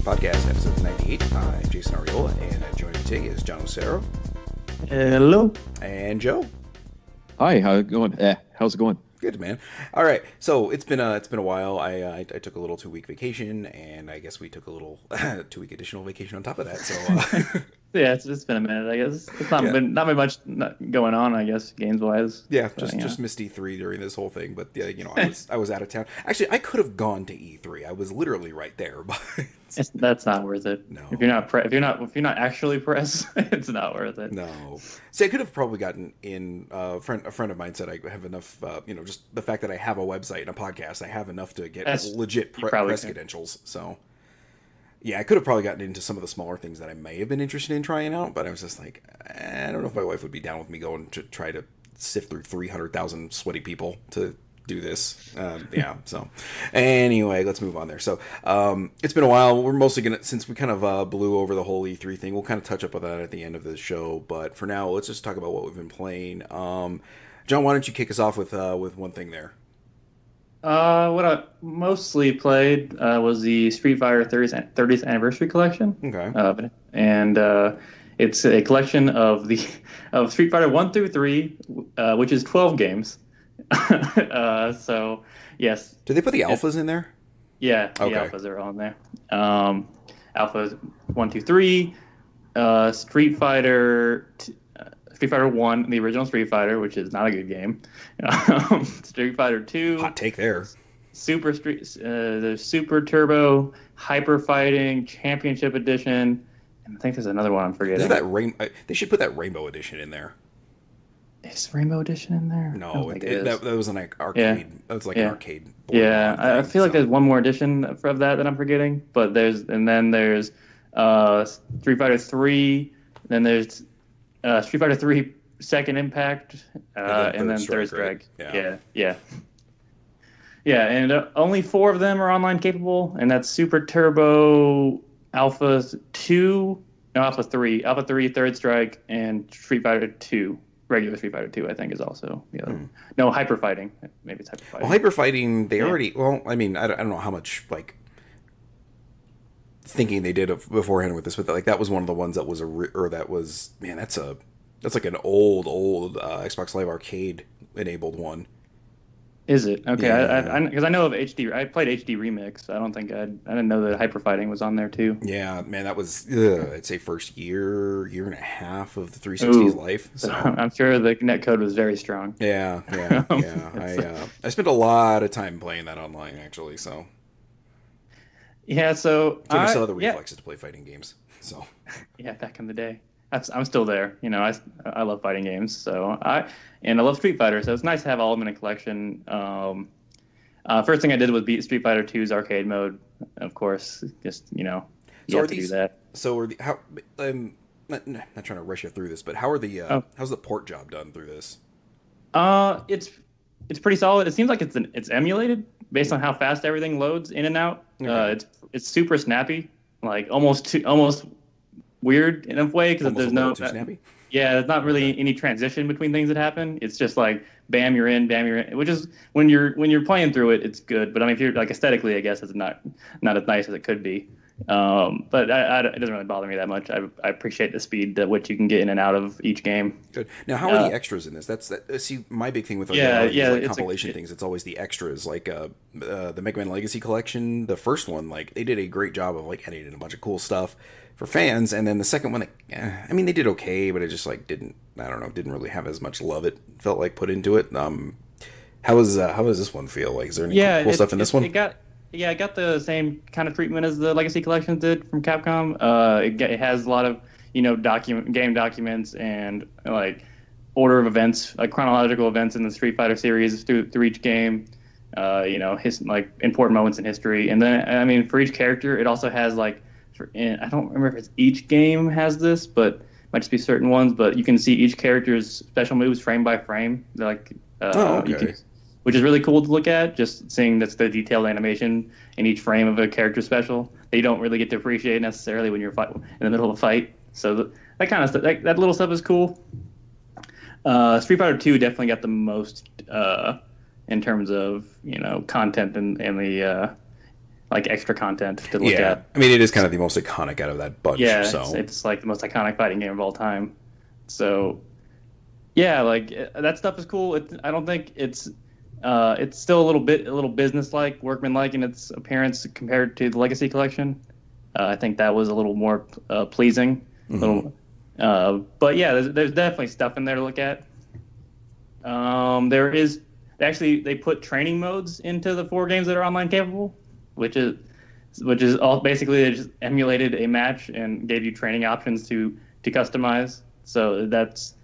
Podcast, episode 98. I'm Jason Arriola, and joining me today is John Lucero. Hello. And Joe. Hi, how's it going? How's it going? Good, man. All right, so it's been a while. I took a little 2-week vacation, and I guess we took a little 2-week additional vacation on top of that. So yeah, it's been a minute. I guess it's been much going on. I guess games wise. Yeah, just missed E3 during this whole thing. But I was out of town. Actually, I could have gone to E3. I was literally right there, but that's not worth it. No, if you're not actually pressed, it's not worth it. No. See, I could have probably gotten in. A friend of mine said I have enough. Just the fact that I have a website and a podcast, I have enough to get legit press credentials. So. Yeah, I could have probably gotten into some of the smaller things that I may have been interested in trying out, but I was just like, I don't know if my wife would be down with me going to try to sift through 300,000 sweaty people to do this. So anyway, let's move on there. So it's been a while. We're mostly going to, since we kind of blew over the whole E3 thing, we'll kind of touch up on that at the end of the show. But for now, let's just talk about what we've been playing. John, why don't you kick us off with one thing there? What I mostly played was the Street Fighter 30th Anniversary Collection. Okay. And it's a collection of Street Fighter 1 through 3, which is 12 games. So, yes. Did they put the alphas in there? Yeah, the alphas are all in there. Alphas 1, 2, 3, Street Fighter 1, the original Street Fighter, which is not a good game. Street Fighter 2. Hot take there. The Super Turbo Hyper Fighting Championship Edition. And I think there's another one I'm forgetting. They should put that Rainbow Edition in there. Is Rainbow Edition in there? No, that was an arcade. Yeah. That was like an arcade board. Yeah, I feel like there's one more edition of that I'm forgetting. But there's Street Fighter 3. Then there's Street Fighter 3 Second Impact, and then Third Strike. Right? Yeah. And only 4 of them are online capable, and that's Super Turbo, Alpha 3, Third Strike, and Street Fighter 2. Regular Street Fighter 2, I think, is also the other. No, Hyper Fighting. Maybe it's Hyper Fighting. Well, Hyper Fighting, they already. Well, I mean, I don't know how much thinking they did beforehand with this, but that was one of the ones that was that's like an old Xbox Live Arcade enabled one. Is it? Okay, yeah. Because I know of HD. I played HD Remix. I didn't know that Hyper Fighting was on there too. Yeah, man, that was I'd say first year and a half of the 360's life. So I'm sure the netcode was very strong. Yeah. I spent a lot of time playing that online actually. So yeah, so I still have the reflexes to play fighting games. So yeah, back in the day. I'm still there. I love fighting games. I love Street Fighter. So it's nice to have all of them in a collection. First thing I did was beat Street Fighter 2's arcade mode. Of course, just you have to do that. So I'm not trying to rush you through this, but how's the port job done through this? It's pretty solid. It seems like it's emulated based on how fast everything loads in and out. Okay. It's super snappy, like almost weird in a way because there's no snappy. Yeah, there's not really any transition between things that happen. It's just like bam, you're in, which is when you're playing through it, it's good. But I mean, if you're like aesthetically, I guess it's not as nice as it could be. But it doesn't really bother me that much. I appreciate the speed at which you can get in and out of each game. Good. Now, how are the extras in this? See, my big thing with compilation things. It's always the extras, like the Mega Man Legacy Collection. The first one, they did a great job of adding in a bunch of cool stuff for fans, and then the second one, they did okay, but it just didn't really have as much love it felt like put into it. How does this one feel? Is there any cool stuff in this one? It got the same kind of treatment as the Legacy Collections did from Capcom. It has a lot of game documents and order of events, chronological events in the Street Fighter series through each game. Important moments in history, and then for each character, it also has I don't remember if it's each game has this, but it might just be certain ones. But you can see each character's special moves frame by frame. Which is really cool to look at, just seeing that's the detailed animation in each frame of a character special that you don't really get to appreciate necessarily when you're in the middle of a fight. So that kind of stuff, that little stuff is cool. Street Fighter 2 definitely got the most in terms of content and the like extra content to look at. I mean, it is kind of the most iconic out of that bunch. Yeah, so it's like the most iconic fighting game of all time. So yeah, like that stuff is cool. I don't think it's still a little business-like, workman-like in its appearance compared to the Legacy Collection. I think that was a little more pleasing. But yeah, there's definitely stuff in there to look at. There is actually they put training modes into the 4 games that are online capable, which is all basically they just emulated a match and gave you training options to customize. So that's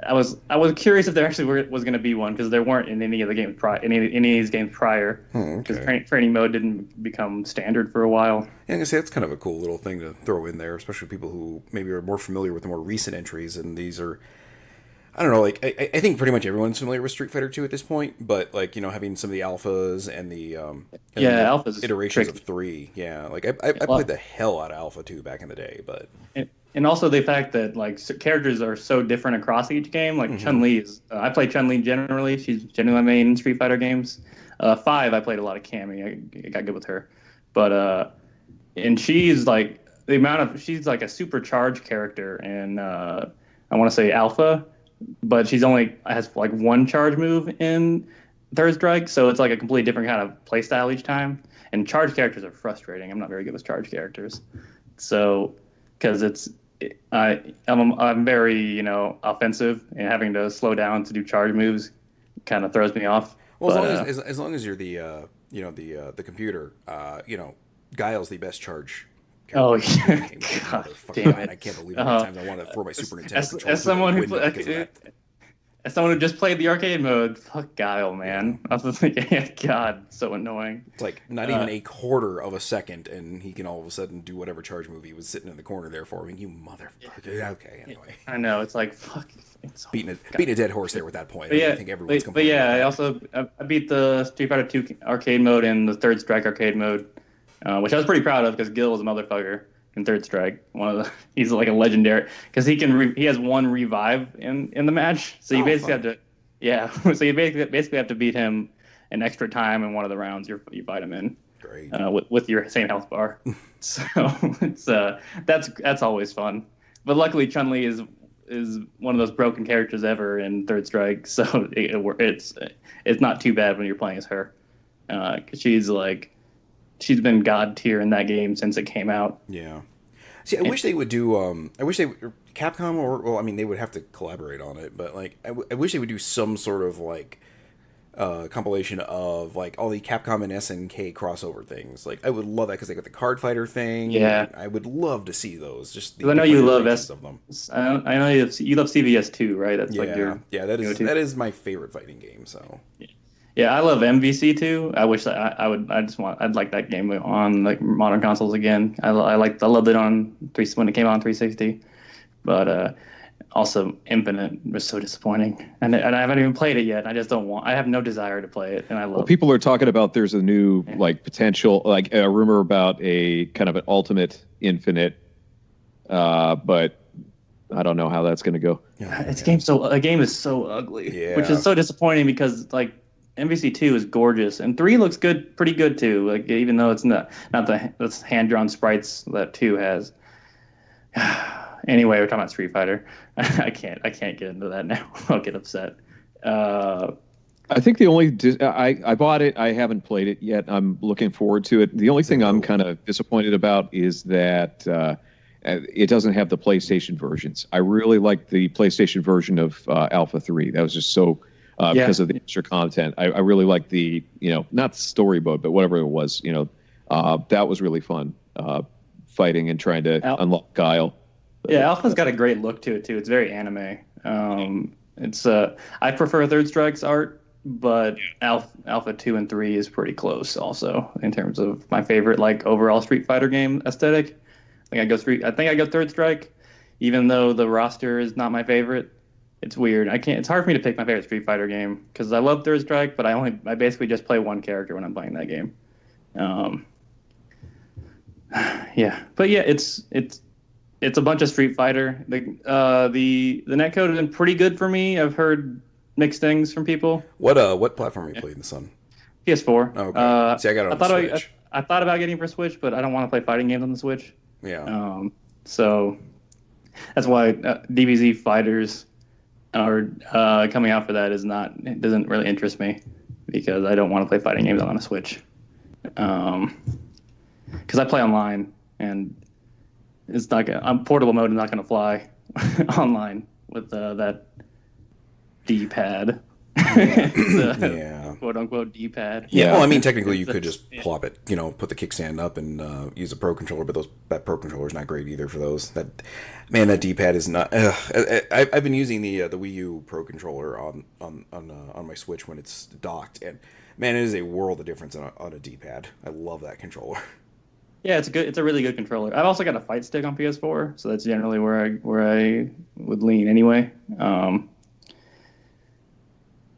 I was curious if there actually was going to be one, because there weren't in any of the games any of these games prior. Because training mode didn't become standard for a while. Yeah, I can say that's kind of a cool little thing to throw in there, especially people who maybe are more familiar with the more recent entries. And these are, I don't know, like I think pretty much everyone's familiar with Street Fighter 2 at this point. But like having some of the alphas and the alphas iterations of 3. Yeah, like I played the hell out of Alpha 2 back in the day, but. And also the fact that like characters are so different across each game. Like Chun-Li is, I play Chun-Li generally. She's generally my main in Street Fighter games. 5, I played a lot of Cammy. I got good with her, but and she's like she's like a supercharged character, and I want to say Alpha, but she's only has like 1 charge move in Third Strike, so it's like a completely different kind of play style each time. And charge characters are frustrating. I'm not very good with charge characters, so because I'm very offensive, and having to slow down to do charge moves kind of throws me off. Well, as long as you're the the computer, Guile's the best charge. Oh yeah, God damn it! I can't believe how many times I want to throw my Super Nintendo as someone who just played the arcade mode, fuck Guile, man. I was thinking, God, so annoying. It's like not even a quarter of a second, and he can all of a sudden do whatever charge move he was sitting in the corner there for. I mean, you motherfucker. Okay, anyway. I know, it's like, fuck. Beating a dead horse there with that point. I think everyone's complaining. But yeah, I beat the Street Fighter 2 arcade mode and the Third Strike arcade mode, which I was pretty proud of, because Gil was a motherfucker in Third Strike. He's like a legendary, because he has 1 revive in the match. So you basically have to, so you basically have to beat him an extra time in one of the rounds you fight him in. Great. With your same health bar. So it's that's always fun. But luckily Chun-Li is one of those broken characters ever in Third Strike, so it's not too bad when you're playing as her, because she's been god tier in that game since it came out. Yeah. See, I wish they would do. I wish Capcom, or they would have to collaborate on it. But like, I wish they would do some sort of like compilation of like all the Capcom and SNK crossover things. Like, I would love that, because they got the card fighter thing. Yeah. I would love to see those. Just I know you love of them. I know you love CVS too, right? That's like your that is my favorite fighting game. So. Yeah, I love MVC too. I wish that I'd like that game on like modern consoles again. I loved it on when it came out on 360, but also Infinite was so disappointing, and I haven't even played it yet. I have no desire to play it, and I love. Well, people are talking about there's a new like potential, like a rumor about a kind of an ultimate Infinite, but I don't know how that's going to go. A game is so ugly, which is so disappointing, because like MVC2 is gorgeous, and 3 looks pretty good too. Like, even though it's not the hand drawn sprites that 2 has. Anyway, we're talking about Street Fighter. I can't get into that now. I'll get upset. I think the only I bought it. I haven't played it yet. I'm looking forward to it. The only thing I'm kind of disappointed about is that it doesn't have the PlayStation versions. I really liked the PlayStation version of Alpha 3. That was just so. Because of the extra content. I really like the, not story mode, but whatever it was, that was really fun, fighting and trying to unlock Guile. Yeah, Alpha's got a great look to it, too. It's very anime. I prefer Third Strike's art, but Alpha 2 and 3 is pretty close also, in terms of my favorite, like, overall Street Fighter game aesthetic. I think I go Third Strike, even though the roster is not my favorite. It's weird. It's hard for me to pick my favorite Street Fighter game, because I love Third Strike, but I basically just play one character when I'm playing that game. But yeah, it's a bunch of Street Fighter. The netcode has been pretty good for me. I've heard mixed things from people. What platform are you playing this on? PS4. Okay. See, I got it on the Switch. I thought about getting it for Switch, but I don't want to play fighting games on the Switch. Yeah. So that's why DBZ Fighters are coming out for that it doesn't really interest me because I don't want to play fighting games on a Switch. Because I play online and it's not gonna. Portable mode is not gonna fly online with that D-pad. Yeah. Quote unquote D-pad. Yeah. Well, I mean, technically, you could just plop it. Put the kickstand up and use a Pro controller, but that Pro controller is not great either for those. That D-pad is not. I've been using the Wii U Pro controller on my Switch when it's docked, and man, it is a world of difference on a D-pad. I love that controller. Yeah, it's a really good controller. I've also got a fight stick on PS4, so that's generally where I would lean anyway.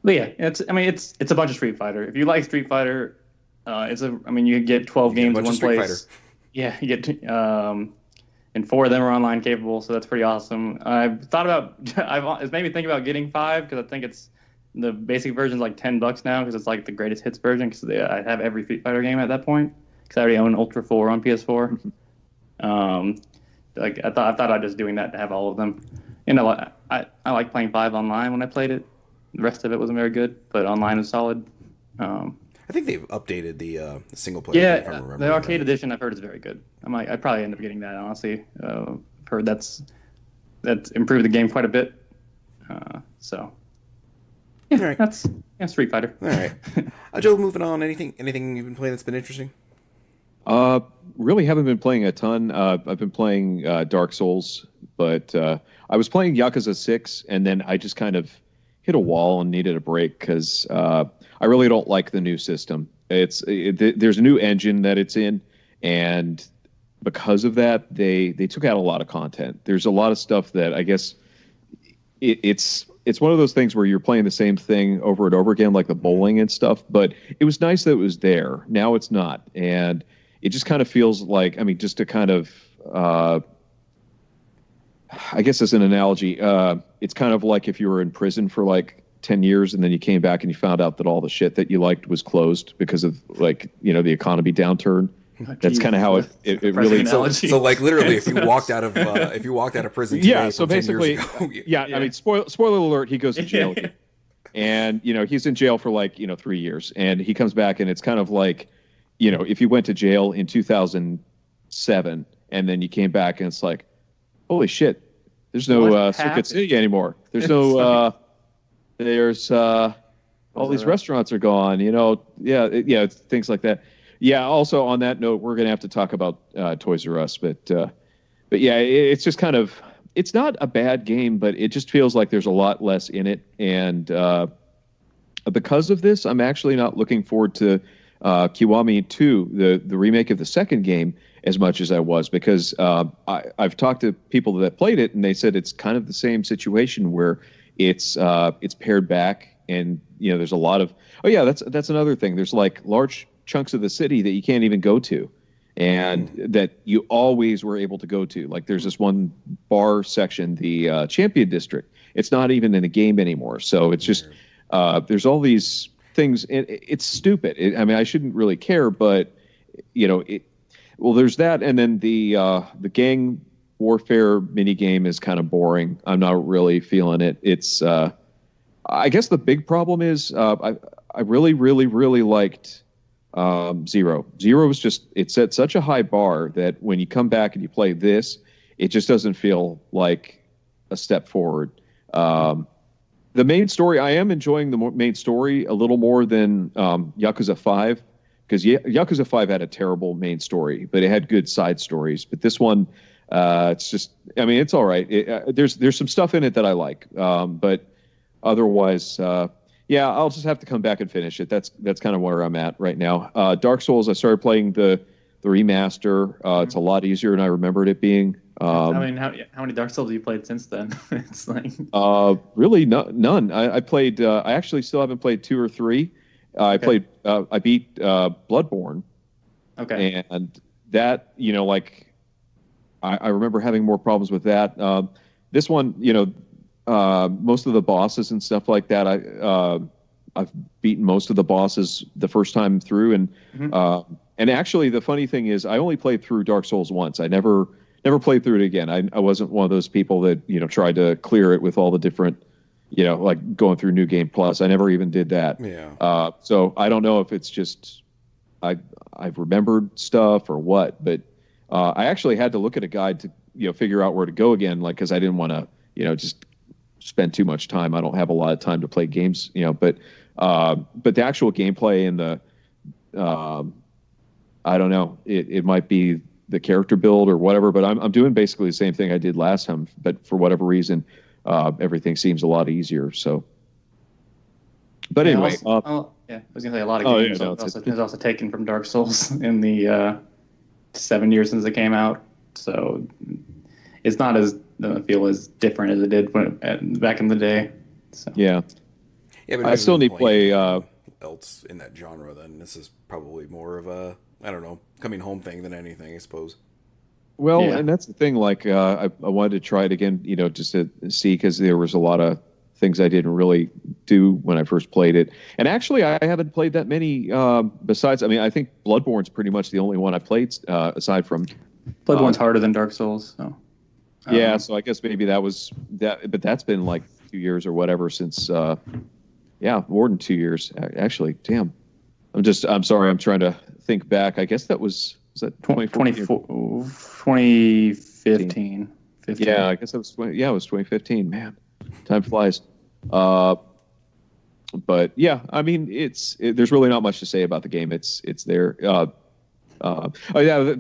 But yeah, it's a bunch of Street Fighter. If you like Street Fighter, you get 12 games in one place. Yeah, you get and 4 of them are online capable, so that's pretty awesome. It's made me think about getting 5 because I think it's the basic version's like $10 now because it's like the greatest hits version because I have every Street Fighter game at that point because I already own Ultra 4 on PS4. I thought I'd just doing that to have all of them. I like playing 5 online when I played it. The rest of it wasn't very good, but online is solid. I think they've updated the single player. Yeah, if I'm remembering the arcade edition I've heard is very good. I'd probably end up getting that, honestly. I've heard that's improved the game quite a bit. So, yeah, right. That's Street Fighter. All right. Joe, moving on. Anything you've been playing that's been interesting? Really haven't been playing a ton. I've been playing Dark Souls, but I was playing Yakuza 6, and then I just kind of hit a wall and needed a break because I really don't like the new system. There's a new engine that it's in, and because of that, they took out a lot of content. There's a lot of stuff that I guess it's one of those things where you're playing the same thing over and over again, like the bowling and stuff. But it was nice that it was there. Now it's not, and it just kind of feels like just to kind of. I guess as an analogy, it's kind of like if you were in prison for like 10 years and then you came back and you found out that all the shit that you liked was closed because of the economy downturn. That's kind of how it really. So like literally, if you walked out of prison, today yeah. So basically, yeah. Spoiler alert: he goes to jail, and he's in jail for like 3 years, and he comes back, and it's kind of like, if you went to jail in 2007 and then you came back, and it's like, holy shit! There's no Circuit City anymore. There's no. There's all these restaurants are gone. Yeah, things like that. Yeah. Also, on that note, we're gonna have to talk about Toys R Us, but yeah, it's just kind of. It's not a bad game, but it just feels like there's a lot less in it, and because of this, I'm actually not looking forward to Kiwami 2, the remake of the second game, as much as I was, because I've talked to people that played it, and they said it's kind of the same situation where it's pared back, and there's a lot of that's another thing. There's like large chunks of the city that you can't even go to, and that you always were able to go to. Like there's this one bar section, the Champion District. It's not even in the game anymore, so it's just there's all these things. It's stupid. I shouldn't really care, but well, there's that, and then the gang warfare mini game is kind of boring. I'm not really feeling it. It's I guess the big problem is I really, really, really liked Zero. Zero was just, it set such a high bar that when you come back and you play this, it just doesn't feel like a step forward. The main story, I am enjoying the main story a little more than Yakuza 5. Because Yakuza 5 had a terrible main story, but it had good side stories. But this one, it's just, it's all right. There's some stuff in it that I like. But otherwise, I'll just have to come back and finish it. That's kind of where I'm at right now. Dark Souls, I started playing the remaster. It's a lot easier than I remembered it being. How many Dark Souls have you played since then? It's like really none. I played. I actually still haven't played 2 or 3. I beat Bloodborne. Okay. And that, I remember having more problems with that. This one, most of the bosses and stuff like that, beaten most of the bosses the first time through, and actually the funny thing is I only played through Dark Souls once. I never played through it again. I wasn't one of those people that tried to clear it with all the different like going through New Game Plus. I never even did that. Yeah. So I don't know if it's just I've remembered stuff or what, but I actually had to look at a guide to figure out where to go again, like because I didn't want to just spend too much time. I don't have a lot of time to play games, but the actual gameplay and the I don't know, it might be the character build or whatever, but I'm doing basically the same thing I did last time, but for whatever reason, everything seems a lot easier. So, but anyway, I was gonna say a lot of games is also taken from Dark Souls in the 7 years since it came out, so it's not as feel as different as it did back in the day. So. Yeah, but I still need to play else in that genre. Then this is probably more of a coming home thing than anything, I suppose. Well, and that's the thing. Like, I wanted to try it again, just to see, because there was a lot of things I didn't really do when I first played it. And actually, I haven't played that many besides. I mean, I think Bloodborne's pretty much the only one I played aside from. Bloodborne's harder than Dark Souls, so. Yeah, so I guess maybe that was that, but that's been like 2 years or whatever since. More than 2 years actually. Damn, I'm sorry. I'm trying to think back. I guess was that 2015? 15. Yeah, I guess it was. It was 2015. Man, time flies. But yeah, I mean, there's really not much to say about the game. It's there. That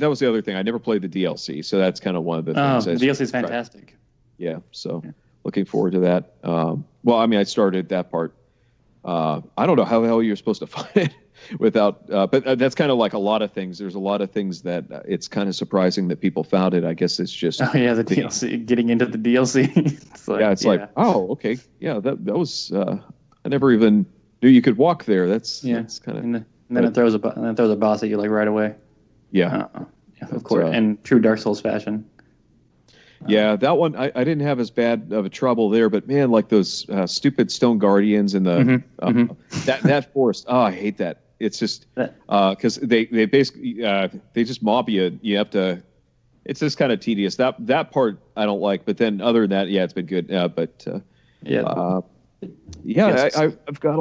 was the other thing. I never played the DLC, so that's kind of one of the things. The DLC is fantastic. Yeah, so looking forward to that. Well, I mean, I started that part. I don't know how the hell you're supposed to find it without, but that's kind of like a lot of things. There's a lot of things that it's kind of surprising that people found it. I guess it's just the DLC, getting into the DLC. It's like, oh, okay, yeah, that was. I never even knew you could walk there. That's kind of. And then it throws a boss at you like right away. Yeah, of course, in true Dark Souls fashion. Yeah, that one I didn't have as bad of a trouble there, but man, like those stupid stone guardians and the that forest. Oh, I hate that. It's just because they basically they just mob you. You have to. It's just kind of tedious. That part I don't like, but then other than that, it's been good. I've got a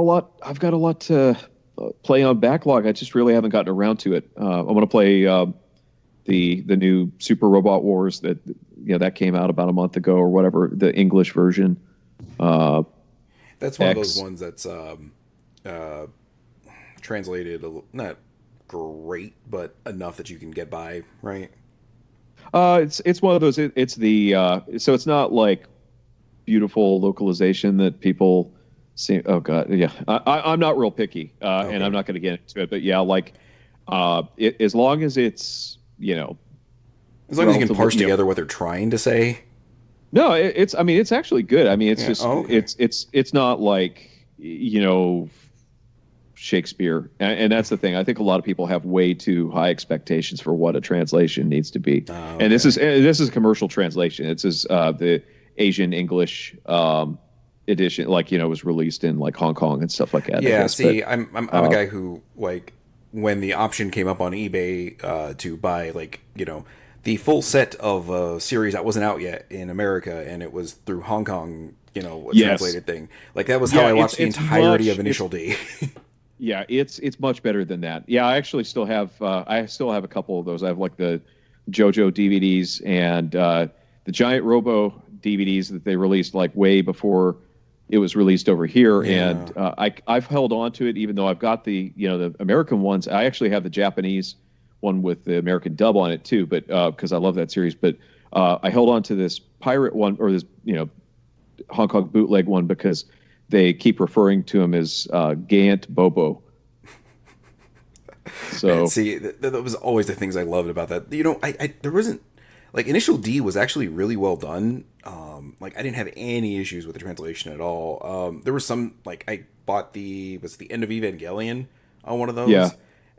lot. I've got a lot to play on backlog. I just really haven't gotten around to it. I want to play the new Super Robot Wars that came out about a month ago or whatever, the English version. That's one of those ones that's translated not great, but enough that you can get by, right? It's one of those. It's the so it's not like beautiful localization that people see. Oh god, yeah. I'm not real picky, and I'm not going to get into it. But as long as it's as long as you can parse together what they're trying to say. No, it's actually good. I mean, it's just it's not like Shakespeare, and that's the thing. I think a lot of people have way too high expectations for what a translation needs to be. And this is a commercial translation. It's the Asian English edition, was released in like Hong Kong and stuff like that. Yeah, I'm a guy who, like, when the option came up on eBay to buy the full set of a series that wasn't out yet in America, and it was through Hong Kong, translated thing. Like, that was how I watched the entirety of Initial D. Yeah, it's much better than that. Yeah, I actually still have a couple of those. I have like the JoJo DVDs and the Giant Robo DVDs that they released like way before it was released over here. Yeah. And I've held on to it, even though I've got the American ones. I actually have the Japanese one with the American dub on it too, but because I love that series. But I held on to this pirate one, or this Hong Kong bootleg one, because they keep referring to him as Gant Bobo. So see, that was always the things I loved about that. There wasn't, like, Initial D was actually really well done. Like, I didn't have any issues with the translation at all. There was some, like, I bought the End of Evangelion on one of those. Yeah.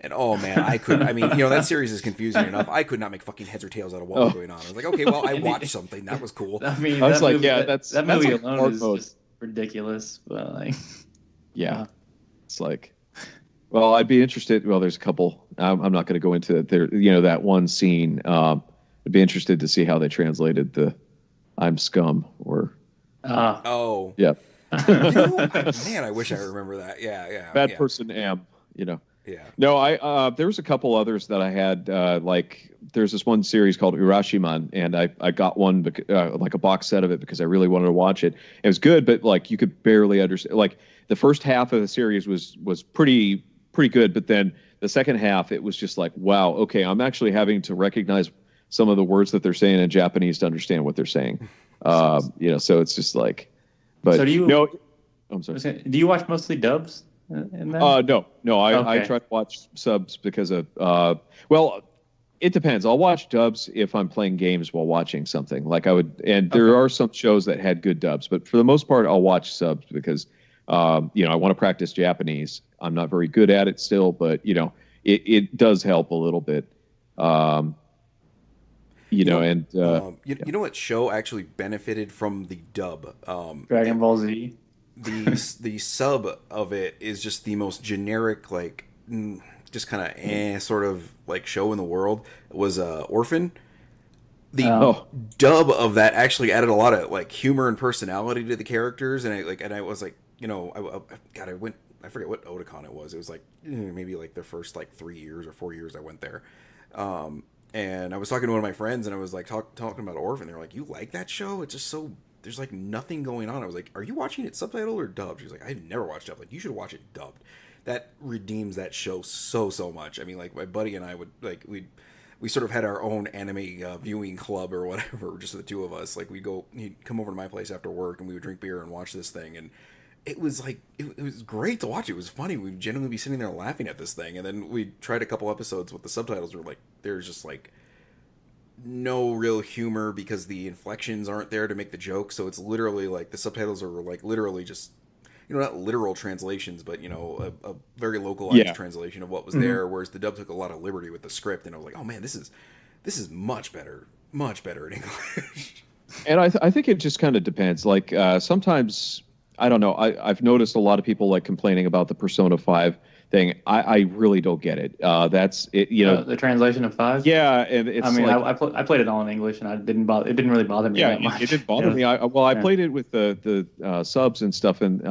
And oh man, that series is confusing enough. I could not make fucking heads or tails out of what was going on. I was like, okay, well, I watched something that was cool. I mean, that movie alone is just ridiculous. But like, yeah. It's like, well, I'd be interested. Well, there's a couple. I'm not going to go into it. There, that one scene. I'd be interested to see how they translated the "I'm scum" or. Oh. Yeah. Man, I wish I remember that. Yeah. Bad person am. Yeah. No, there was a couple others that I had. Like there's this one series called Urashiman, and I got one like a box set of it because I really wanted to watch it. It was good, but like you could barely understand. Like the first half of the series was pretty good, but then the second half it was just like, wow, okay, I'm actually having to recognize some of the words that they're saying in Japanese to understand what they're saying. So it's just like. But so do you? No, I'm sorry. Do you watch mostly dubs? No. I try to watch subs because of well, it depends. I'll watch dubs if I'm playing games while watching something. Like I would, and there are some shows that had good dubs, but for the most part, I'll watch subs because I want to practice Japanese. I'm not very good at it still, but it does help a little bit. You know what show actually benefited from the dub? Dragon Ball Z. The sub of it is just the most generic, like just kind of sort of like show in the world. It was Orphan. The dub of that actually added a lot of like humor and personality to the characters, and I was like, I forget what Otakon it was. It was like maybe like the first like 3 years or 4 years I went there. And I was talking to one of my friends, and I was like talking about Orphan. They're like, "You like that show? It's just so there's like nothing going on." I was like, "Are you watching it subtitled or dubbed?" She's like, "I've never watched it." Like, you should watch it dubbed. That redeems that show so much. I mean, like my buddy and I would like we sort of had our own anime viewing club or whatever, just the two of us. Like he'd come over to my place after work, and we would drink beer and watch this thing, and it was like it was great to watch. It was funny. We'd genuinely be sitting there laughing at this thing, and then we tried a couple episodes with the subtitles. We're like, there's just like no real humor because the inflections aren't there to make the joke. So it's literally like the subtitles are like literally just not literal translations, but a very localized translation of what was there. Whereas the dub took a lot of liberty with the script, and I was like, oh man, this is much better in English. And I think it just kind of depends. Like sometimes. I don't know. I've noticed a lot of people like complaining about the Persona 5 thing. I really don't get it. That's it. The translation of 5. Yeah, and it's. I mean, like, I played it all in English, and it didn't really bother me that much. It didn't bother me. I played it with the subs and stuff, and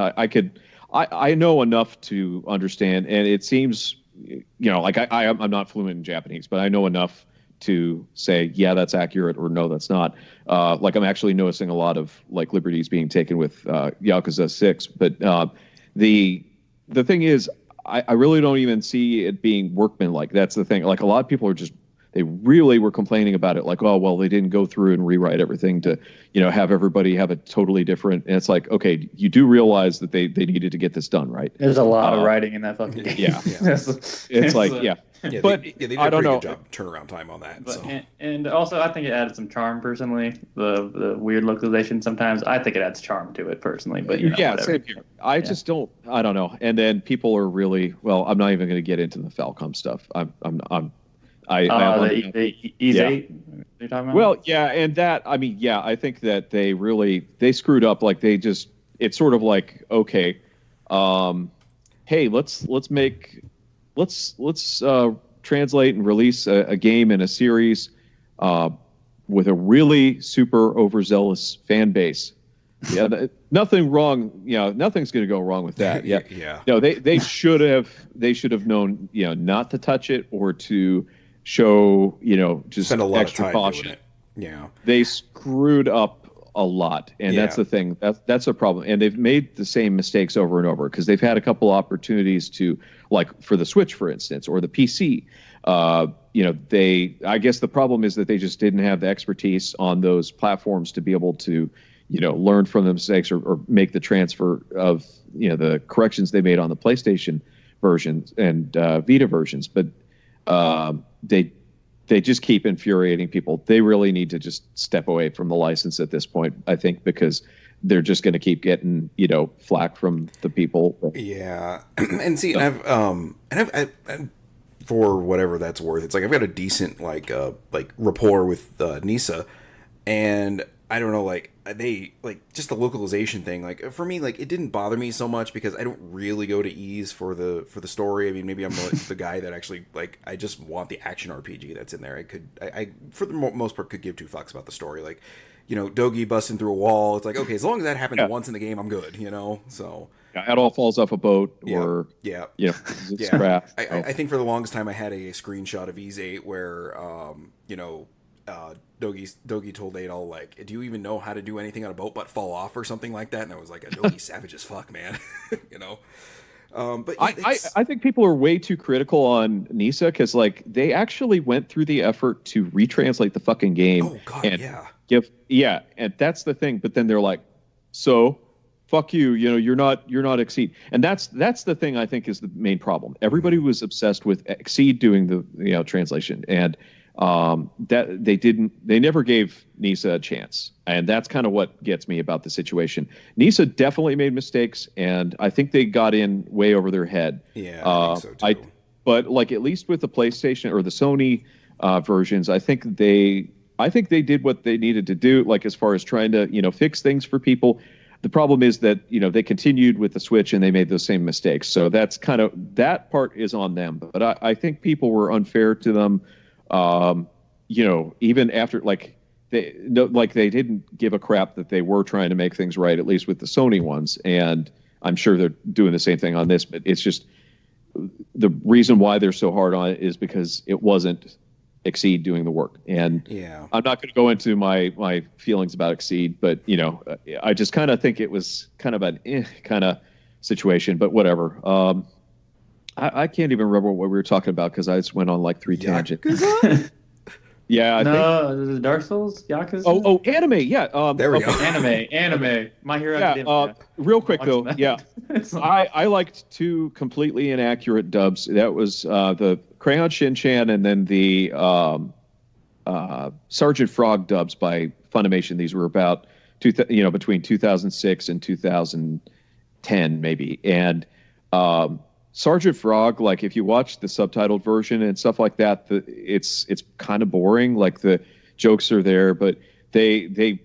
I know enough to understand, and it seems like I'm not fluent in Japanese, but I know enough to say, yeah, that's accurate, or no, that's not. Like I'm actually noticing a lot of like liberties being taken with Yakuza 6. But the thing is, I really don't even see it being workmanlike. That's the thing. Like a lot of people they really were complaining about it. Like, oh, well, they didn't go through and rewrite everything to, have everybody have a totally different. And it's like, okay, you do realize that they needed to get this done, right? There's a lot of writing in that fucking game. Yeah. It's like, yeah. But they did a pretty good job turnaround time on that. But, and also, I think it added some charm personally. The weird localization sometimes, I think it adds charm to it personally. But whatever. Same here. I just don't. I don't know. And then people are really well. I'm not even going to get into the Falcom stuff. The Ease 8 you're talking about? Well, yeah, and that I think that they screwed up. Like it's sort of like, okay, hey, let's translate and release a game and a series with a really super overzealous fan base. Yeah, nothing wrong. Nothing's going to go wrong with that. Yeah, yeah. No, they should have known, not to touch it or to show, just spend a lot extra of time caution. doing it. Yeah, they screwed up a lot, and that's the thing. That's a problem, and they've made the same mistakes over and over because they've had a couple opportunities to, like for the Switch, for instance, or the PC. I guess the problem is that they just didn't have the expertise on those platforms to be able to, learn from the mistakes or make the transfer of, the corrections they made on the PlayStation versions and Vita versions. But they just keep infuriating people. They really need to just step away from the license at this point, I think, because they're just going to keep getting, flack from the people. Yeah. And see, I've for whatever that's worth, it's like I've got a decent like rapport with Nisa, and I don't know, like they like just the localization thing. Like for me, like it didn't bother me so much because I don't really go to ease for the story. I mean, maybe I'm like the guy that actually like I just want the action RPG that's in there. I for the most part could give two fucks about the story. Like, Dogi busting through a wall. It's like, okay, as long as that happens once in the game, I'm good. So. Yeah, it all falls off a boat, or yeah. scrap. I think for the longest time I had a screenshot of Ease 8 where Dogi told Adol, like, do you even know how to do anything on a boat but fall off or something like that? And I was like, Dogi's savage as fuck, man. But I think people are way too critical on Nisa because like they actually went through the effort to retranslate the fucking game. Oh god, and yeah. And that's the thing. But then they're like, so fuck you, you're not Exceed. And that's the thing I think is the main problem. Everybody was obsessed with Exceed doing the translation, and that they never gave Nisa a chance. And that's kind of what gets me about the situation. Nisa definitely made mistakes, and I think they got in way over their head. Yeah, I think so too. But like at least with the PlayStation or the Sony versions, I think they did what they needed to do, like as far as trying to fix things for people. The problem is that they continued with the Switch and they made those same mistakes. So that's that part is on them. But I think people were unfair to them. Even after they didn't give a crap that they were trying to make things right, at least with the Sony ones. And I'm sure they're doing the same thing on this. But it's just the reason why they're so hard on it is because it wasn't Exceed doing the work. And I'm not going to go into my feelings about Exceed, but I just kind of think it was kind of an kind of situation, but whatever. I can't even remember what we were talking about because I just went on like 3 tangents. Yeah, I think Dark Souls, Yakuza. Oh, anime. Yeah. There we go. Anime. My Hero Academia. Real quick though, yeah, I liked 2 completely inaccurate dubs. That was the Crayon Shin-chan and then the Sergeant Frog dubs by Funimation. These were about between 2006 and 2010 maybe, and Sergeant Frog, like if you watch the subtitled version and stuff like that, it's kind of boring. Like the jokes are there, but they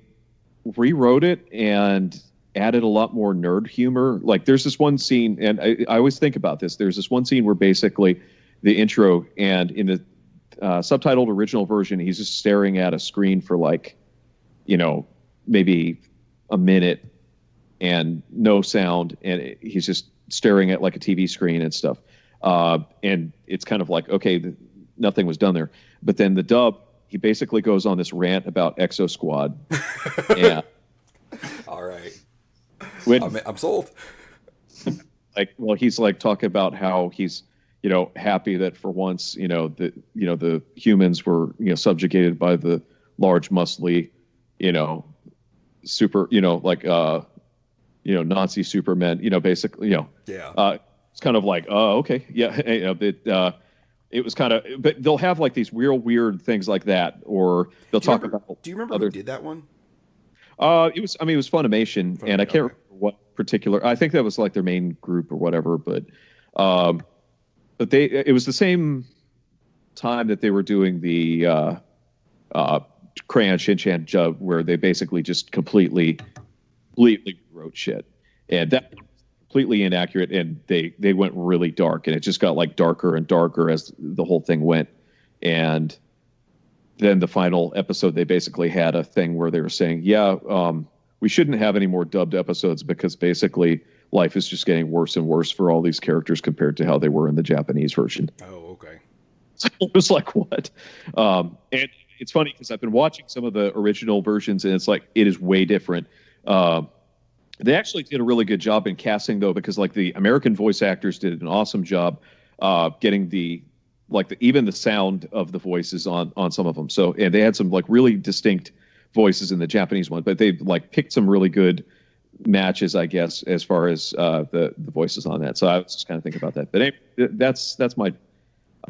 rewrote it and added a lot more nerd humor. Like there's this one scene, and I always think about this. There's this one scene where basically the intro, and in the subtitled original version, he's just staring at a screen for like, maybe a minute and no sound, and he's just staring at like a TV screen and stuff. And it's kind of like, okay, nothing was done there. But then the dub, he basically goes on this rant about Exo Squad. Yeah. All right. I'm sold. He's like talking about how he's, happy that for once, the humans were, subjugated by the large, muscly, super, Nazi supermen, basically, it's kind of like, oh, okay. Yeah. It was kind of, but they'll have like these real weird things like that, or they'll talk about. Do you remember who did that one? It was Funimation, and I can't remember what particular, I think that was like their main group or whatever, but it was the same time that they were doing the Crayon Shin-chan dub, where they basically just completely wrote shit, and that was completely inaccurate, and they went really dark, and it just got like darker and darker as the whole thing went. And then the final episode, they basically had a thing where they were saying, we shouldn't have any more dubbed episodes because basically life is just getting worse and worse for all these characters compared to how they were in the Japanese version. Oh, okay. So it was like, what? And it's funny because I've been watching some of the original versions, and it's like, it is way different. They actually did a really good job in casting, though, because like the American voice actors did an awesome job getting even the sound of the voices on some of them. So, and they had some like really distinct voices in the Japanese one, but they like picked some really good matches, I guess, as far as the voices on that. So I was just kind of thinking about that. But anyway, that's my.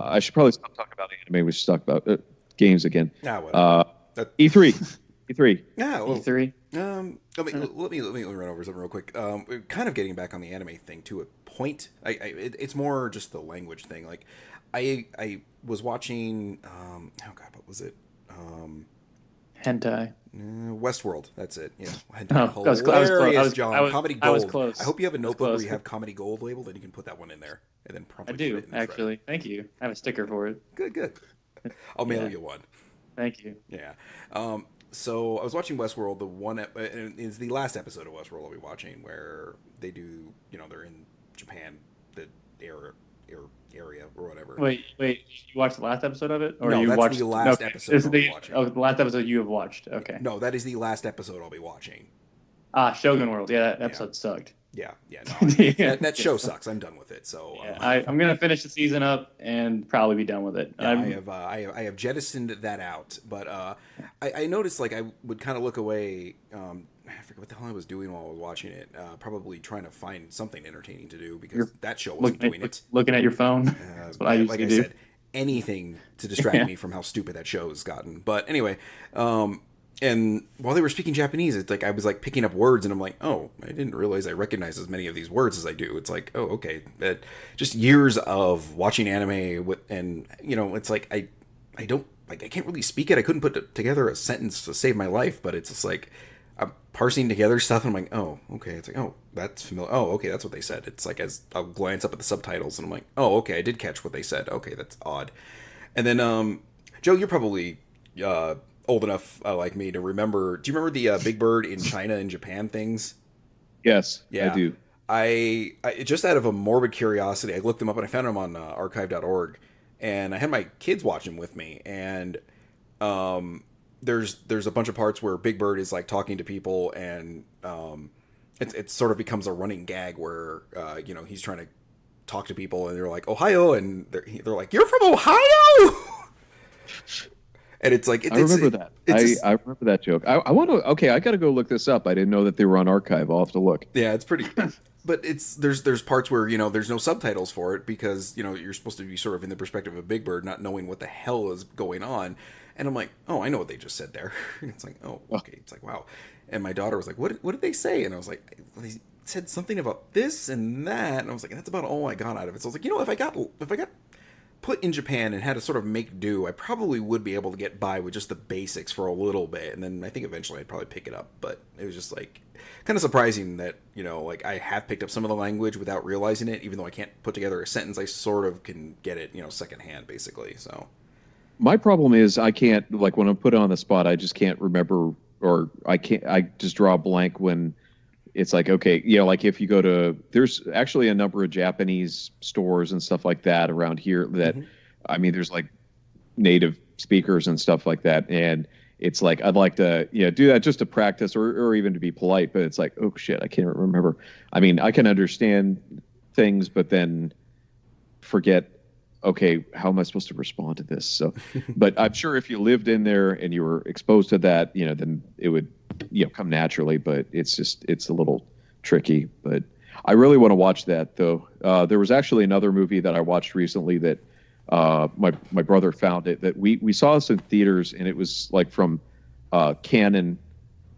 I should probably stop talking about anime. We should talk about games again. E3. E3. Yeah, well, E3. Let me run over something real quick. Kind of getting back on the anime thing to a point. It's more just the language thing. Like, I was watching. Oh God, what was it? Hentai. Westworld. That's it. Yeah. Hilarious, John. Comedy Gold. I was close. I hope you have a notebook where you have Comedy Gold labeled, and you can put that one in there, and then promptly I do, put it in the actually. Thank you. I have a sticker for it. Good. I'll mail you one. Thank you. Yeah. So I was watching Westworld. The one is the last episode of Westworld I'll be watching, where they do, they're in Japan, the area or whatever. Wait, you watched the last episode of it, or no, you that's watched the last episode I'll be watching. Oh, the last episode you have watched. Okay. No, that is the last episode I'll be watching. Shogun World. Yeah, that episode sucked. Yeah. No, that show sucks. I'm done with it. So I'm gonna finish the season up and probably be done with it. Yeah, I have jettisoned that out, but I noticed I would kind of look away. I forget what the hell I was doing while I was watching it. Probably trying to find something entertaining to do because that show wasn't doing it. Looking at your phone. That's what I used to do. Said, anything to distract me from how stupid that show has gotten. But anyway, and while they were speaking Japanese, it's I was picking up words, and I'm like, oh, I didn't realize I recognize as many of these words as I do. It's oh, okay. Just years of watching anime and it's I don't I can't really speak it. I couldn't put together a sentence to save my life, but it's just I'm parsing together stuff, and I'm like, oh, okay. It's oh, that's familiar. Oh, okay, that's what they said. It's as I'll glance up at the subtitles, and I'm like, oh, okay, I did catch what they said. Okay, that's odd. And then, Joe, you're probably old enough like me to remember. Do you remember the Big Bird in China and Japan things? Yes, yeah, I do. I just out of a morbid curiosity, I looked them up and I found them on archive.org, and I had my kids watch them with me, and there's a bunch of parts where Big Bird is talking to people, and it sort of becomes a running gag where he's trying to talk to people, and they're like Ohio, and they're like, you're from Ohio. And it's I remember that. I remember that joke. I want to. Okay, I got to go look this up. I didn't know that they were on archive. I'll have to look. Yeah, it's pretty. But there's parts where there's no subtitles for it because you're supposed to be sort of in the perspective of Big Bird, not knowing what the hell is going on. And I'm like, oh, I know what they just said there. It's oh, okay. It's wow. And my daughter was like, what did they say? And I was like, they said something about this and that. And I was like, that's about all I got out of it. So I was like, if I got put in Japan and had to sort of make do, I probably would be able to get by with just the basics for a little bit. And then I think eventually I'd probably pick it up. But it was just kind of surprising that, I have picked up some of the language without realizing it, even though I can't put together a sentence. I sort of can get it, secondhand, basically. So my problem is I can't, when I'm put on the spot, I just can't remember, or I just draw a blank when it's okay, if you go to, there's actually a number of Japanese stores and stuff like that around here that, I mean, there's native speakers and stuff like that. And it's I'd like to, do that just to practice or even to be polite, but it's oh shit, I can't remember. I mean, I can understand things, but then forget, okay, how am I supposed to respond to this? So, but I'm sure if you lived in there and you were exposed to that, then it would, come naturally, but it's a little tricky. But I really want to watch that though. There was actually another movie that I watched recently that my brother found it, that we saw this in theaters, and it was from Canon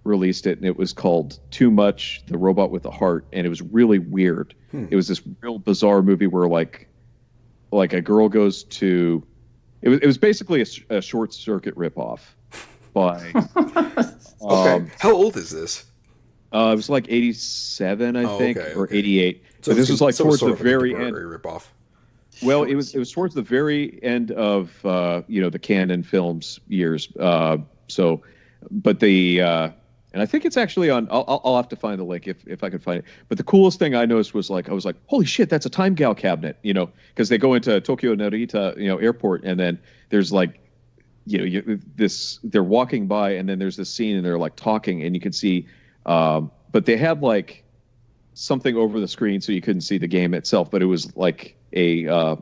released it, and it was called Too Much, The Robot with a Heart, and it was really weird. It was this real bizarre movie where a girl goes to, it was basically a Short Circuit ripoff by okay. How old is this? It was 87, I think, okay. Or 88. So this was towards the very end. Ripoff. Well, it was towards the very end of the Canon Films years. But and I think it's actually on. I'll have to find the link if I can find it. But the coolest thing I noticed was I was like, holy shit, that's a time gal cabinet, because they go into Tokyo Narita, airport, and then there's they're walking by, and then there's this scene, and they're talking, and you can see, but they had something over the screen so you couldn't see the game itself, but it was a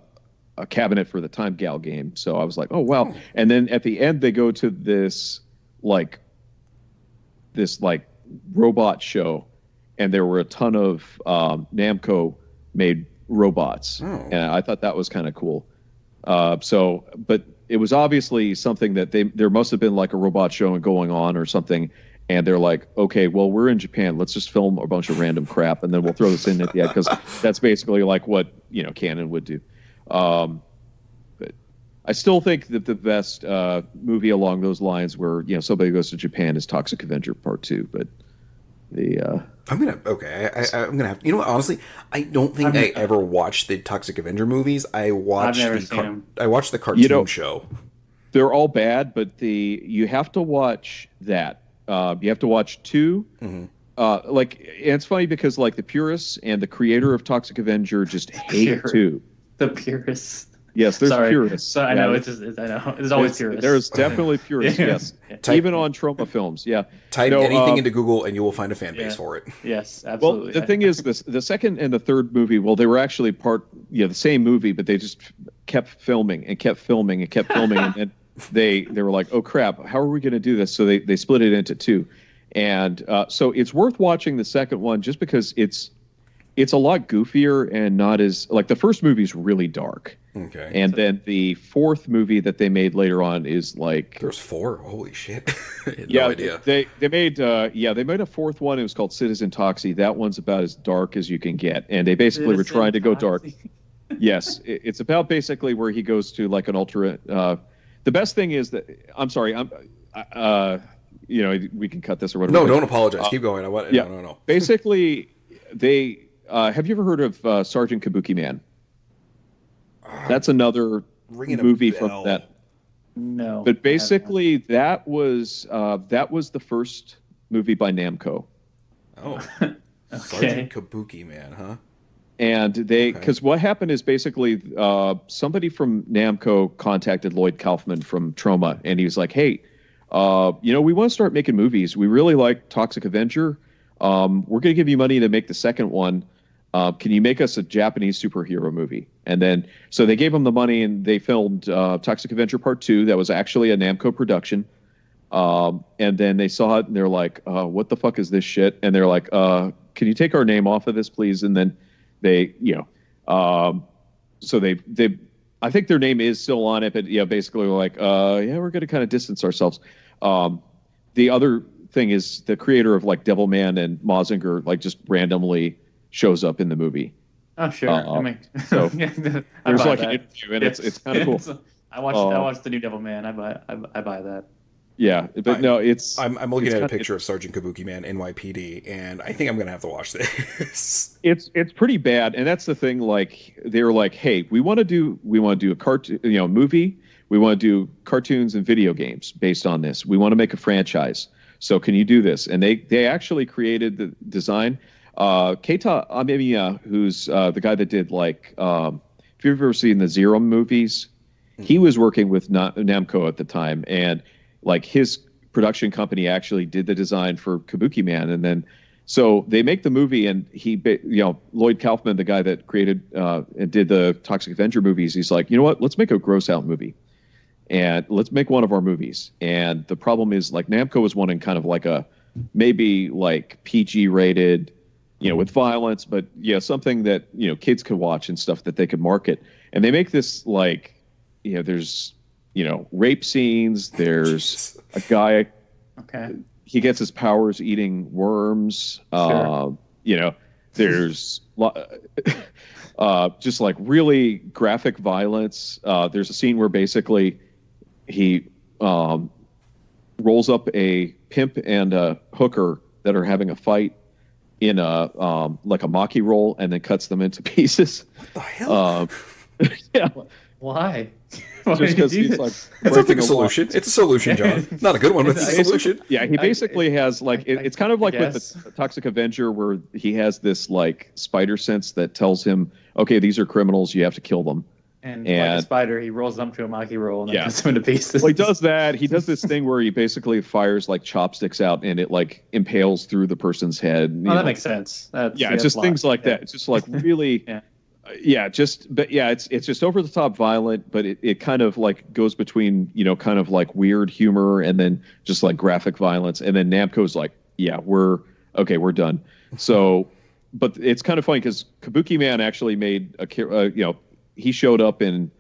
cabinet for the time gal game. So I was like, oh wow. And then at the end they go to this robot show, and there were a ton of Namco made robots. And I thought that was kind of cool. But it was obviously something that there must have been a robot show going on or something. And they're like, okay, well, we're in Japan. Let's just film a bunch of random crap, and then we'll throw this in at the end, because that's basically what Canon would do. But I still think that the best movie along those lines, where somebody goes to Japan, is Toxic Avenger Part 2. But I'm gonna have, honestly, I don't think I ever watched the Toxic Avenger movies. I watched the cartoon show. They're all bad, but you have to watch that. You have to watch 2. Mm-hmm. And it's funny because the purists and the creator of Toxic Avenger just hate 2. The purists. Yes, there's purists. So I know it's always purists. There's definitely purists. Yes, even on Troma films. Yeah, type anything into Google and you will find a fan base for it. Yes, absolutely. Well, the thing is, the second and the third movie, they were actually the same movie, but they just kept filming and kept filming and kept filming, and then they were like, oh crap, how are we going to do this? So they split it into 2, and so it's worth watching the second one just because it's a lot goofier and not as the first movie is really dark. Okay. And then the fourth movie that they made later on is there's 4. Holy shit! No idea. They made a fourth one. It was called Citizen Toxie. That one's about as dark as you can get, and they basically were trying to go dark. Yes, it's about basically where he goes to an ultra. The best thing is that we can cut this or whatever. No, don't apologize. Keep going. No. Basically, they have you ever heard of Sergeant Kabuki Man? That's another movie from that. No. But basically, that was the first movie by Namco. Oh, okay. Sergeant Kabuki Man, huh? And because what happened is basically somebody from Namco contacted Lloyd Kaufman from Troma, and he was like, "Hey, we want to start making movies. We really like Toxic Avenger. We're going to give you money to make the second one. Can you make us a Japanese superhero movie?" And then, so they gave him the money, and they filmed Toxic Avenger Part 2. That was actually a Namco production. And then they saw it, and they're like, what the fuck is this shit? And they're like, can you take our name off of this, please? And then they, so they I think their name is still on it, but basically we're like, we're going to kind of distance ourselves. The other thing is the creator of Devilman and Mazinger just randomly shows up in the movie. Oh sure, so there's an interview, and it's kind of cool. I watched the new Devilman. I buy that. Yeah, but no, it's. I'm looking at a picture of Sergeant Kabuki Man NYPD, and I think I'm gonna have to watch this. It's pretty bad, and that's the thing. They were like, hey, we want to do a cartoon, movie. We want to do cartoons and video games based on this. We want to make a franchise. So can you do this? And they actually created the design. Keita Amemiya, who's the guy that did if you've ever seen the Zero movies, he was working with Namco at the time, and his production company actually did the design for Kabuki Man. And then so they make the movie, and Lloyd Kaufman, the guy that created and did the Toxic Avenger movies, he's like, you know what, let's make a gross out movie, and let's make one of our movies. And the problem is Namco was wanting kind of a maybe PG rated, with violence, but something that kids could watch and stuff that they could market. And they make this there's rape scenes. There's a guy. Okay. He gets his powers eating worms. Sure. There's just really graphic violence. There's a scene where basically he rolls up a pimp and a hooker that are having a fight in a maki roll, and then cuts them into pieces. What the hell? Yeah. Why? Just because he's it's like a solution. It's a solution, John. Not a good one, but it's a solution. Yeah, he basically has it's kind of like with the Toxic Avenger, where he has this spider sense that tells him, okay, these are criminals, you have to kill them. And like a spider, he rolls them to a maki roll and then cuts them into pieces. Well, he does that. He does this thing where he basically fires chopsticks out, and it impales through the person's head. That makes sense. It's just things like that. It's just really. It's just over the top violent, but it kind of goes between kind of weird humor and then just graphic violence, and then Namco's we're done. So, but it's kind of funny because Kabuki Man actually made he showed up in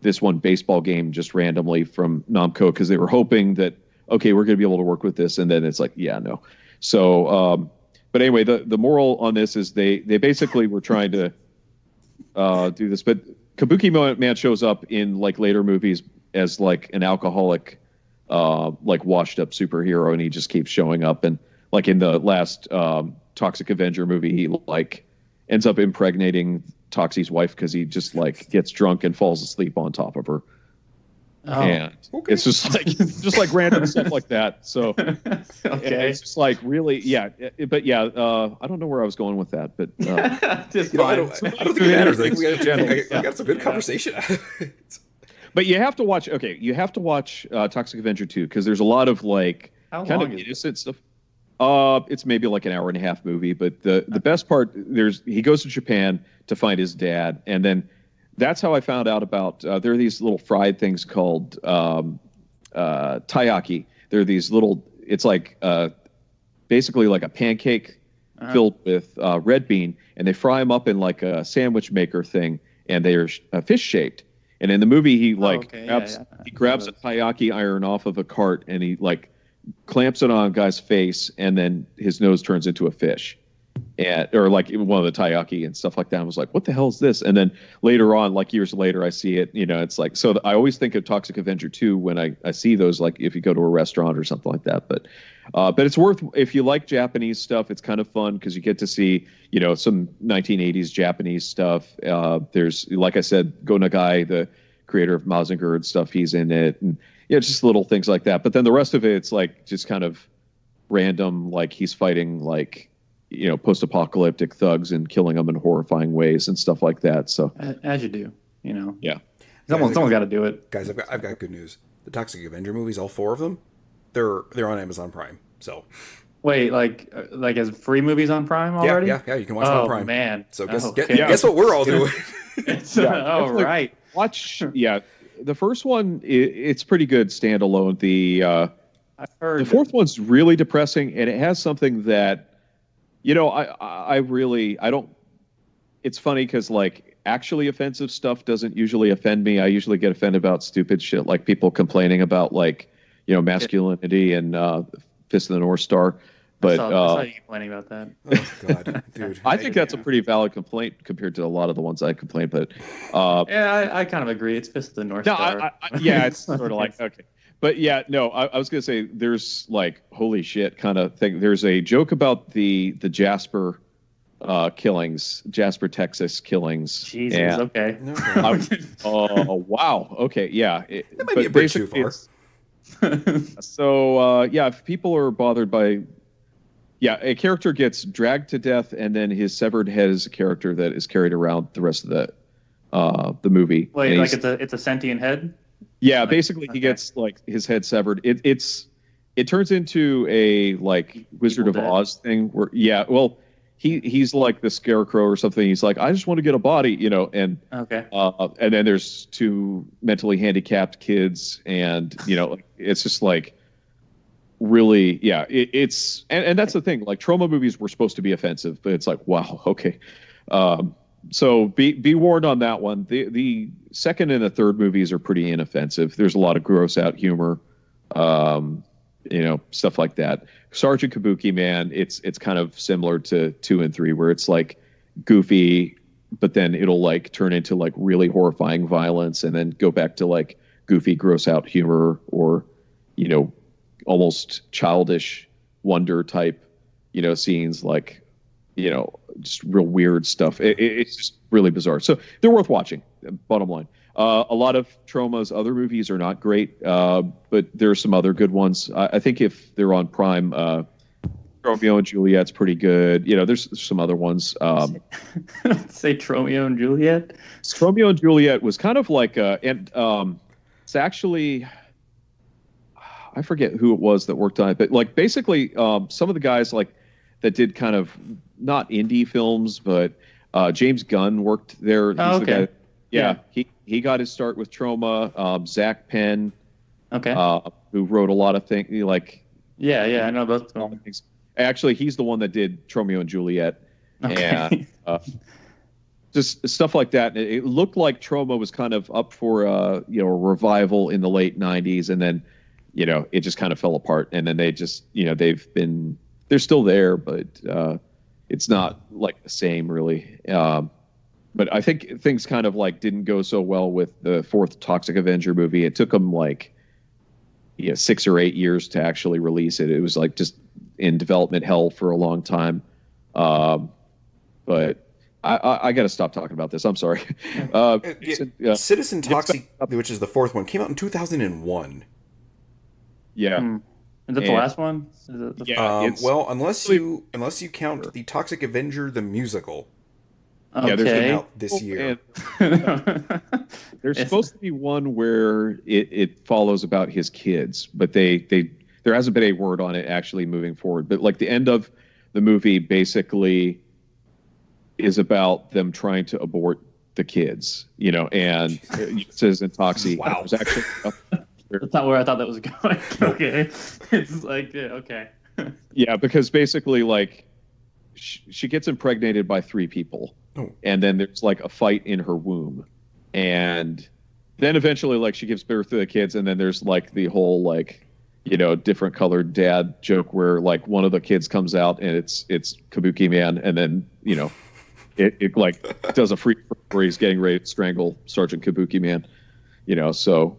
this one baseball game just randomly from Namco because they were hoping that we're going to be able to work with this, and then it's no. So, but anyway, the moral on this is they basically were trying to do this, but Kabuki Man shows up in like later movies as like an alcoholic, like washed up superhero, and he just keeps showing up. And like in the last Toxic Avenger movie, he like ends up impregnating Toxie's wife because he just like gets drunk and falls asleep on top of her. Oh, and it's just like random stuff like that. So it's just like really, yeah. But yeah, I don't know where I was going with that, but I don't think it matters. Like, we got some good conversation. But you have to watch. Okay, you have to watch Toxic Avenger 2 because there's a lot of like kind of innocent stuff. It's maybe like an hour and a half movie, but the best part he goes to Japan to find his dad, and then. That's how I found out about. There are these little fried things called taiyaki. They're these little. It's like basically like a pancake filled with red bean, and they fry them up in like a sandwich maker thing, and they are fish shaped. And in the movie, he grabs a taiyaki iron off of a cart, and he like clamps it on a guy's face, and then his nose turns into a fish. Or like one of the taiyaki and stuff like that. I was like, what the hell is this? And then later on, like years later, I see it, it's like, so I always think of Toxic Avenger 2 when I see those, like if you go to a restaurant or something like that. But it's worth, if you like Japanese stuff, it's kind of fun because you get to see, some 1980s Japanese stuff. There's, like I said, Go Nagai, the creator of Mazinger and stuff, he's in it. And just little things like that. But then the rest of it's like just kind of random, like he's fighting like, post-apocalyptic thugs and killing them in horrifying ways and stuff like that. So as you do, Yeah. Someone's got to do it. Guys, I've got good news. The Toxic Avenger movies, all 4 of them, they're on Amazon Prime. So wait, like as free movies on Prime already? Yeah, you can watch them on Prime. Oh man. So guess what we're all doing. Right. Watch the first one, it's pretty good standalone. I've heard the fourth one's really depressing, and it has something that I don't. It's funny because like actually offensive stuff doesn't usually offend me. I usually get offended about stupid shit, like people complaining about like masculinity and Fist of the North Star. But I saw you complaining about that. Oh God, dude! I think that's a pretty valid complaint compared to a lot of the ones I complain. But I kind of agree. It's Fist of the North Star. It's sort of like okay. But yeah, no, I was going to say there's like, holy shit kind of thing. There's a joke about the Jasper killings, Jasper, Texas killings. Jesus, and okay. Wow. Okay, yeah. That might be a bridge too far. So, if people are bothered by... Yeah, a character gets dragged to death, and then his severed head is a character that is carried around the rest of the movie. Wait, like it's a sentient head? Yeah, basically he gets like his head severed. It turns into a like Wizard of Oz thing where he's like the Scarecrow or something. He's like, I just want to get a body, and and then there's 2 mentally handicapped kids, and it's just like really it's and that's the thing. Like trauma movies were supposed to be offensive, but it's like wow, okay. So be warned on that one. The second and the third movies are pretty inoffensive. There's a lot of gross out humor, stuff like that. Sergeant Kabuki Man, it's kind of similar to 2 and 3, where it's like goofy, but then it'll like turn into like really horrifying violence, and then go back to like goofy, gross out humor, or almost childish wonder type, scenes like. Just real weird stuff. It's just really bizarre. So they're worth watching. Bottom line, a lot of Troma's other movies are not great, but there are some other good ones. I think if they're on Prime, Romeo and Juliet's pretty good. There's some other ones. Say Romeo and Juliet. Romeo and Juliet was kind of like it's actually. I forget who it was that worked on it, but like basically some of the guys like that did kind of not indie films, but James Gunn worked there. He's the guy. Yeah. He got his start with Troma. Zach Penn, who wrote a lot of things. Like, I know both things. Actually, he's the one that did Romeo and Juliet, and just stuff like that. It looked like Troma was kind of up for a revival in the late '90s, and then it just kind of fell apart. And then they just they're still there, but it's not like the same really. But I think things kind of like didn't go so well with the fourth Toxic Avenger movie. It took them like 6 or 8 years to actually release it. It was like just in development hell for a long time. But I got to stop talking about this. I'm sorry. Citizen Toxic, which is the fourth one, came out in 2001. Yeah. Is that the last one? Well, unless you count the Toxic Avenger the musical. Okay. Yeah, they came out this year. There's supposed to be one where it follows about his kids, but there hasn't been a word on it actually moving forward. But like the end of the movie basically is about them trying to abort the kids, and it says in Toxie. Wow. There's actually that's not where I thought that was going. Okay. It's like, okay. Yeah, because basically, like, she gets impregnated by 3 people. Oh. And then there's, like, a fight in her womb. And then eventually, like, she gives birth to the kids, and then there's, like, the whole, like, different colored dad joke where, like, one of the kids comes out, and it's Kabuki Man, and then, it like, does a freak where he's getting ready to strangle Sergeant Kabuki Man. So...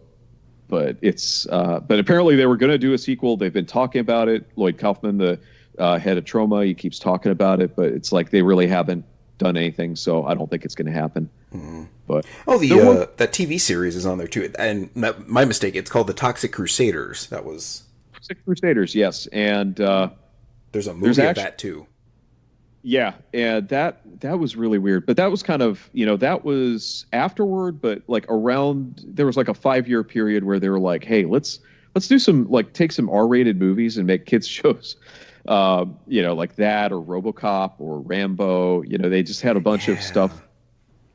But but apparently they were going to do a sequel. They've been talking about it. Lloyd Kaufman, the head of Troma, he keeps talking about it, but it's like they really haven't done anything. So I don't think it's going to happen. Mm-hmm. But that TV series is on there too. And my mistake. It's called the Toxic Crusaders. That was Toxic Crusaders, yes. And there's a movie of that too. Yeah, and that was really weird. But that was kind of, that was afterward, but like around, there was like a 5-year period where they were like, hey, let's do some, like, take some R-rated movies and make kids shows, like that or RoboCop or Rambo. They just had a bunch of stuff.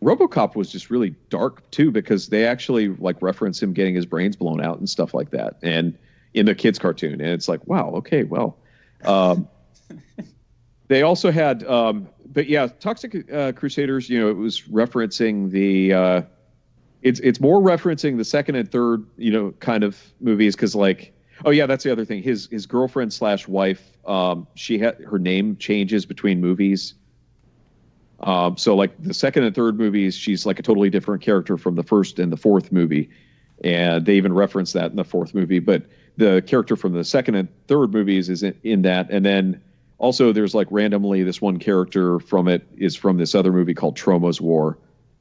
RoboCop was just really dark too, because they actually like reference him getting his brains blown out and stuff like that, and in the kids cartoon. And it's like, wow, okay, well. They also had, but yeah, Toxic Crusaders. It was referencing the. It's more referencing the second and third, kind of movies, because like, oh yeah, that's the other thing. His girlfriend / wife, she had her name changes between movies. So like the second and third movies, she's like a totally different character from the first and the fourth movie, and they even reference that in the fourth movie. But the character from the second and third movies is in that, and then. Also, there's like randomly this one character from it is from this other movie called Troma's War.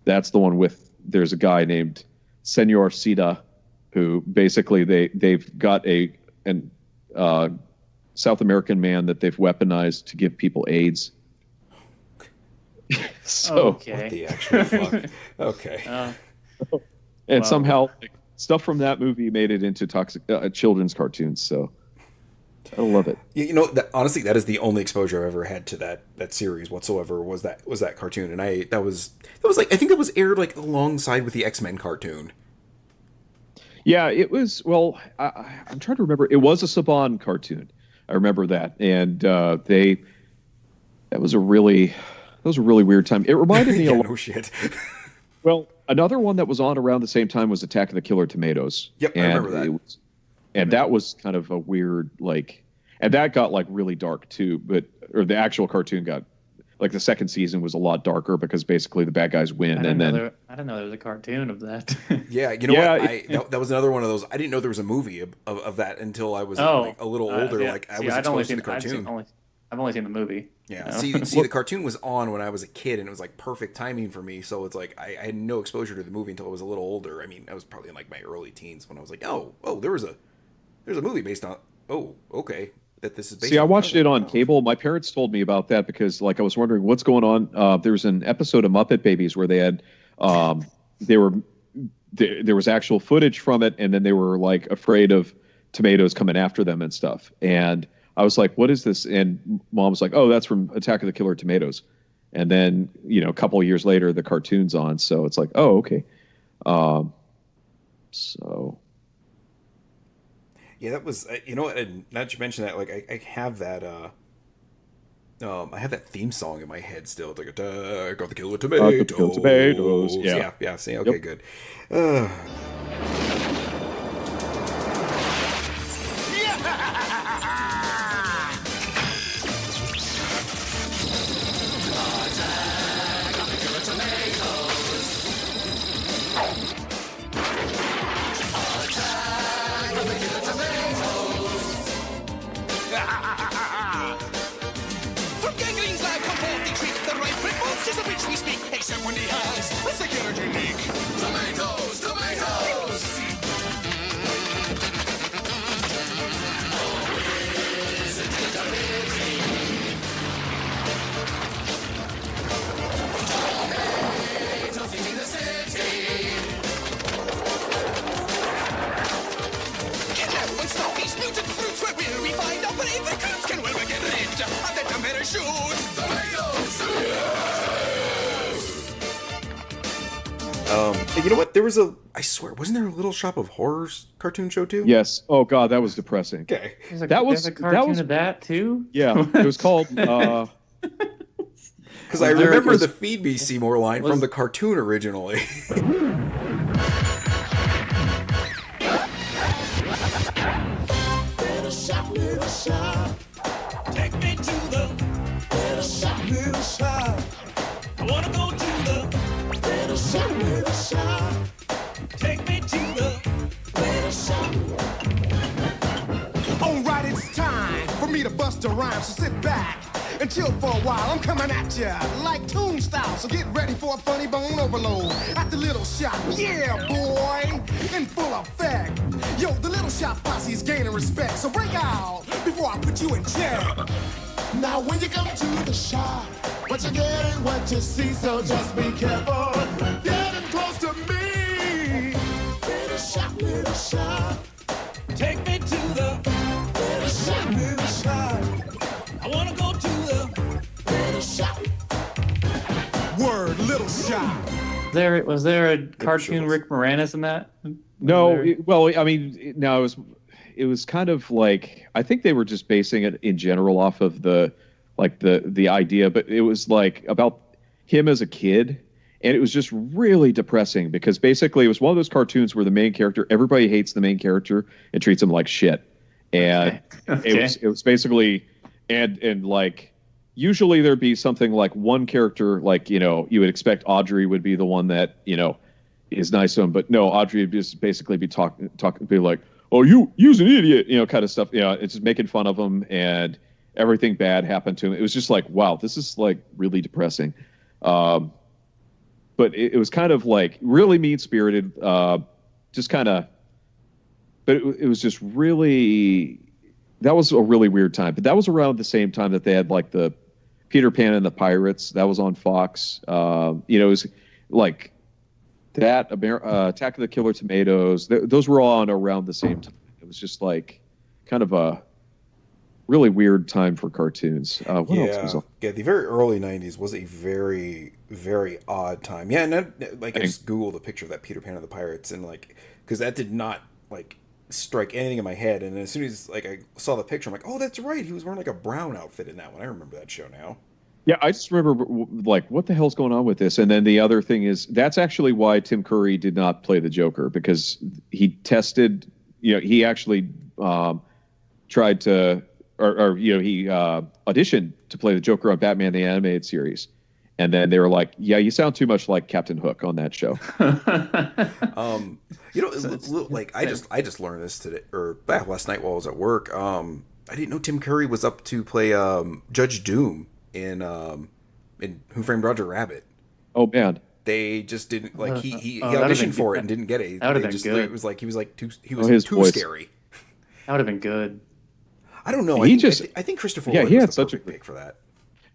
That's the one with, there's a guy named Senor Sida, who basically they've got an South American man that they've weaponized to give people AIDS. So okay. What the actual fuck? Okay. And somehow stuff from that movie made it into toxic children's cartoons. So. I love it. Honestly, that is the only exposure I've ever had to that series whatsoever. Was that cartoon, and that was like, I think that was aired like alongside with the X-Men cartoon. Yeah, it was. Well, I'm trying to remember. It was a Saban cartoon. I remember that, and that was a really weird time. It reminded me yeah, a no shit. Well, another one that was on around the same time was Attack of the Killer Tomatoes. Yep, I remember that. And that was kind of a weird, like, and that got like really dark too. Or the actual cartoon got, like, the second season was a lot darker because basically the bad guys win. I didn't know there was a cartoon of that. Yeah, what? That was another one of those. I didn't know there was a movie of that until I was like a little older. Yeah. Like I was exposed to the cartoon. I've only seen the movie. Yeah, see, the cartoon was on when I was a kid, and it was like perfect timing for me. So it's like I had no exposure to the movie until I was a little older. I mean, I was probably in like my early teens when I was like, oh, there's a movie based on. Oh, okay. That this is based. See, I watched it on cable. My parents told me about that because, like, I was wondering what's going on. There was an episode of Muppet Babies where they had, there was actual footage from it, and then they were like afraid of tomatoes coming after them and stuff. And I was like, "What is this?" And Mom was like, "Oh, that's from Attack of the Killer Tomatoes." And then, a couple of years later, the cartoon's on, so it's like, "Oh, okay." So. Yeah, that was and not to mention that, like I have that I have that theme song in my head still. It's like Attack of the Killer Tomatoes. Yeah. See, okay, yep. Good. You know what? I swear, wasn't there a Little Shop of Horrors cartoon show too? Yes. Oh God, that was depressing. Okay. There's a cartoon of that too? Yeah. It was called because I remember the Feed Me Seymour line from the cartoon originally. Little shop, take me to the little shop, little shop. I wanna go to the little shop, take me to the little shop. Alright, it's time for me to bust a rhyme, so sit back and chill for a while. I'm coming at ya like Toon style, so get ready for a funny bone overload at the Little Shop. Yeah, boy, in full effect. Yo, the Little Shop posse's gaining respect, so break out before I put you in check. Now when you come to the shop, what you get is what you see, so just be careful getting close to me. Little shop, take me to the little shop. I wanna go to the little shop. Word, Little Shop. Was there a cartoon Rick Moranis in that? No, it was kind of like, I think they were just basing it in general off of the idea, but it was like about him as a kid, and it was just really depressing because basically it was one of those cartoons where the main character, everybody hates the main character and treats him like shit, and it was basically and like usually there'd be something like one character, like, you know, you would expect Audrey would be the one that, you know, is nice to him, but no, Audrey would just basically be talking, be like, oh, you's an idiot, you know, kind of stuff. You know, it's just making fun of him, and everything bad happened to him. It was just like, wow, this is like really depressing. But it was kind of like really mean-spirited, just kind of, but it was just really, that was a really weird time. But that was around the same time that they had like the Peter Pan and the Pirates. That was on Fox. You know, it was like that, Attack of the Killer Tomatoes. Those were all on around the same time. It was just like kind of a really weird time for cartoons. What else was on? Yeah, the very early 90s was a very, very odd time. Yeah, and I just Googled a picture of that Peter Pan and the Pirates, and like, because that did not like strike anything in my head. And as soon as like I saw the picture, I'm like, oh, that's right, he was wearing like a brown outfit in that one. I remember that show now. Yeah, I just remember like, what the hell's going on with this? And then the other thing is, that's actually why Tim Curry did not play the Joker, because he tested, you know, he actually tried to, or you know, he auditioned to play the Joker on Batman the Animated Series, and then they were like, "Yeah, you sound too much like Captain Hook on that show." You know, like I just learned this today or last night while I was at work. I didn't know Tim Curry was up to play Judge Doom in Who Framed Roger Rabbit. Oh man. They just didn't like he auditioned for it and didn't get it. That would have been good. It was like he was too scary. That would have been good. I don't know. I think Christopher Lloyd was the perfect pick for that.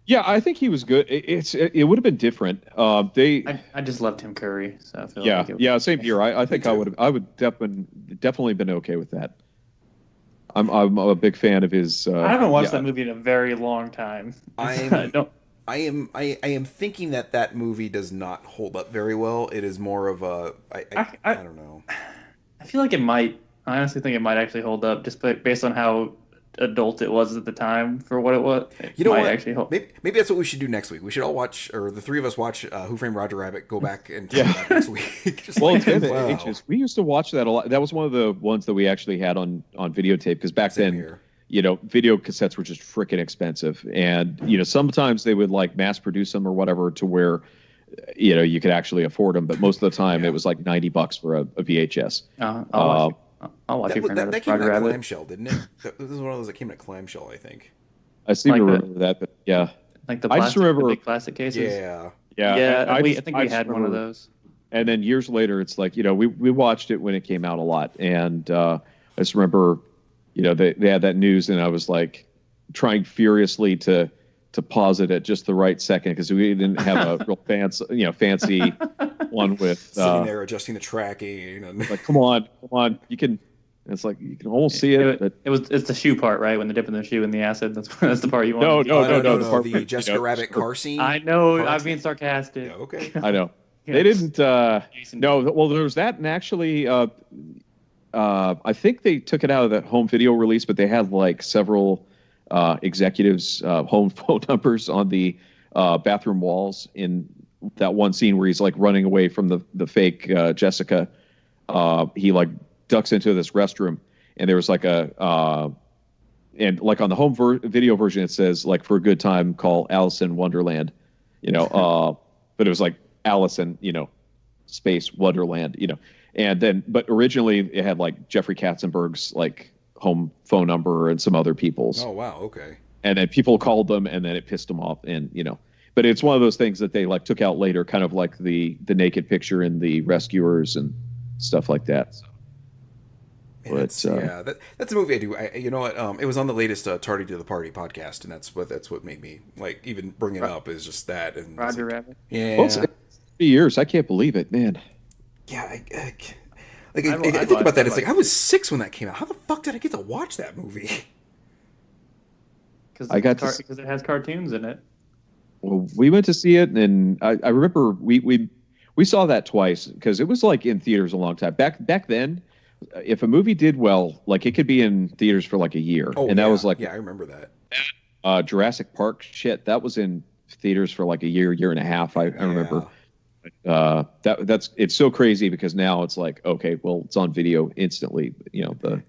Yeah, I think he was good. It would have been different. I just love Tim Curry, so I feel like same here. I think I would definitely been okay with that. I'm a big fan of his. I haven't watched that movie in a very long time. I am thinking that movie does not hold up very well. It is more of a I don't know. I feel like it might. I honestly think it might actually hold up, just based on how adult it was at the time for what it was. You know what? Maybe that's what we should do next week. We should all watch, or the three of us watch Who Framed Roger Rabbit. Go back and talk about next week. We used to watch that a lot. That was one of the ones that we actually had on videotape, because back then, you know, video cassettes were just freaking expensive, and you know, sometimes they would like mass produce them or whatever to where, you know, you could actually afford them, but most of the time it was like $90 for a VHS. I'll watch that came in a clamshell, didn't it? This is one of those that came in a clamshell, I think. I seem to remember that, but yeah. Like the plastic, I just remember the big plastic cases. Yeah. I think we had one of those. And then years later, it's like, you know, we watched it when it came out a lot, and I just remember, you know, they had that news, and I was like trying furiously to pause it at just the right second, because we didn't have a real fancy one with sitting there adjusting the tracking. And... like, come on, you can. It's like you can almost see it. But It's the shoe part, right? When they're dipping their shoe in the acid. That's the part you want. No. The Jessica Rabbit car scene. I know. I'm being sarcastic. Yeah, okay. I know. They didn't. No. Well, there was that, and actually, I think they took it out of the home video release, but they had like several executives' home phone numbers on the bathroom walls in that one scene where he's like running away from the fake Jessica. He like ducks into this restroom, and there was like and like on the home video version, it says like for a good time call Alice in Wonderland, but it was like Allison, space Wonderland, and then but originally it had like Jeffrey Katzenberg's like home phone number and some other people's. Oh wow, okay. And then people called them, and then it pissed them off, and but it's one of those things that they like took out later, kind of like the naked picture in The Rescuers and stuff like that. So. But, that's a movie I do. You know what? It was on the latest Tardy to the Party podcast, and that's what made me like even bring it up is just that. And Roger Rabbit. Yeah, well, it's 3 years. I can't believe it, man. Yeah, I think about that. It's like I was 6 when that came out. How the fuck did I get to watch that movie? Because it has cartoons in it. Well, we went to see it, and I remember we saw that twice because it was like in theaters a long time back then. If a movie did well, like it could be in theaters for like a year, that was like I remember that. Jurassic Park shit that was in theaters for like a year and a half. I remember. That's it's so crazy because now it's like okay, well it's on video instantly. They're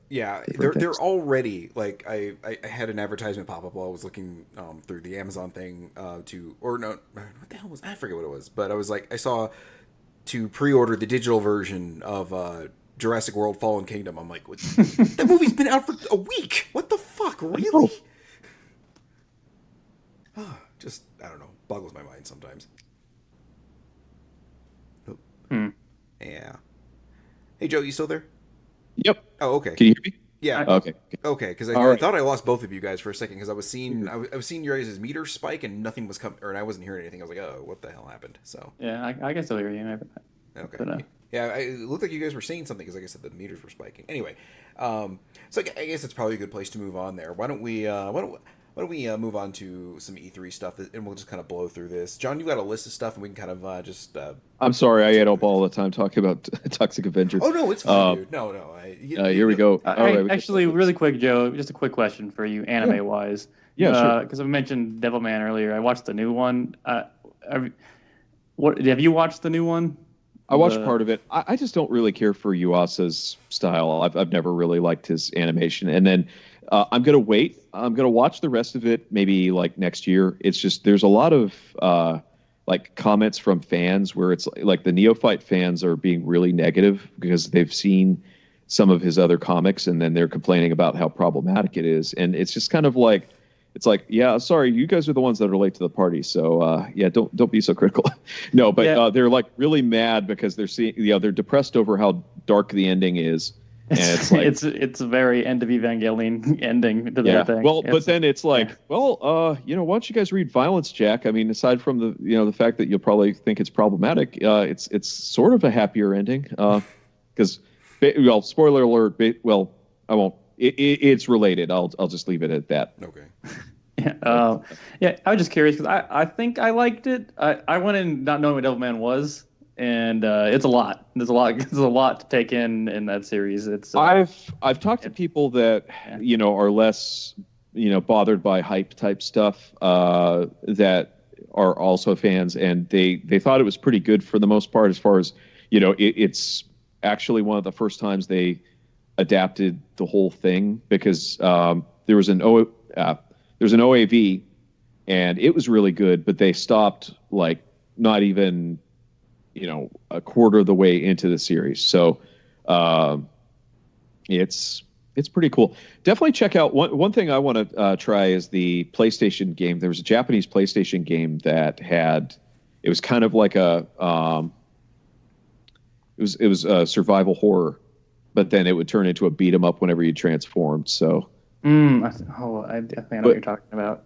already like I had an advertisement pop up while I was looking through the Amazon thing what the hell was I forget what it was, but I saw to pre-order the digital version of Jurassic World Fallen Kingdom. I'm like, that movie's been out for a week. What the fuck, really? Just I don't know, boggles my mind sometimes. Yeah. Hey, Joe, you still there? Yep. Oh, okay. Can you hear me? Yeah. Okay. Okay, because I thought I lost both of you guys for a second because I was seeing your guys' meter spike and nothing was coming, and I wasn't hearing anything. I was like, oh, what the hell happened? So. Yeah, I can still hear you. Okay. But, yeah, it looked like you guys were saying something because, like I said, the meters were spiking. Anyway, so I guess it's probably a good place to move on there. Why don't we move on to some E3 stuff, and we'll just kind of blow through this. John, you got a list of stuff, and we can kind of just... I'm sorry, I ate up all the time talking about Toxic Avenger. Oh, no, it's fine, dude. No. Here we go. Actually, really quick, Joe, just a quick question for you, anime-wise. Yeah, sure. Because I mentioned Devilman earlier. I watched the new one. Have you watched the new one? I watched part of it. I just don't really care for Yuasa's style. I've never really liked his animation. And then I'm going to wait. I'm going to watch the rest of it maybe like next year. It's just there's a lot of like comments from fans where it's like the neophyte fans are being really negative because they've seen some of his other comics and then they're complaining about how problematic it is. And it's just kind of like, it's like, yeah, sorry, you guys are the ones that are late to the party. So don't be so critical. No, but they're like really mad because they're seeing, they're depressed over how dark the ending is. And it's like it's a very end of Evangelion ending to their thing. Well, but then it's like, why don't you guys read Violence Jack? I mean, aside from the fact that you'll probably think it's problematic, it's sort of a happier ending. Because spoiler alert. I won't. It's related. I'll just leave it at that. Okay. I was just curious because I think I liked it. I went in not knowing what Devilman was, and it's a lot. There's a lot to take in that series. It's I've talked to people that are less bothered by hype type stuff that are also fans, and they thought it was pretty good for the most part. As far as it's actually one of the first times they adapted the whole thing because there was an OAV and it was really good, but they stopped like not even a quarter of the way into the series. So it's pretty cool. Definitely check out one thing I want to try is the PlayStation game. There was a Japanese PlayStation game that it was kind of like it was a survival horror, but then it would turn into a beat 'em up whenever you transformed. So, I definitely know what you're talking about.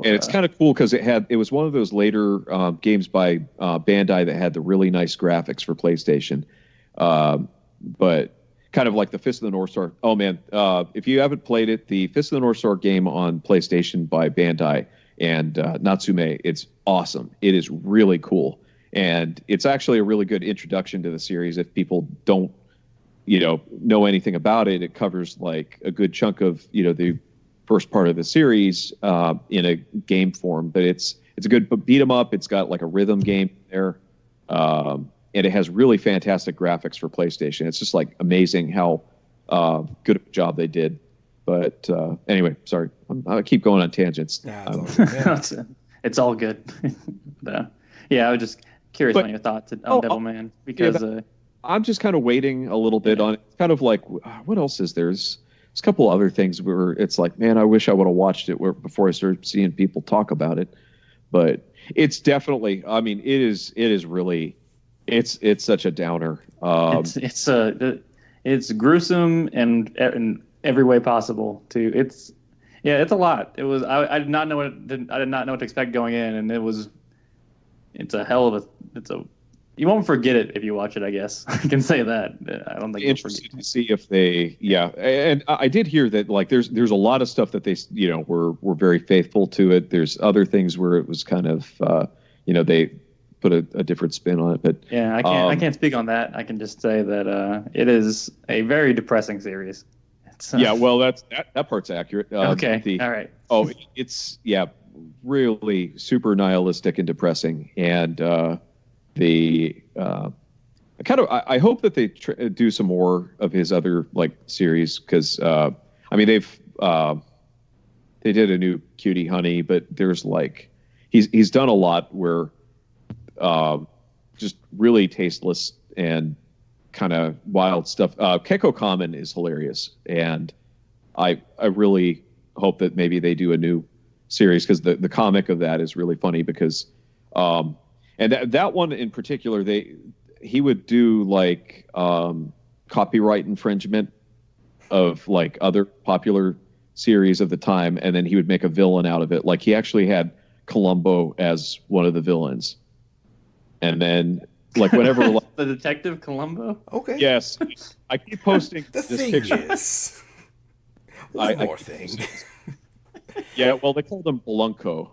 And it's kind of cool because it was one of those later games by Bandai that had the really nice graphics for PlayStation. But kind of like the Fist of the North Star. Oh man, if you haven't played it, the Fist of the North Star game on PlayStation by Bandai and Natsume, it's awesome. It is really cool, and it's actually a really good introduction to the series. If people don't, know anything about it, it covers like a good chunk of the first part of the series in a game form. But it's a good beat 'em up. It's got like a rhythm game there. And it has really fantastic graphics for PlayStation. It's just like amazing how good a job they did. But anyway, sorry, I keep going on tangents. It's all good. Yeah, I was just curious on your thoughts on Devilman because I'm just kind of waiting a little bit on it. It's kind of like, what else is there? There's a couple other things where it's like, man, I wish I would have watched it before I started seeing people talk about it. But it's definitely, I mean, it is really. It's such a downer. It's gruesome and in every way possible. It's a lot. It was. I did not know what to expect going in, and it's a hell of a. You won't forget it if you watch it. I guess I can say that. I don't think. Interested to see if they. Yeah, and I did hear that like there's a lot of stuff that they were very faithful to it. There's other things where it was kind of they put a different spin on it, but yeah, I can't speak on that. I can just say that it is a very depressing series. Yeah, well, that part's accurate. Okay, all right. Oh, it's really super nihilistic and depressing, and I hope that they do some more of his other like series because I mean they did a new Cutie Honey, but there's like he's done a lot where. Just really tasteless and kind of wild stuff. Kekko Kamen is hilarious, and I really hope that maybe they do a new series because the comic of that is really funny because and that one in particular he would do like copyright infringement of like other popular series of the time, and then he would make a villain out of it. Like he actually had Columbo as one of the villains. And then, like, whenever the Detective Columbo. Okay. Yes, I keep posting this thing picture. Is one more thing. Yeah, well, they called him Belunco,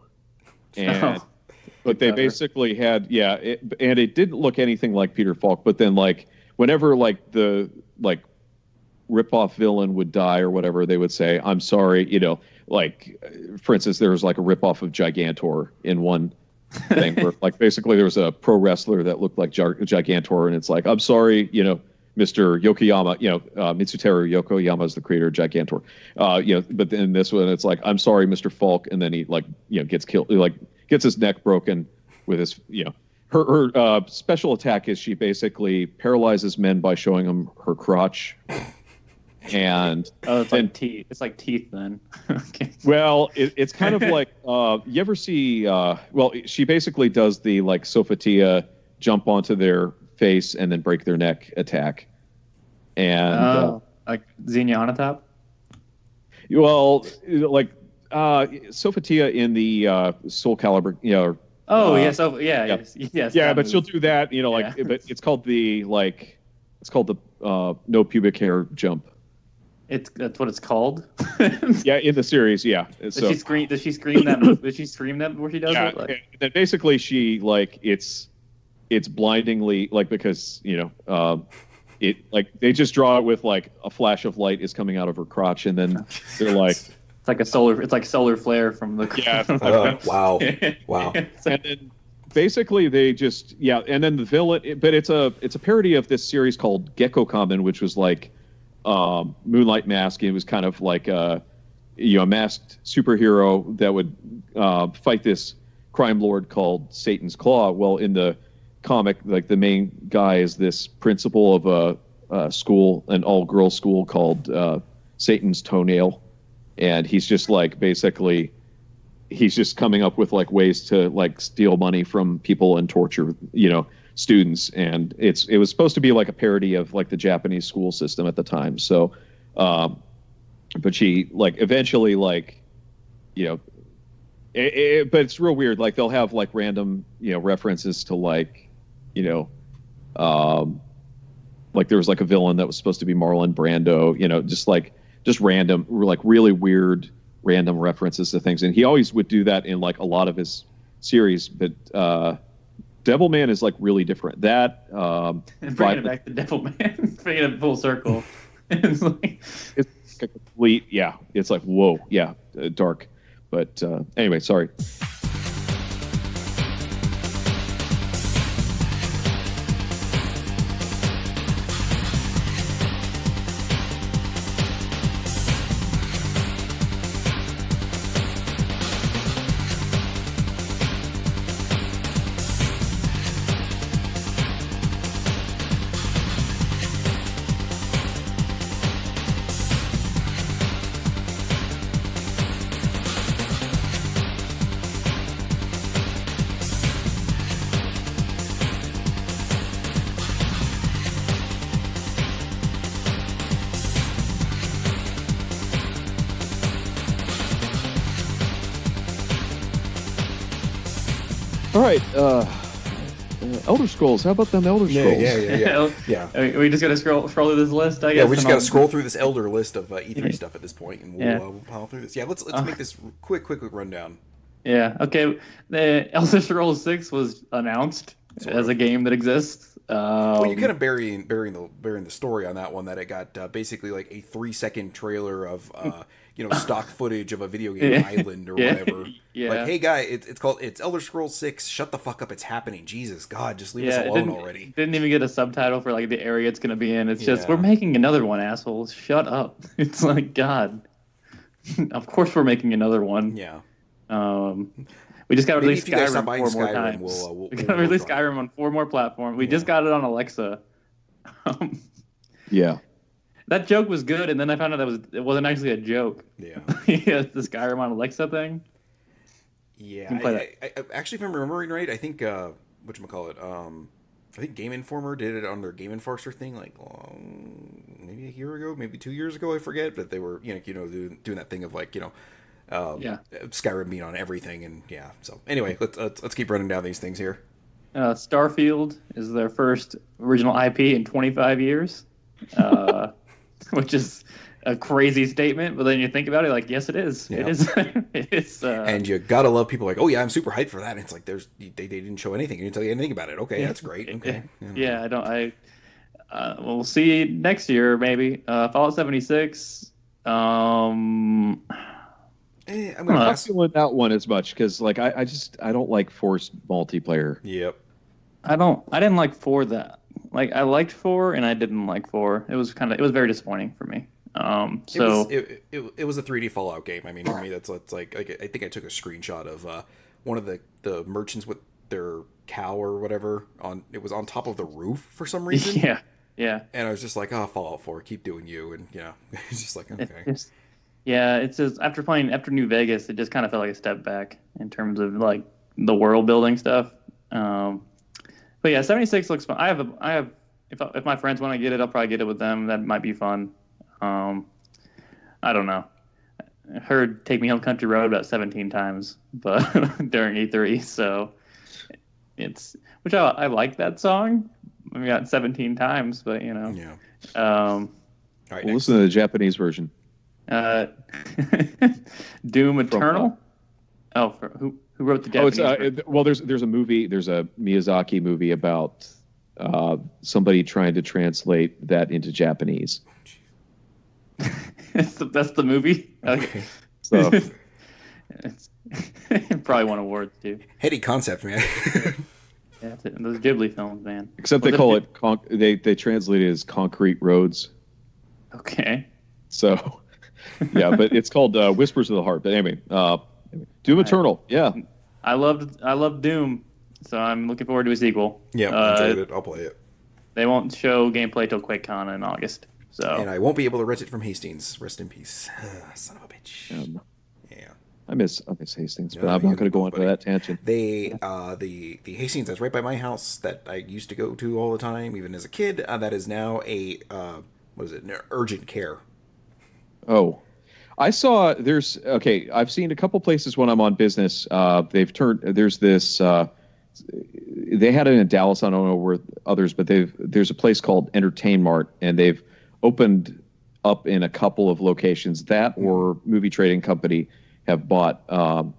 but they basically had and it didn't look anything like Peter Falk. But then, like, whenever like the rip-off villain would die or whatever, they would say, "I'm sorry," like for instance, there was like a rip-off of Gigantor in one. Thing where like basically there was a pro wrestler that looked like Gigantor, and it's like, I'm sorry, Mr. Yokoyama, Mitsuteru Yokoyama is the creator of Gigantor, but then this one it's like, I'm sorry, Mr. Falk, and then he like gets killed, like gets his neck broken with his her special attack is she basically paralyzes men by showing them her crotch. And it's like teeth. It's like teeth then. Okay. Well, it's kind of like you ever see? Well, she basically does the like Sophia jump onto their face and then break their neck attack. And like Xenia Onatop? Well, like Sophia in the Soul Calibur, yes, yes. Yeah, but she'll do that, but it's called the no pubic hair jump. That's what it's called. Yeah, in the series, yeah. Does she scream that? Does she scream that before she does it? Like? And then basically she like it's blindingly like because it like they just draw it with like a flash of light is coming out of her crotch, and then they're like it's like solar flare from the wow. And then basically they just and then the villain, but it's a parody of this series called Gekko Kamen, which was like Moonlight Mask. It was kind of like a masked superhero that would fight this crime lord called Satan's Claw. Well, in the comic, like the main guy is this principal of a school, an all-girls school called Satan's Toenail, and he's just like basically he's just coming up with like ways to like steal money from people and torture students, and it was supposed to be like a parody of like the Japanese school system at the time. So but she like eventually like but it's real weird, like they'll have like random references to like like there was like a villain that was supposed to be Marlon Brando, just random, like really weird random references to things. And he always would do that in like a lot of his series, but Devilman is like really different. That bringing it back to Devilman, bringing it full circle. It's like it's a complete, it's like whoa, dark. But anyway, sorry. All right, Elder Scrolls. How about them Elder Scrolls? Yeah. We just gotta scroll through this list, I guess. Yeah, we just gotta scroll through this Elder list of E3 stuff at this point, and we'll pile through this. Yeah, let's make this quick rundown. Yeah. Okay. The Elder Scrolls 6 was announced as a game that exists. Well, you kind of burying the story on that one, that it got basically like a 3-second trailer of stock footage of a video game island or whatever. Yeah. Like, hey guy, it's Elder Scrolls 6. Shut the fuck up, it's happening. Jesus God, just leave us alone already. Didn't even get a subtitle for like the area it's gonna be in. It's just, we're making another one, assholes. Shut up. It's like, God. Of course we're making another one. Yeah. We just got to release Skyrim 4 more times. We got to release Skyrim on 4 more platforms. We just got it on Alexa. Yeah. That joke was good, and then I found out it wasn't actually a joke. Yeah. The Skyrim on Alexa thing. Yeah. I actually, if I'm remembering right, I think whatchamacallit, I think Game Informer did it on their Game Enforcer thing like maybe a year ago, maybe 2 years ago, I forget, but they were doing that thing of like Skyrim being on everything, and so anyway, let's keep running down these things here. Starfield is their first original IP in 25 years, which is a crazy statement, but then you think about it, like, yes, it is. Yeah. It is. It is. And you gotta love people like, oh yeah, I'm super hyped for that. And it's like they didn't show anything. They didn't tell you anything about it. Okay, that's great. Okay. We'll see next year maybe. Fallout 76. I'm not feeling that one as much because like I don't like forced multiplayer. Yep. I didn't like 4 that. Like I liked 4 and I didn't like 4. It was very disappointing for me. It was a 3D Fallout game. I mean, for me, that's like I think I took a screenshot of one of the merchants with their cow or whatever it was on top of the roof for some reason. Yeah. And I was just like, Fallout 4, keep doing you, and it's just like, okay. It's just after New Vegas, it just kind of felt like a step back in terms of like the world building stuff. But yeah, 76 looks fun. I have if my friends want to get it, I'll probably get it with them. That might be fun. I don't know. I heard "Take Me Home, Country Road" about 17 times, but during E3, so which I like that song. We got 17 times, but Yeah. All right, listen to the Japanese version. Doom Eternal. Who wrote the Japanese version? There's a movie. There's a Miyazaki movie about somebody trying to translate that into Japanese. That's the movie. Okay. So it probably won awards too. Heady concept, man. Yeah, those Ghibli films, man. Except they call it they translate it as Concrete Roads. Okay. So, yeah, but it's called Whispers of the Heart. But anyway, Doom Eternal. Yeah. I loved Doom, so I'm looking forward to a sequel. Yeah, I enjoyed it. I'll play it. They won't show gameplay till QuakeCon in August. So. And I won't be able to rent it from Hastings. Rest in peace. Son of a bitch. Yeah. I miss Hastings, but I'm not going to go into that tangent. The Hastings that's right by my house that I used to go to all the time, even as a kid, that is now an urgent care. Oh, I saw I've seen a couple places when I'm on business. There's this they had it in Dallas. I don't know where others, but there's a place called Entertain Mart, and they've opened up in a couple of locations. That or Movie Trading Company have bought.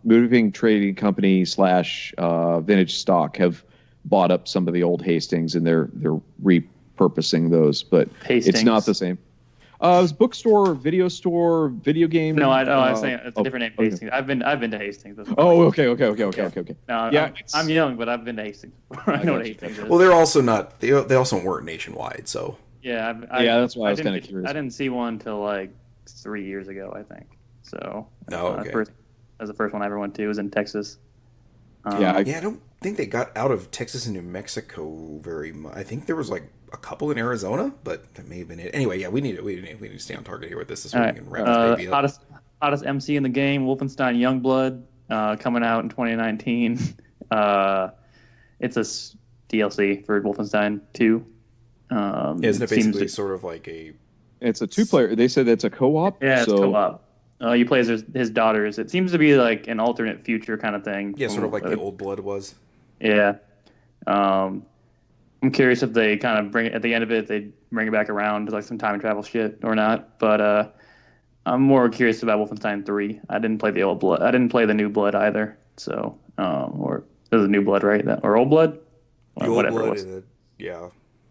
Moving Trading Company / Vintage Stock have bought up some of the old Hastings, and they're repurposing those, but Hastings. It's not the same. It was bookstore, video store, video game. No, I was saying it's a different name. Okay. Hastings. I've been to Hastings. Oh, okay. No, yeah, I'm young, but I've been to Hastings. I know what Hastings is. Well, they're also not. They also weren't nationwide, so. Yeah, that's why I was kind of curious. I didn't see one till like 3 years ago, I think. So. Okay. That was the first one I ever went to. It was in Texas. I don't think they got out of Texas and New Mexico very much. I think there was like a couple in Arizona, but that may have been it. Anyway, yeah, we need to stay on target here with this. All right. Hottest MC in the game, Wolfenstein Youngblood, coming out in 2019. It's a DLC for Wolfenstein 2. Isn't it basically sort of like a? It's a 2-player. They said it's a co-op. Yeah, it's co-op. You play as his daughters. It seems to be like an alternate future kind of thing. Yeah, sort of like the Old Blood was. Yeah. I'm curious if they kind of bring it at the end of it, they bring it back around to like some time travel shit or not. But I'm more curious about Wolfenstein 3. I didn't play the Old Blood. I didn't play the New Blood either. So, or it was a New Blood, right? Or Old Blood? The Old whatever Blood, it was.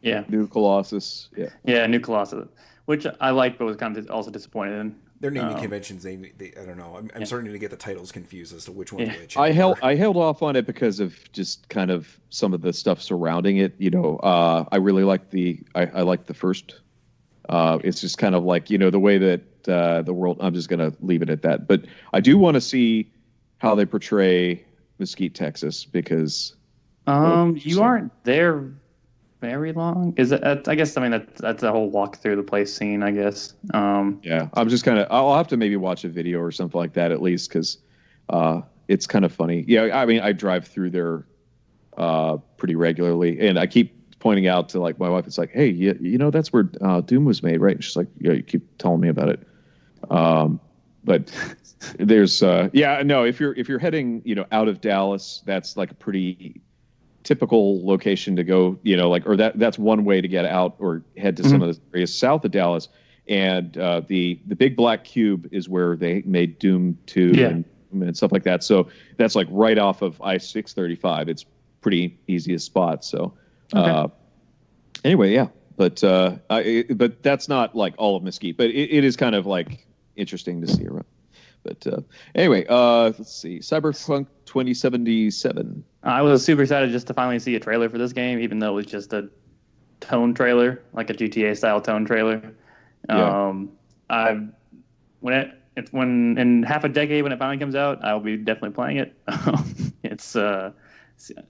Yeah. New Colossus. Yeah. Yeah, New Colossus, which I liked, but was kind of also disappointed in. Their naming conventions, I don't know. I'm starting to get the titles confused as to which one which. I held off on it because of just kind of some of the stuff surrounding it. You know, I really like I like the first. It's just kind of like, the way that the world. I'm just going to leave it at that. But I do want to see how they portray Mesquite, Texas, because you aren't there very long. Is it? I guess. I mean, that's a whole walk through the place scene, I guess. Yeah, I'm just kind of. I'll have to maybe watch a video or something like that at least, because it's kind of funny. Yeah, I mean, I drive through there pretty regularly, and I keep pointing out to like my wife. It's like, hey, you know, that's where Doom was made, right? And she's like, yeah, you keep telling me about it. But there's if you're heading out of Dallas, that's like a pretty typical location to go, or that's one way to get out or head to some of the areas south of Dallas. And the big black cube is where they made Doom 2 and stuff like that. So that's like right off of I-635. It's pretty easiest spot. So anyway, yeah. But that's not like all of Mesquite, but it is kind of like interesting to see around. But anyway, let's see. Cyberpunk 2077. I was super excited just to finally see a trailer for this game, even though it was just a tone trailer, like a GTA style tone trailer. Yeah. When in half a decade when it finally comes out, I will be definitely playing it. It's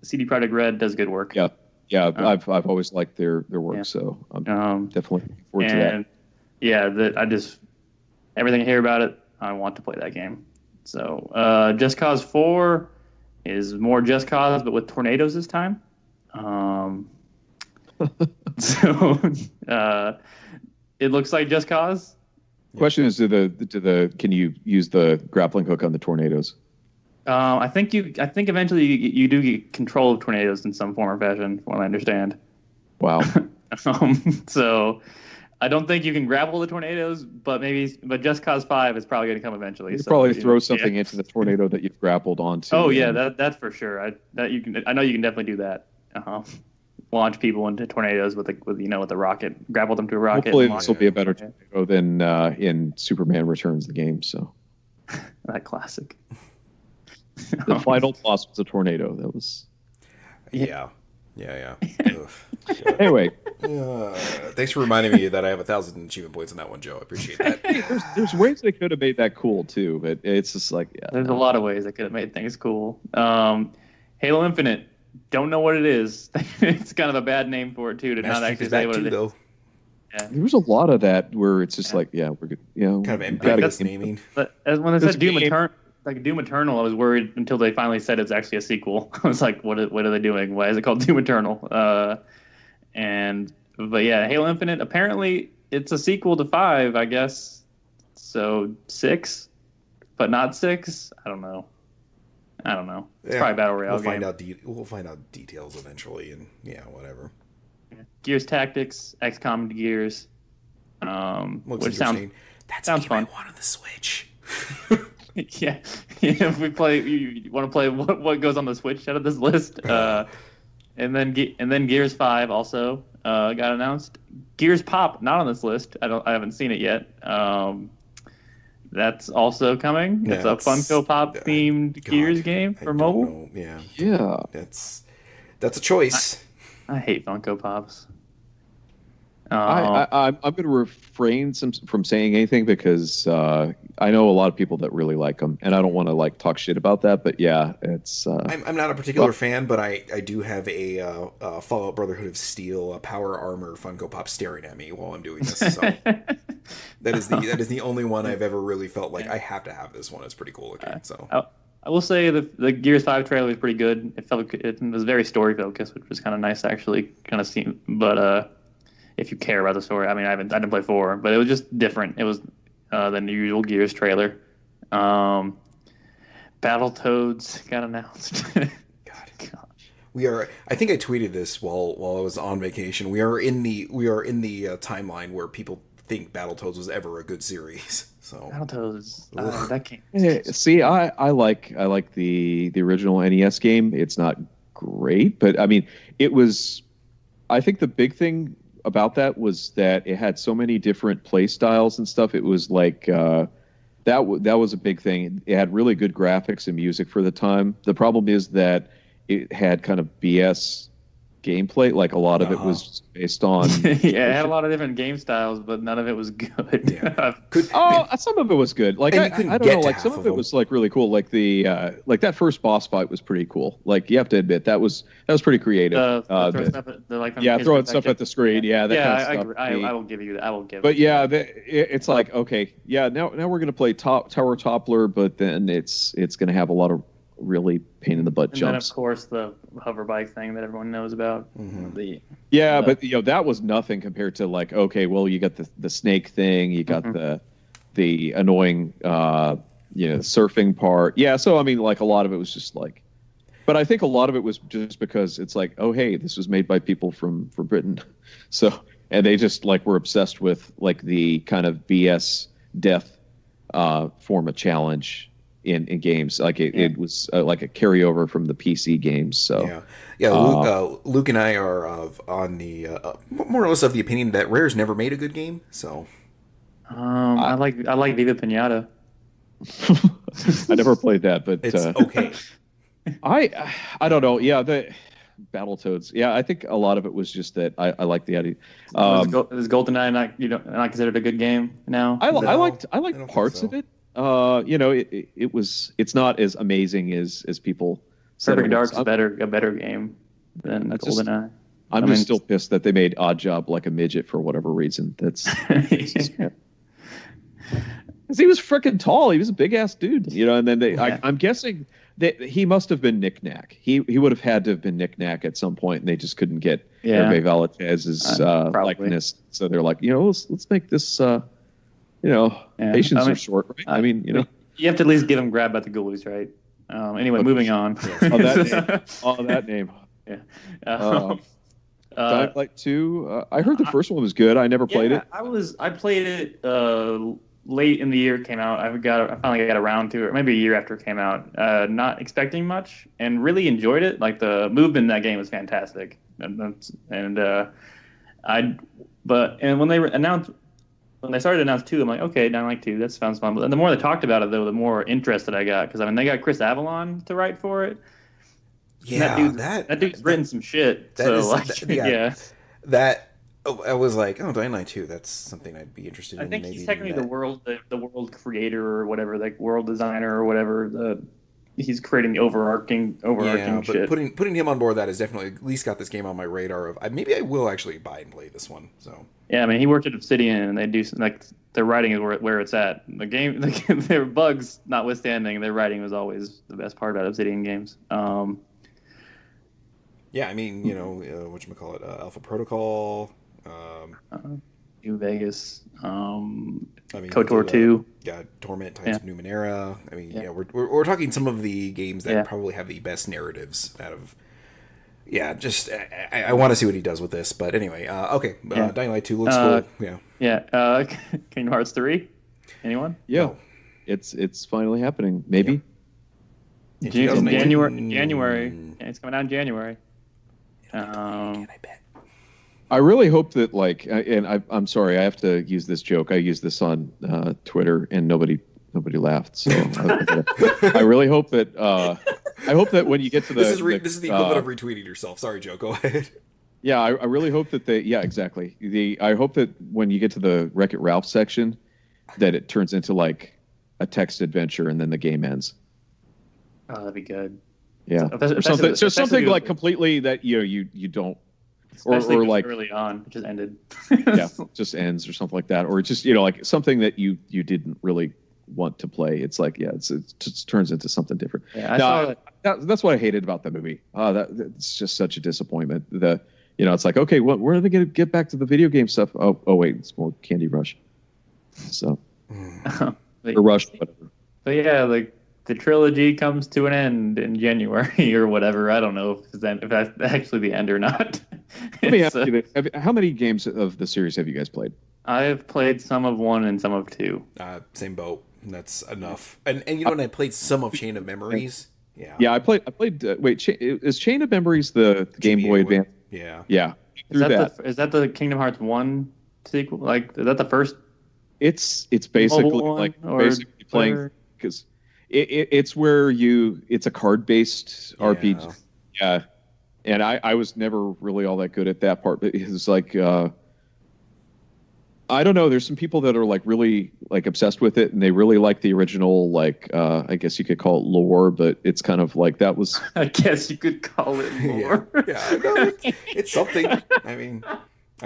CD Projekt Red does good work. Yeah. I've always liked their work, so I'm definitely looking forward to that. Yeah, everything I hear about it, I want to play that game. So, Just Cause 4 is more Just Cause, but with tornadoes this time. It looks like Just Cause. Question is, can you use the grappling hook on the tornadoes? I think eventually you do get control of tornadoes in some form or fashion, from what I understand. Wow. So I don't think you can grapple the tornadoes, but Just Cause 5 is probably going to come eventually. You probably throw something into the tornado that you've grappled onto. Oh yeah, that's for sure. I know you can definitely do that. Launch people into tornadoes with the rocket, grapple them to a rocket. Hopefully this will be a better tornado than in Superman Returns the game. So that classic. The final boss was a tornado. That was. Yeah. Anyway, thanks for reminding me that I have 1,000 achievement points on that one, Joe. I appreciate that. There's ways they could have made that cool too, but it's just like there's a lot of ways they could have made things cool. Halo Infinite, don't know what it is. It's kind of a bad name for it too to not actually say what it is. Though. Yeah. There was a lot of that where it's just like, we're good. Kind of ambiguous naming. But when they said Doom Eternal, I was worried until they finally said it's actually a sequel. I was like, what are they doing? Why is it called Doom Eternal? But yeah, Halo Infinite, apparently it's a sequel to 5, I guess. So 6, but not 6? I don't know. I don't know. It's probably a battle royale game. We'll find out details eventually, and yeah, whatever. Gears Tactics, XCOM Gears. Which sounds fun. I want on the Switch. yeah. If we play, you want to play what goes on the Switch out of this list, and then Gears 5 also got announced. Gears Pop not on this list. I haven't seen it yet. That's also coming. Yeah, it's a Funko Pop themed Gears game for mobile. Yeah. That's a choice. I hate Funko Pops. I'm going to refrain from saying anything because I know a lot of people that really like them, and I don't want to talk shit about that. But yeah, it's. I'm not a particular fan, but I do have a Fallout Brotherhood of Steel Power Armor Funko Pop staring at me while I'm doing this. So that is the only one I've ever really felt like I have to have this one. It's pretty cool looking. So. I will say the Gears 5 trailer was pretty good. It was very story focused, which was kind of nice to actually kind of see. But if you care about the story, I mean, I didn't play 4, but it was just different. It was than the usual Gears trailer. Battletoads got announced. God. We are. I think I tweeted this while I was on vacation. We are in the timeline where people think Battletoads was ever a good series. So Battletoads, that game. Yeah, see, I like the original NES game. It's not great, but I mean, it was. I think the big thing about that was that it had so many different play styles and stuff. It was like that was a big thing. It had really good graphics and music for the time. The problem is that it had kind of BS gameplay. Like a lot of it was just based on it had a lot of different game styles, but none of it was good. Yeah. Some of it was good. Like I don't know, like some of it was like really cool. Like the that first boss fight was pretty cool. Like you have to admit that was pretty creative. Throwing stuff at the screen. Yeah, that kind of stuff. I will give you that. I will give. But yeah, it's like okay, yeah. Now we're gonna play Tower Toppler, but then it's gonna have a lot of really pain in the butt jumps. And then of course the hover bike thing that everyone knows about. Mm-hmm. But that was nothing compared to like, okay, well you got the snake thing, you got the annoying surfing part. Yeah, so I mean like a lot of it was just like, but I think a lot of it was just because it's like, oh hey, this was made by people from Britain, so and they just like were obsessed with like the kind of BS death form of challenge in games. Like it was like a carryover from the PC games. So Luke and I are on the more or less of the opinion that Rare's never made a good game. So I like Viva Pinata. I never played that, but it's okay. I don't know. Yeah, the Battletoads. Yeah, I think a lot of it was just that I like the idea. Is GoldenEye not considered a good game now? I liked parts of it. It's not as amazing as people said. Perfect Dark's a better game than GoldenEye. I'm just still pissed that they made Oddjob like a midget for whatever reason. That's because he was freaking tall. He was a big ass dude, and then I'm guessing that he must have been Nick Nack. He would have had to have been Nick Nack at some point, and they just couldn't get Hervé Vallotez's likeness. So they're like, let's make this. Patience are short, right? I mean, you have to at least give him grab at the ghoulies, right? Anyway, moving on. That name. Yeah. Dying Light 2. I heard the first one was good. I never played it. I played it late in the year it came out. I finally got around to it, maybe a year after it came out. Not expecting much, and really enjoyed it. Like the movement in that game was fantastic, and when they started to announce 2, I'm like, okay, Dying Light 2, that sounds fun. But the more they talked about it, though, the more interested I got. Because, they got Chris Avalon to write for it. Yeah, that dude's written some shit. I was like, Dying Light 2, that's something I'd be interested in. I think he's technically the world creator or whatever, like world designer or whatever. He's creating the overarching shit. Putting him on board, that has definitely at least got this game on my radar of maybe I will actually buy and play this one. So yeah, he worked at Obsidian, and they do like their writing is where it's at. The game, their bugs notwithstanding, their writing was always the best part about Obsidian games. Whatchamacallit, Alpha Protocol. New Vegas. I mean, KOTOR 2. Yeah, Torment, Tides of Numenera. I mean, we're talking some of the games that probably have the best narratives out of. Yeah, just I want to see what he does with this, but anyway, okay. Dying Light 2 looks cool. Yeah. Yeah. Kingdom Hearts 3. Anyone? Yeah, No. it's finally happening. Maybe. January. It's coming out in January. I bet. I really hope that, like, and I'm sorry, I have to use this joke. I used this on Twitter, and nobody laughed. So I really hope that I hope that when you get to the this is the equivalent of retweeting yourself. Sorry, Joe. Go ahead. Yeah, I really hope that exactly. I hope that when you get to the Wreck-It Ralph section, that it turns into like a text adventure, and then the game ends. Oh, that'd be good. Yeah, so something like completely that you don't. Or like early on, it just ended. Yeah, just ends or something like that, or just like something that you didn't really want to play. It's like it just turns into something different. Yeah, I saw that's what I hated about the movie. That's just such a disappointment. It's like, okay, where are they going to get back to the video game stuff? Oh wait, it's more Candy Rush. So or Rush, whatever. But yeah, like the trilogy comes to an end in January or whatever. I don't know if that's actually the end or not. Let me ask you this. How many games of the series have you guys played? I've played some of 1 and some of 2. Same boat. That's enough. And when I played some of Chain of Memories. Yeah. Yeah, I played. Is Chain of Memories the Game Boy Advance? Yeah. Yeah. Is that the Kingdom Hearts 1 sequel? Like, is that the first? It's basically basically playing because it's where it's a card-based RPG. Yeah. And I was never really all that good at that part. But it's like, I don't know. There's some people that are like really like obsessed with it, and they really like the original, like I guess you could call it lore, but it's kind of like that was. I guess you could call it lore. Yeah, no, it's something. I mean,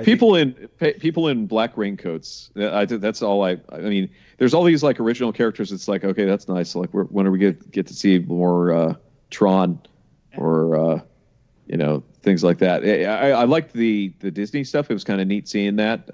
people in black raincoats. That's all I mean, there's all these like original characters. It's like, okay, that's nice. Like, when are we get to see more Tron or things like that. I liked the Disney stuff. It was kind of neat seeing that.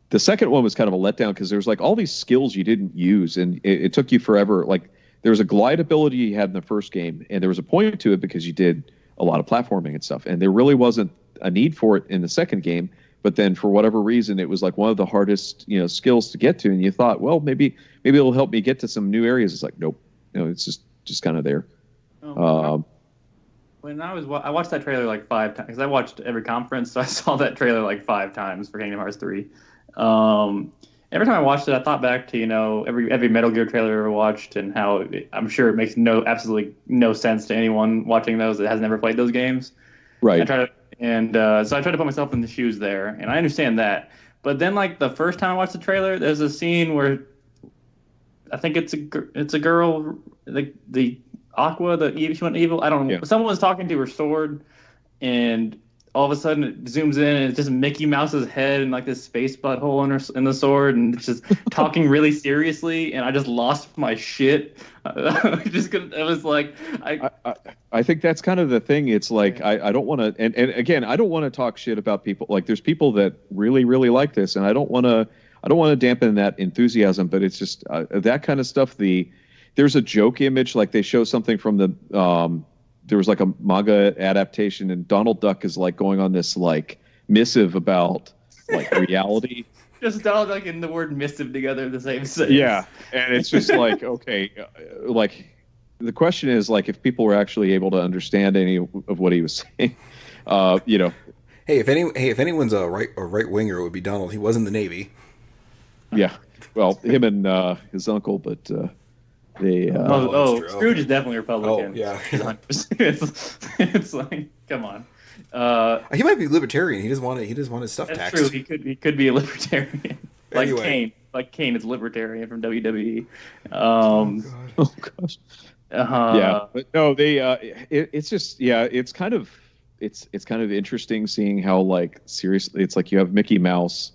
The second one was kind of a letdown because there was like all these skills you didn't use, and it took you forever. Like there was a glide ability you had in the first game, and there was a point to it because you did a lot of platforming and stuff, and there really wasn't a need for it in the second game. But then for whatever reason, it was like one of the hardest skills to get to, and you thought, well, maybe it'll help me get to some new areas. It's like, nope, it's just kind of there. When I watched that trailer like 5 times because I watched every conference, so I saw that trailer like 5 times for Kingdom Hearts 3. Every time I watched it, I thought back to every Metal Gear trailer I ever watched, and how I'm sure it makes absolutely no sense to anyone watching those that has never played those games. Right. So I tried to put myself in the shoes there, and I understand that. But then, like the first time I watched the trailer, there's a scene where I think it's a girl, like the Aqua, she went evil. I don't know. Yeah. Someone was talking to her sword, and all of a sudden it zooms in, and it's just Mickey Mouse's head and like this space butthole in the sword, and it's just talking really seriously. And I just lost my shit. I think that's kind of the thing. It's like I don't want to, and again, I don't want to talk shit about people. Like there's people that really really like this, and I don't want to dampen that enthusiasm. But it's just that kind of stuff. There's a joke image, like they show something from there was like a manga adaptation, and Donald Duck is like going on this like missive about like reality. Just Donald Duck and the word missive together the same sentence. Yeah, and it's just like, okay, like the question is like if people were actually able to understand any of what he was saying, Hey, if anyone's a right winger, it would be Donald. He was in the Navy. Yeah, well, him and his uncle, but. Scrooge is definitely Republican. Oh, yeah. It's like, come on. He might be libertarian. He doesn't want his stuff that's taxed. True. He could be a libertarian. Like anyway. Kane. Like Kane is libertarian from WWE. Oh gosh. Yeah, but no, it's just it's kind of interesting seeing how like seriously it's like you have Mickey Mouse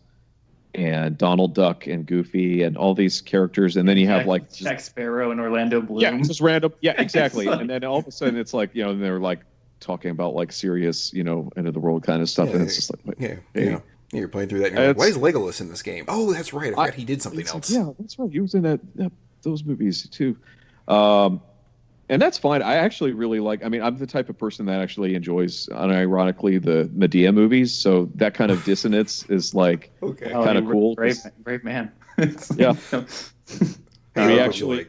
and Donald Duck and Goofy and all these characters, and then you have like Jack Sparrow and Orlando Bloom. Yeah, just random. Yeah, exactly. And then all of a sudden, it's like and they're like talking about like serious, end of the world kind of stuff, and it's just like, yeah. You're playing through that, and you're like, why is Legolas in this game? Oh, that's right. I forgot he did something else. Yeah, that's right. He was in those movies too. And that's fine. I actually really like. I mean, I'm the type of person that actually enjoys, unironically, the Medea movies. So that kind of dissonance is like kind of cool. Brave man. Yeah. We actually,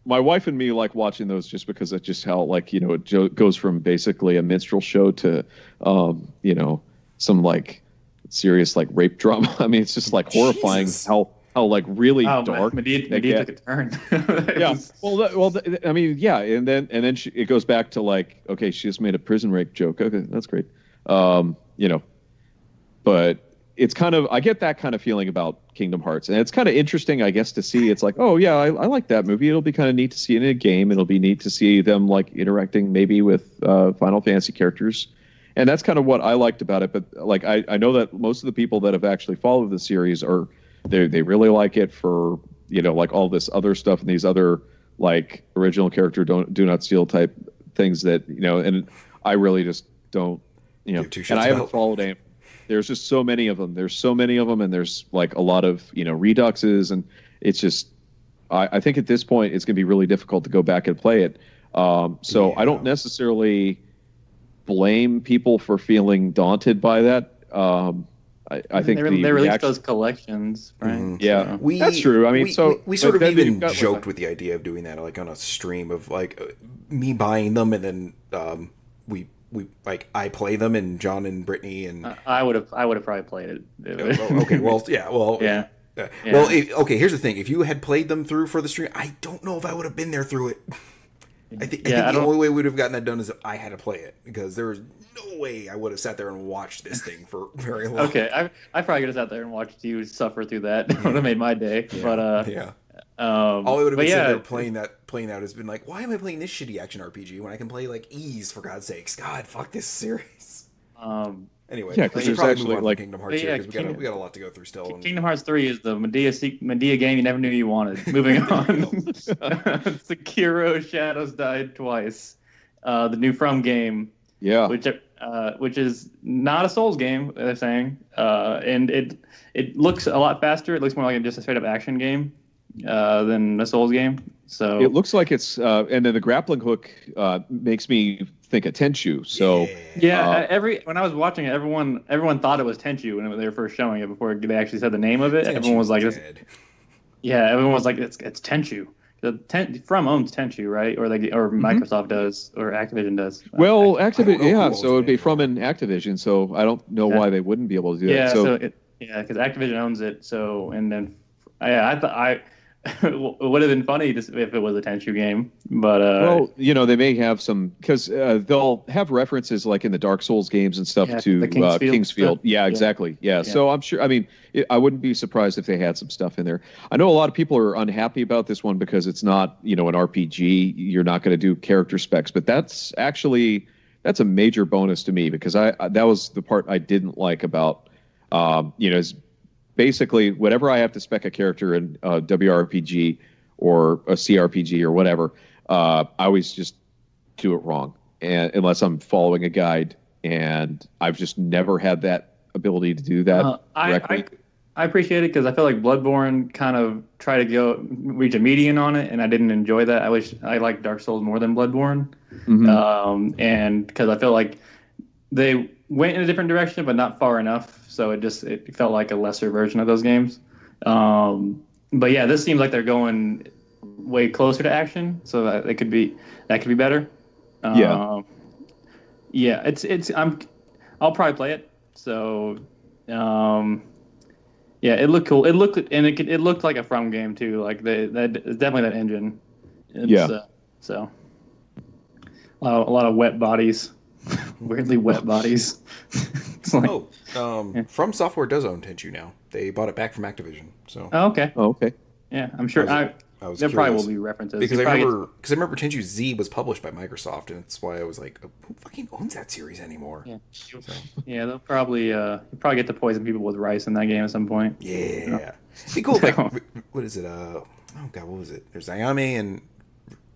my wife and me like watching those just because it's just how it goes from basically a minstrel show to, some like serious like rape drama. I mean, it's just like horrifying how like really dark. Medea took a turn. Yeah. I mean, yeah, and then it goes back to like, okay, she just made a prison rape joke. Okay, that's great. But it's kind of, I get that kind of feeling about Kingdom Hearts, and it's kind of interesting, I guess, to see. It's like, oh yeah, I like that movie. It'll be kind of neat to see it in a game. It'll be neat to see them like interacting maybe with Final Fantasy characters. And that's kind of what I liked about it. But like, I know that most of the people that have actually followed the series they really like it for, like all this other stuff and these other like original character do not steal type things that, and I really just don't, and I haven't followed any. There's just so many of them. There's so many of them, and there's like a lot of, reduxes, and it's just, I think at this point it's going to be really difficult to go back and play it. So I don't necessarily blame people for feeling daunted by that. I think they released those collections, right? Mm-hmm. Yeah, that's true. I mean, we sort of even joked with the idea of doing that, like on a stream of like me buying them, and then we like I play them, and John and Brittany and I would have probably played it. Okay, well, yeah, well, yeah. Well, okay. Here's the thing: if you had played them through for the stream, I don't know if I would have been there through it. I think the only way we would have gotten that done is if I had to play it, because there was no way I would have sat there and watched this thing for very long. Okay, I probably could have sat there and watched you suffer through that. It would have made my day. Yeah. But all I would have been sitting there playing out has been like, why am I playing this shitty action RPG when I can play like Ease, for God's sakes? God, fuck this series. Anyway, yeah, because there's actually like Kingdom Hearts here, because we got a lot to go through still. Kingdom Hearts 3 is the Medea game you never knew you wanted. Moving on, Sekiro Shadows died twice. The new From game, which is not a Souls game, they're saying, and it looks a lot faster. It looks more like just a straight up action game than a Souls game. So it looks like it's, and then the grappling hook makes me think of Tenchu. So when I was watching it, everyone thought it was Tenchu when they were first showing it before they actually said the name of it. Tenchu's everyone was like, dead. everyone was like, it's Tenchu. From owns Tenchu, right? Or Microsoft does, or Activision does. Well, Activision, so it'd be from an Activision. So I don't know why they wouldn't be able to do that. Because Activision owns it. So and then, it would have been funny if it was a Tenchu game, but they may have some, because they'll have references like in the Dark Souls games and stuff to Kingsfield. Yeah, exactly. Yeah. So I'm sure. I mean, I wouldn't be surprised if they had some stuff in there. I know a lot of people are unhappy about this one because it's not, an RPG. You're not going to do character specs, but that's a major bonus to me, because that was the part I didn't like about, is basically, whenever I have to spec a character in a WRPG or a CRPG or whatever, I always just do it wrong, and unless I'm following a guide, and I've just never had that ability to do that correctly. I appreciate it, because I feel like Bloodborne kind of tried to reach a median on it, and I didn't enjoy that. I like Dark Souls more than Bloodborne, and because I feel like they went in a different direction, but not far enough. So it felt like a lesser version of those games. But yeah, this seems like they're going way closer to action, so that could be better. I'll probably play it. So it looked cool. It looked like a From game too. Like it's definitely that engine. So a lot of wet bodies. Weirdly wet bodies. From Software does own Tenchu now. They bought it back from Activision. So. Oh, okay. Yeah, I'm sure. There curious. Probably will be references. Because I remember Tenchu Z was published by Microsoft, and that's why I was like, who fucking owns that series anymore? Yeah. Yeah, they'll probably get to poison people with rice in that game at some point. Yeah. It'd be cool if, like, what is it? Oh god, what was it? There's Ayame and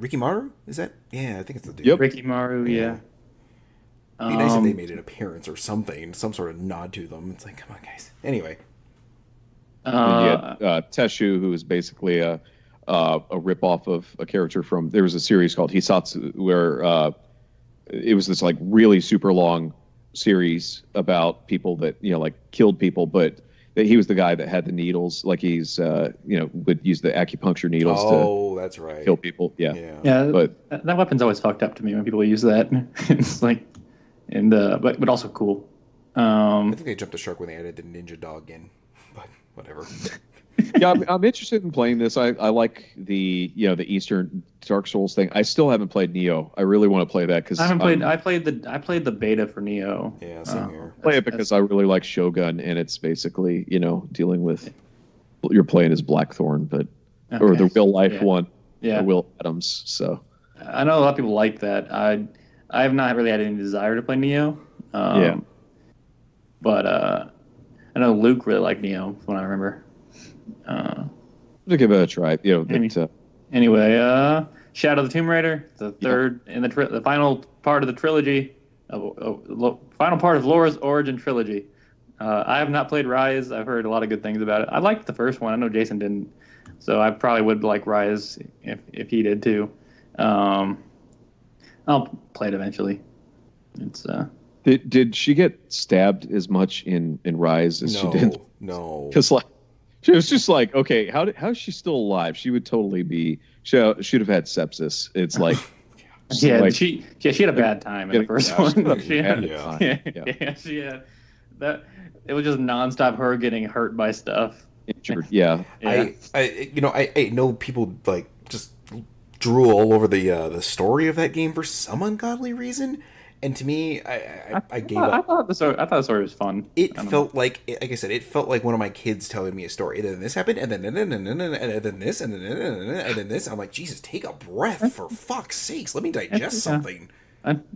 Rikimaru? Is that? Yeah, I think it's the dude. Yep. Rikimaru, yeah. Be nice if they made an appearance or something, some sort of nod to them. It's like, come on, guys. Anyway. Teshu, who is basically a ripoff of a character from. There was a series called Hisatsu where it was this like really super long series about people that like killed people, but he was the guy that had the needles, like he's would use the acupuncture needles to that's right, kill people. Yeah. But that weapon's always fucked up to me when people use that. It's like, and but also cool. I think they jumped the shark when they added the ninja dog in, but whatever. Yeah, I'm interested in playing this. I like the the Eastern Dark Souls thing. I still haven't played Neo. I really want to play that because I played the beta for Neo. Yeah, same here. Play it because I really like Shogun, and it's basically dealing with you're playing as Blackthorn, but or the real life one, Will Adams. So I know a lot of people like that. I have not really had any desire to play Neo. But I know Luke really liked Neo, from what I remember. To give it a try, Anyway, Shadow of the Tomb Raider, the third in the final part of the trilogy, final part of Laura's origin trilogy. I have not played Rise. I've heard a lot of good things about it. I liked the first one. I know Jason didn't, so I probably would like Rise if he did too. I'll play it eventually. It's Did she get stabbed as much in Rise as she did? No. Because she was just like, okay, how is she still alive? She would totally be. She'd have had sepsis. It's like, she had a bad time in the first one. She had that. It was just nonstop her getting hurt by stuff. Injured, I know people like just drool all over the story of that game for some ungodly reason. And to me, I gave up. I thought the story was fun. It felt like I said, it felt like one of my kids telling me a story. And then this happened, and then this, and then this. I'm like, Jesus, take a breath, for fuck's sakes. Let me digest something.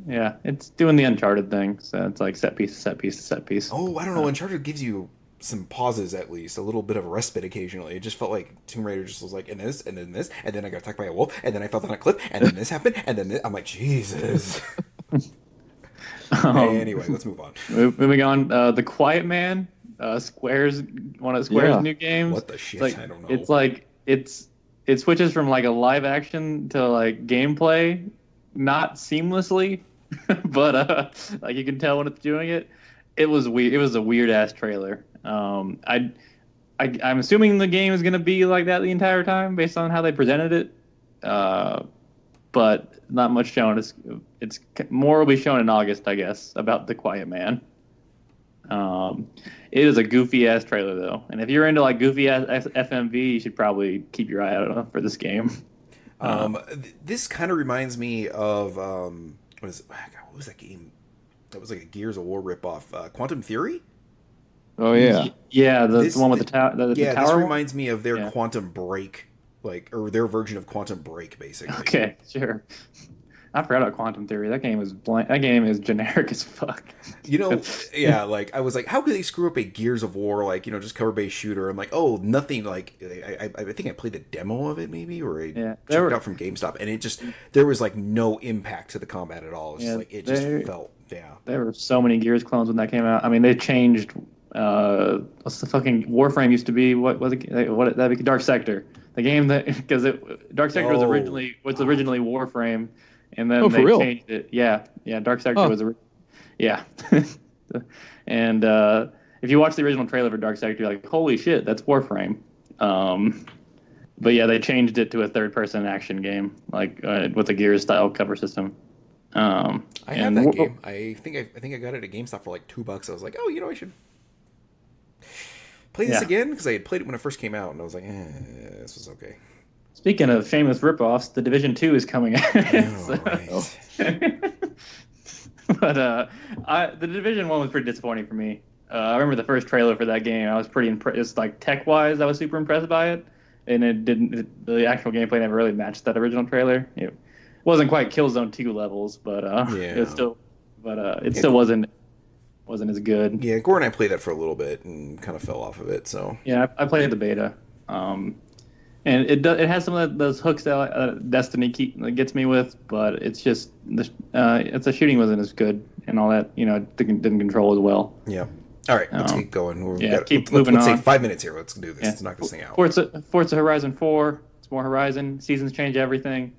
It's doing the Uncharted thing. So it's like set piece, set piece, set piece. Oh, I don't know. Uncharted gives you some pauses, at least a little bit of a respite occasionally. It just felt like Tomb Raider just was like, and this, and then this, and then I got attacked by a wolf, and then I fell down a cliff, and then this happened, and then this. I'm like, Jesus. Anyway, let's move on. Moving on, The Quiet Man, Square's one of Square's new games. What the shit? Like, I don't know. It's like it switches from like a live action to like gameplay, not seamlessly, but like you can tell when it's doing it. It was weird. It was a weird ass trailer. I'm assuming the game is gonna be like that the entire time based on how they presented it. But not much shown. It's more will be shown in August, I guess, about The Quiet Man. It is a goofy ass trailer though, and if you're into like goofy ass FMV, you should probably keep your eye out for this game. This kind of reminds me of what was that game? That was like a Gears of War ripoff. Quantum Theory. Oh yeah, the one with the tower. The tower. This reminds me of their Quantum Break. Or their version of Quantum Break, basically. Okay, sure. I forgot about Quantum Theory. That game is blank. That game is generic as fuck. Like I was like, how could they screw up a Gears of War, just cover-based shooter? I'm like, oh, nothing. Like I think I played the demo of it maybe, or I checked it out from GameStop, and it just there was like no impact to the combat at all. It's just like it just felt There were so many Gears clones when that came out. I mean, they changed. What's the fucking Warframe used to be? What was it? What that'd be Dark Sector. The game that because Dark Sector was originally Warframe, and then they changed it. Yeah, Dark Sector was and if you watch the original trailer for Dark Sector, you're like, holy shit, that's Warframe. But yeah, they changed it to a third-person action game, like with a Gears style cover system. I have that game. I think I got it at GameStop for like $2. I was like, oh, I should play this again, because I had played it when it first came out, and I was like, this was okay. Speaking of famous ripoffs, The Division 2 is coming out. But The Division 1 was pretty disappointing for me. I remember the first trailer for that game. I was pretty impressed. Like tech-wise, I was super impressed by it, and the actual gameplay never really matched that original trailer. It wasn't quite Killzone 2 levels, but it still wasn't as good. Yeah, Gore and I played that for a little bit and kind of fell off of it. So yeah, I played the beta, and it has some of those hooks that Destiny gets me with, but it's just the shooting wasn't as good and all that, didn't control as well. Yeah. All right, let's keep going. Keep moving on. Let's say 5 minutes here. Let's do this. Let's knock this thing out. Forza Horizon 4. It's more Horizon. Seasons change everything.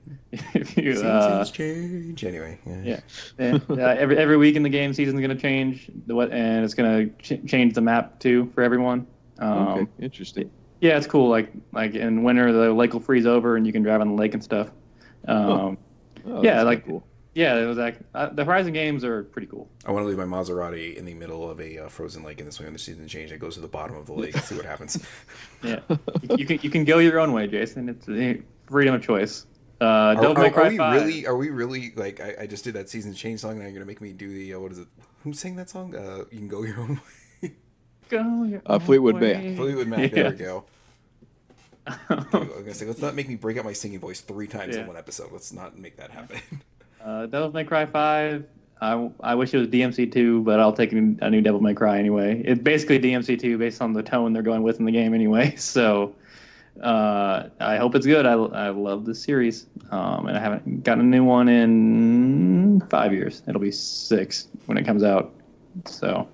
Seasons change. Anyway. Yeah. Every week in the game, season's going to change. And it's going to change the map too for everyone. Okay, interesting. Yeah, it's cool. Like in winter, the lake will freeze over, and you can drive on the lake and stuff. Cool. Yeah, it was the Horizon games are pretty cool. I want to leave my Maserati in the middle of a frozen lake, and this way when the season change, it goes to the bottom of the lake and see what happens. Yeah, you can go your own way, Jason. It's freedom of choice. Are we really like? I just did that season change song, and now you're gonna make me do the what is it? Who's sang that song? You can go your own way. Go your own Fleetwood way. Mac. Fleetwood Mac. There we go. I was gonna say, let's not make me break out my singing voice 3 times in one episode. Let's not make that happen. Devil May Cry 5. I wish it was DMC2, but I'll take a new Devil May Cry anyway. It's basically DMC2 based on the tone they're going with in the game anyway. So I hope it's good. I love this series, and I haven't gotten a new one in 5 years. It'll be 6 when it comes out. So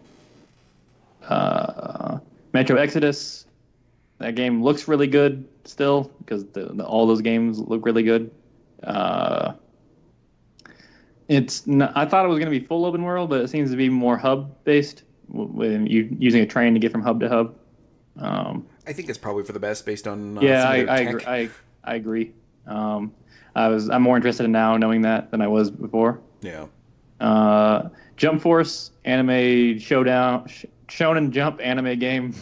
Metro Exodus. That game looks really good still because all those games look really good. I thought it was going to be full open world, but it seems to be more hub based, with you using a train to get from hub to hub. I think it's probably for the best based on. I agree. I'm more interested in now knowing that than I was before. Yeah. Jump Force anime showdown, Shonen Jump anime game.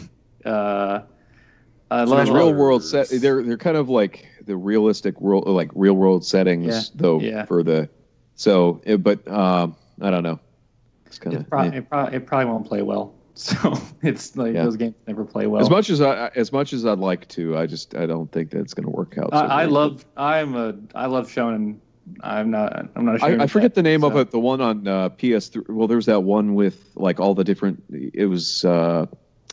I love real world set. They're kind of like the realistic world, like real world settings, though. Yeah. For the I don't know. It's kind of it probably won't play well. So it's like those games never play well. As much as I'd like to, I don't think that it's going to work out. I love Shonen. I'm not ashamed. I forget the name of it. The one on PS3. Well, there's that one with like all the different. It was I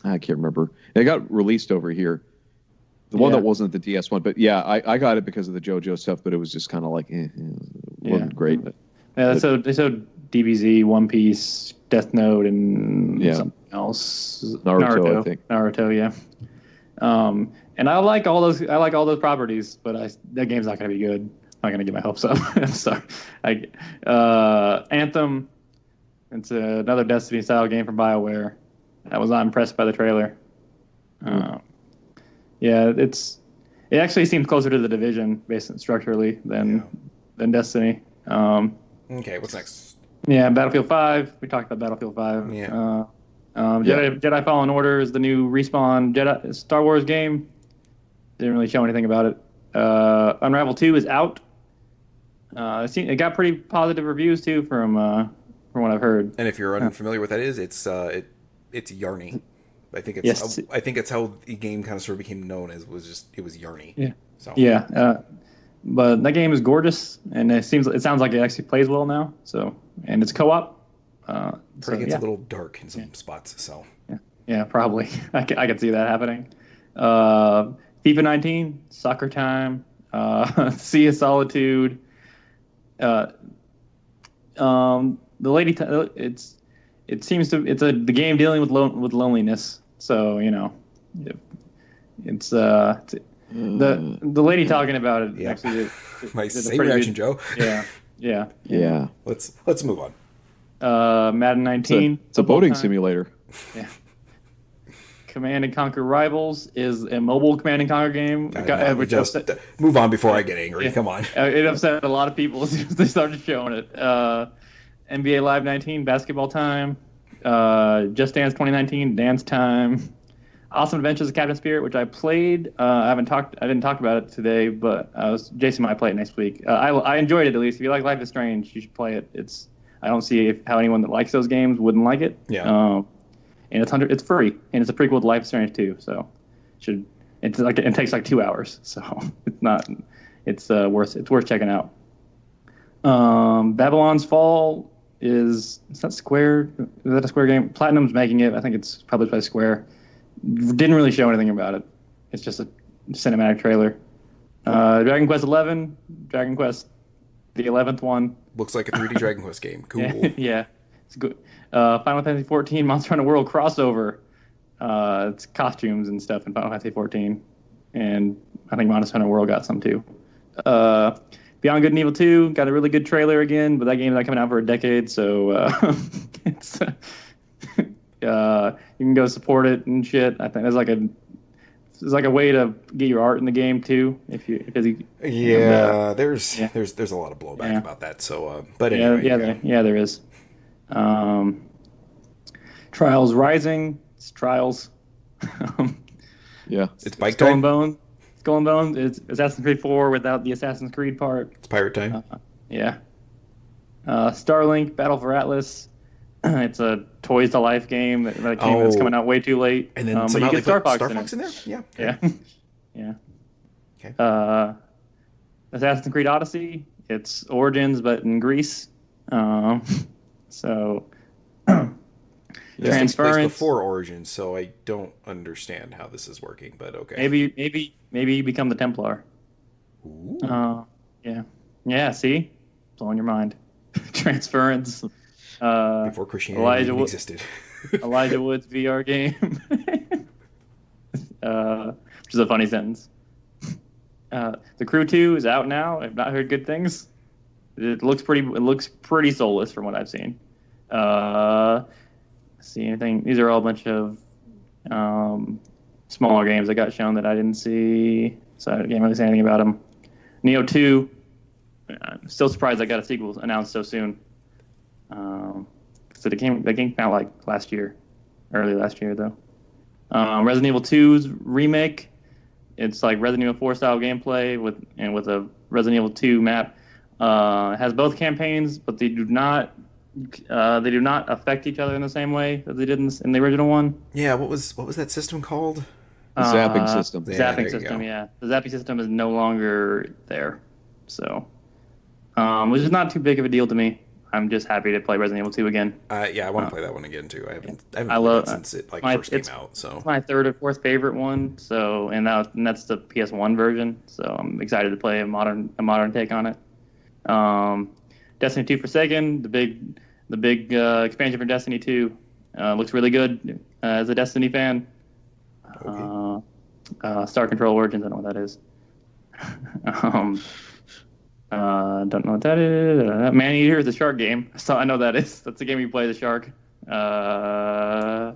can't remember. It got released over here. The one that wasn't the DS one, but I got it because of the JoJo stuff. But it was just kind of like, it wasn't great. But, so DBZ, One Piece, Death Note, and something else. Naruto, I think. Naruto, yeah. And I like all those. I like all those properties, but that game's not going to be good. I'm not going to get my hopes up. I'm sorry. Anthem. It's another Destiny style game from BioWare. I was not impressed by the trailer. It actually seems closer to The Division based structurally than Destiny. Okay, what's next? Yeah, Battlefield 5. We talked about Battlefield 5. Yeah. Jedi Fallen Order is the new Respawn Star Wars game. Didn't really show anything about it. Unravel 2 is out. It got pretty positive reviews too from what I've heard. And if you're unfamiliar with what that is, it's Yarny. I think it's how the game kind of sort of became known as it was Yarny. Yeah. So. Yeah. But that game is gorgeous, and it sounds like it actually plays well now. So, and it's co-op. Gets a little dark in some spots. So. Yeah, probably. I could see that happening. FIFA 19, Soccer Time, Sea of Solitude. The lady. The game dealing with loneliness. So it's the lady talking about it. Yeah. Actually, my same reaction, Joe. Yeah. Let's move on. Madden 19. It's a boating simulator. Yeah. Command and Conquer Rivals is a mobile Command and Conquer game. Move on before I get angry. Come on. It upset a lot of people as soon as they started showing it. NBA Live 19, Basketball Time. Just Dance 2019, Dance Time. Awesome Adventures of Captain Spirit, which I played. I didn't talk about it today, but Jason might play it next week. I enjoyed it at least. If you like Life is Strange, you should play it. I don't see how anyone that likes those games wouldn't like it. Yeah. And it's free, and it's a prequel to Life is Strange 2, so it takes like 2 hours, so it's worth checking out. Babylon's Fall is that Square? Is that a Square game? Platinum's making it. I think it's published by Square. Didn't really show anything about it. It's just a cinematic trailer. Dragon Quest 11, Dragon Quest, the 11th one. Looks like a 3D Dragon Quest game. Cool. Yeah. It's good. Final Fantasy 14 Monster Hunter World crossover. It's costumes and stuff in Final Fantasy 14, and I think Monster Hunter World got some too. Beyond Good and Evil 2 got a really good trailer again, but that game's not coming out for a decade, so it's you can go support it and shit. I think there's like a way to get your art in the game too. There's a lot of blowback about that. So, but anyway, there is. Trials Rising. It's Trials. it's bike Skull time. And Bones. Skull and Bones. It's Assassin's Creed 4 without the Assassin's Creed part. It's pirate time. Starlink Battle for Atlas. It's a Toys to Life game that's coming out way too late. And then but you get Star Fox in there. Yeah. Okay. Assassin's Creed Odyssey. It's Origins, but in Greece. So. This takes place before Origins, so I don't understand how this is working. But okay. Maybe you become the Templar. Ooh. Yeah. See, blowing your mind. Transference. Before Christianity even existed. Elijah Wood's VR game. Which is a funny sentence. The Crew 2 is out now. I've not heard good things. It looks pretty soulless from what I've seen. See anything? These are all a bunch of smaller games that got shown that I didn't see, so I can't really say anything about them. Neo 2. I'm still surprised I got a sequel announced so soon. So the game came out like early last year though. Resident Evil 2's remake. It's like Resident Evil 4 style gameplay with a Resident Evil 2 map. It has both campaigns, but they do not affect each other in the same way that they did in the original one. Yeah, what was that system called? The zapping system. Zapping system, yeah. The zapping system is no longer there. So, which is not too big of a deal to me. I'm just happy to play Resident Evil 2 again. I want to play that one again too. I haven't played it since it first came out. So it's my third or fourth favorite one. So and that's the PS1 version. So I'm excited to play a modern take on it. Destiny 2 Forsaken, the big expansion for Destiny 2, looks really good as a Destiny fan. Okay. Star Control Origins, I don't know what that is. Don't know what that is. Maneater is a shark game. So I know that is. That's the game you play the shark. Scrolling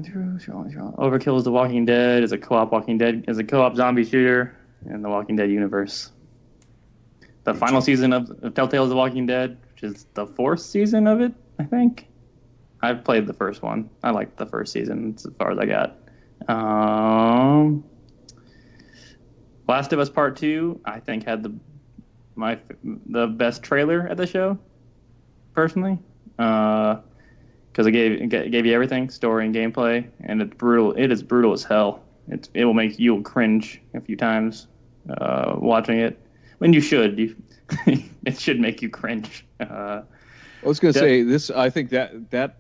through. Overkill is The Walking Dead. Is a co-op zombie shooter in the Walking Dead universe. The final season of Telltale's The Walking Dead, which is the 4th season of it, I think. I've played the first one. I liked the first season. That's as far as I got. Last of Us Part 2, I think, had the best trailer at the show, personally. Because it gave you everything, story and gameplay, and it's brutal. It is brutal as hell. It will make you cringe a few times watching it. When you should, it should make you cringe. I was going to say this. I think that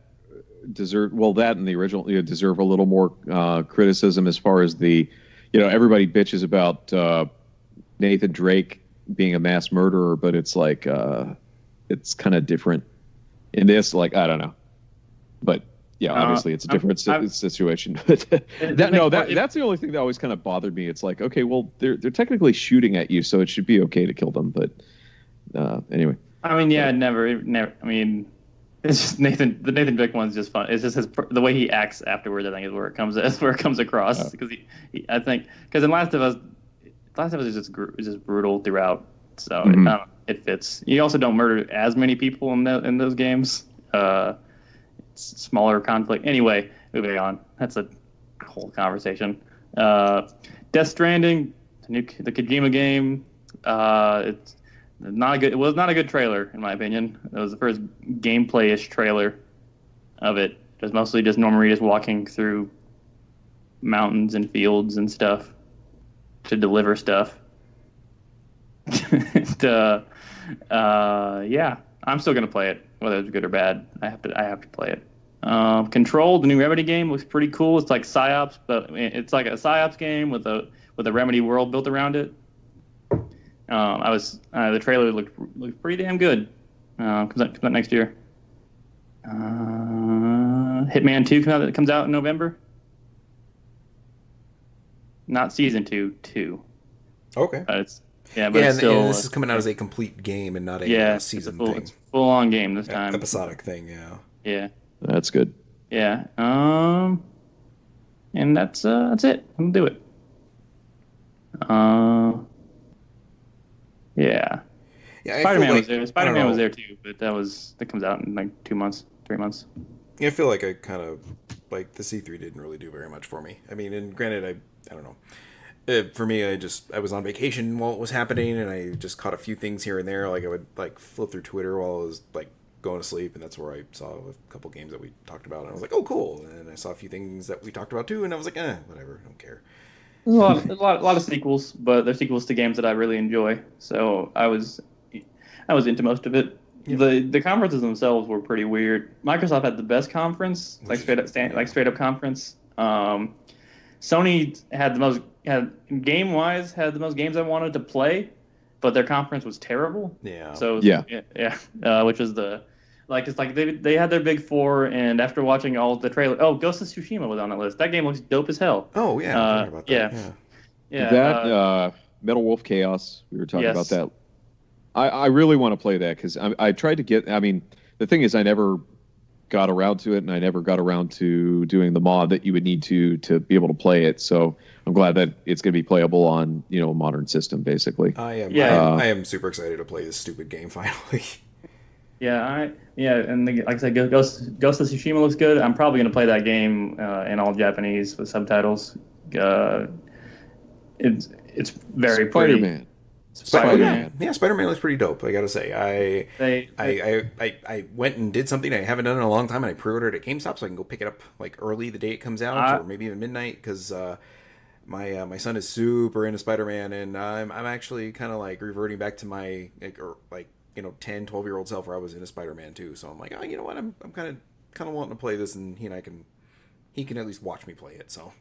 deserve that and the original deserve a little more criticism as far as the, everybody bitches about Nathan Drake being a mass murderer, but it's like it's kind of different in this. Like I don't know, but yeah, obviously it's a different situation. But that's the only thing that always kind of bothered me. It's like, okay, well, they're technically shooting at you, so it should be okay to kill them. But anyway. I mean, yeah, never. I mean, it's just the Nathan Drake one's just fun. It's just the way he acts afterwards. I think is where it comes across. Because I think in Last of Us is just brutal throughout. So it fits. You also don't murder as many people in those games. Smaller conflict. Anyway, moving on. That's a whole conversation. Death Stranding, the Kojima game. It's not a good. It was not a good trailer in my opinion. It was the first gameplay-ish trailer of it. It was mostly just Norman Reedus walking through mountains and fields and stuff to deliver stuff. Yeah, I'm still gonna play it, whether it's good or bad. I have to play it. Control, the new Remedy game, looks pretty cool. It's like PsyOps, but it's like a PsyOps game with a Remedy world built around it. The trailer looked pretty damn good. Comes out next year. Hitman 2 comes out in November. Not season 2. Okay. It's and this is coming out as a complete game and not a season thing. It's a full-on game this time. Episodic thing, yeah. Yeah. That's good. Yeah. And that's it. I'm gonna do it. Yeah. Spider-Man was there. Spider-Man was there too, but that comes out in like 2 months, 3 months. Yeah, I feel like I kind of like the C3 didn't really do very much for me. I mean, and granted, I don't know. For me, I was on vacation while it was happening, and I just caught a few things here and there. Like I would like flip through Twitter while I was like going to sleep, and that's where I saw a couple games that we talked about, and I was like, oh, cool. And I saw a few things that we talked about too, and I was like, whatever, I don't care. There's a lot of sequels, but they're sequels to games that I really enjoy. So I was into most of it. Yeah. The conferences themselves were pretty weird. Microsoft had the best conference, like straight up conference. Sony had the most game wise had the most games I wanted to play, but their conference was terrible. Yeah. So which was it's like they had their big four, and after watching all the trailers, Ghost of Tsushima was on that list. That game looks dope as hell. Oh yeah, I heard about that. Yeah. That Metal Wolf Chaos, we were talking about that. I really want to play that because I tried to get. I mean, the thing is, I never got around to it, and I never got around to doing the mod that you would need to be able to play it. So I'm glad that it's going to be playable on a modern system, basically. I am super excited to play this stupid game finally. And like I said, Ghost of Tsushima looks good. I'm probably going to play that game in all Japanese with subtitles. It's very Spider-Man. Spider-Man. Yeah, Spider-Man looks pretty dope, I gotta say. I went and did something I haven't done in a long time, and I pre-ordered at GameStop so I can go pick it up like early the day it comes out, or maybe even midnight, because my son is super into Spider-Man, and I'm actually kind of like reverting back to my 10, 12-year-old self where I was into Spider-Man too. So I'm like, you know what, I'm kind of wanting to play this, and he can at least watch me play it. So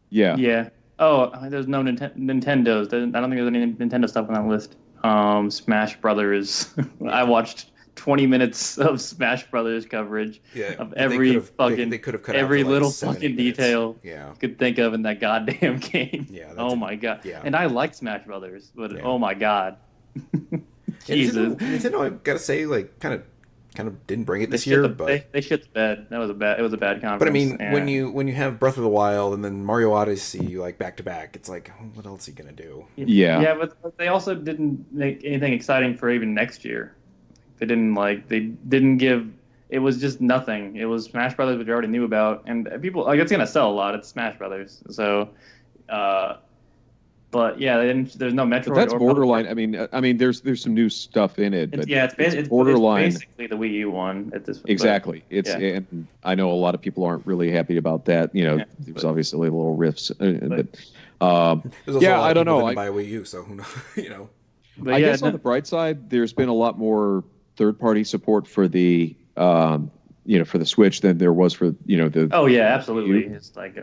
yeah. Oh, there's no Nintendos. I don't think there's any Nintendo stuff on that list. Smash Brothers. I watched 20 minutes of Smash Brothers coverage of every little fucking detail you could think of in that goddamn game. Yeah. Oh my god. Yeah. And I like Smash Brothers, but oh my god. Jesus. Nintendo, I gotta say, like, kind of didn't bring it this year, but they shit the bed. It was a bad conference. But I mean, when you have Breath of the Wild and then Mario Odyssey like back to back, it's like, what else are you gonna do? Yeah, but they also didn't make anything exciting for even next year. They didn't give. It was just nothing. It was Smash Brothers, which you already knew about, and people it's gonna sell a lot. It's Smash Brothers, so. But yeah, there's no Metroid. But that's borderline. I mean, there's some new stuff in it. But it's borderline. It's basically the Wii U one at this point. Exactly. And I know a lot of people aren't really happy about that. There's obviously a little rifts. I don't know. I buy a Wii U, so who knows? But I guess on the bright side, there's been a lot more third-party support for the for the Switch than there was for the. Oh yeah, absolutely. It's like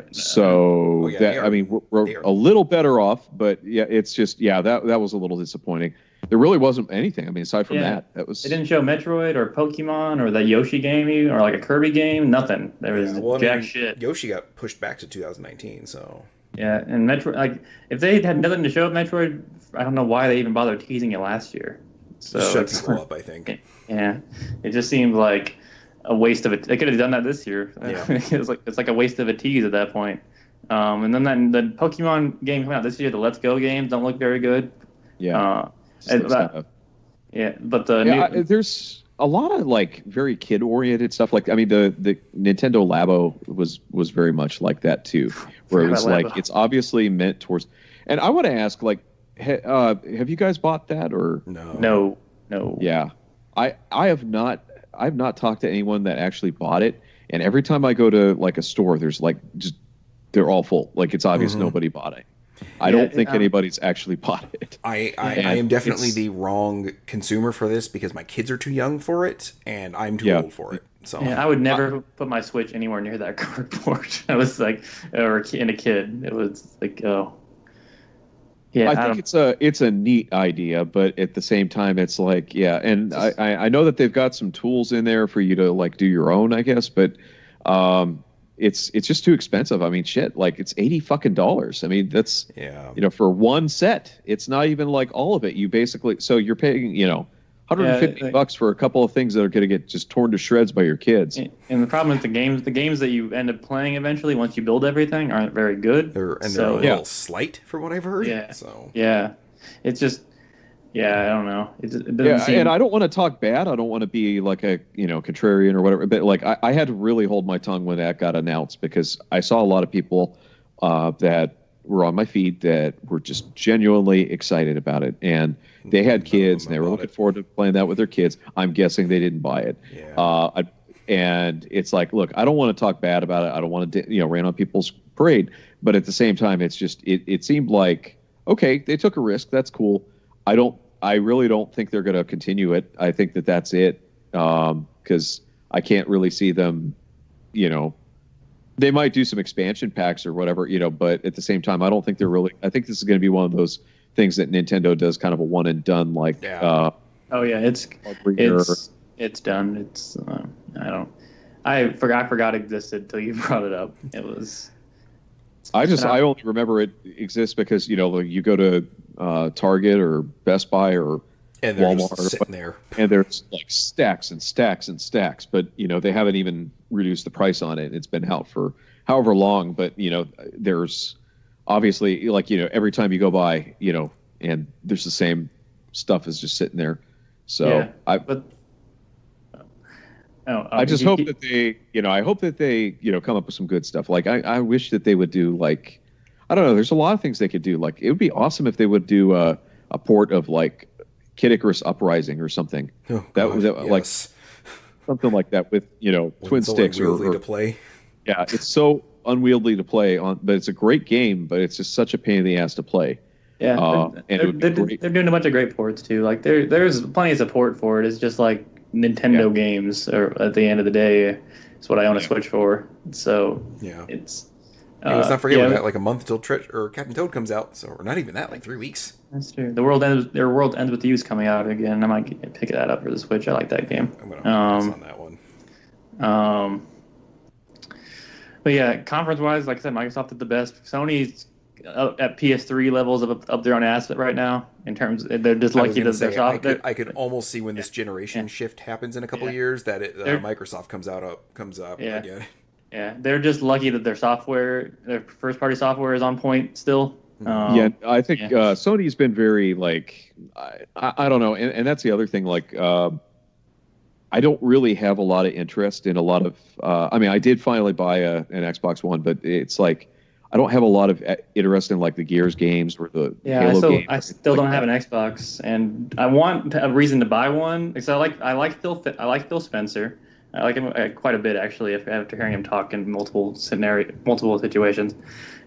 we're a little better off, but it's just that was a little disappointing. There really wasn't anything. I mean, aside from that was. They didn't show Metroid or Pokemon or that Yoshi game or like a Kirby game. Nothing. There was jack shit. Yoshi got pushed back to 2019, so. Yeah, and Metroid, if they had nothing to show Metroid, I don't know why they even bothered teasing it last year. So shut people up, I think. Yeah, it just seemed like a waste of it. They could have done that this year. Yeah. it's like a waste of a tease at that point. And then the Pokemon game coming out this year, the Let's Go games don't look very good. Yeah. But there's a lot of like very kid oriented stuff. Like the Nintendo Labo was very much like that too, where it was like it's obviously meant towards. And I want to ask, like, have you guys bought that or no? Yeah, I have not. I've not talked to anyone that actually bought it, and every time I go to like a store, there's like they're all full. Like it's obvious nobody bought it. I don't think anybody's actually bought it. I am definitely the wrong consumer for this because my kids are too young for it, and I'm too old for it. So I would never put my Switch anywhere near that cardboard. I was like, or in a kid, it was like, oh. Yeah, I think it's a neat idea, but at the same time, it's like, yeah, and I know that they've got some tools in there for you to like do your own, I guess, but it's just too expensive. I mean, shit, like it's $80 fucking. I mean, that's for one set. It's not even like all of it. You basically you're paying $150 for a couple of things that are going to get just torn to shreds by your kids. And the problem is the games that you end up playing eventually once you build everything aren't very good. They're a little slight from what I've heard. Yeah. So it's just I don't know. It doesn't seem... And I don't want to talk bad. I don't want to be like a contrarian or whatever. But like I had to really hold my tongue when that got announced because I saw a lot of people that were on my feed that were just genuinely excited about it, and they had kids and they were looking forward to playing that with their kids. I'm guessing they didn't buy it. Yeah. And it's like, look, I don't want to talk bad about it. I don't want to rain on people's parade, but at the same time, it's just it seemed like, okay, they took a risk. That's cool. I really don't think they're going to continue it. I think that's it, because I can't really see them, they might do some expansion packs or whatever, but at the same time, I don't think they're really, I think this is going to be one of those things that Nintendo does kind of a one and done, like, it's done. It's, I forgot it existed till you brought it up. It was, I only remember it exists because, you go to Target or Best Buy or and they're Walmart just sitting there, and there's like stacks and stacks and stacks, but they haven't even reduced the price on it. It's been out for however long, but there's obviously every time you go by, and there's the same stuff is just sitting there. So I just hope that they, I hope that they, come up with some good stuff. Like I wish that they would do like, I don't know. There's a lot of things they could do. Like it would be awesome if they would do a port of like Kid Icarus Uprising or something. Oh, God, like something like that with twin sticks or to play. Yeah, it's so unwieldy to play on, but it's a great game. But it's just such a pain in the ass to play. Yeah, they're doing a bunch of great ports too. Like there's plenty of support for it. It's just like Nintendo games, or at the end of the day, it's what I own a Switch for. So it's. Let's not forget we got like a month till Captain Toad comes out, so or not even that, like 3 weeks. That's true. Their World Ends with You's coming out again. I might pick that up for the Switch. I like that game. I'm gonna pass on that one. But yeah, conference-wise, like I said, Microsoft did the best. Sony's at PS3 levels up their own asset right now. In terms, they're just lucky that they're soft. I could almost see when this generation shift happens in a couple of years that Microsoft comes up again. Yeah, they're just lucky that their first-party software is on point still. I think Sony's been very like, I don't know, and that's the other thing. Like, I don't really have a lot of interest in a lot of. I did finally buy an Xbox One, but it's like I don't have a lot of interest in like the Gears games or the Halo games. I still don't have an Xbox, and I want a reason to buy one because I like Phil Spencer. I like him quite a bit, actually, after hearing him talk in multiple situations.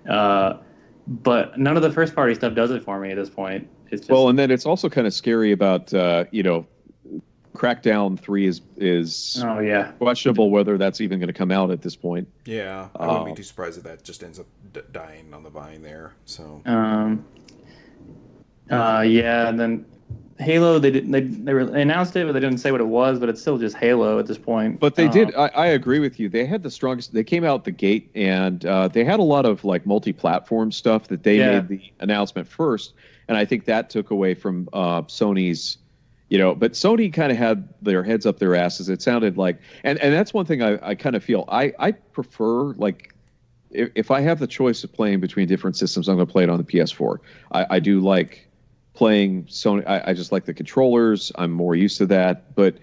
But none of the first-party stuff does it for me at this point. It's just... Well, and then it's also kind of scary about, Crackdown 3 is questionable whether that's even going to come out at this point. Yeah, I wouldn't be too surprised if that just ends up dying on the vine there. So. And then Halo, they announced it, but they didn't say what it was. But it's still just Halo at this point. But they did. I agree with you. They had the strongest. They came out the gate, and they had a lot of like multi-platform stuff that they made the announcement first, and I think that took away from Sony's. But Sony kind of had their heads up their asses. It sounded like, and that's one thing I kind of feel. I prefer like. If I have the choice of playing between different systems, I'm going to play it on the PS4. I do like playing Sony. I just like the controllers. I'm more used to that. But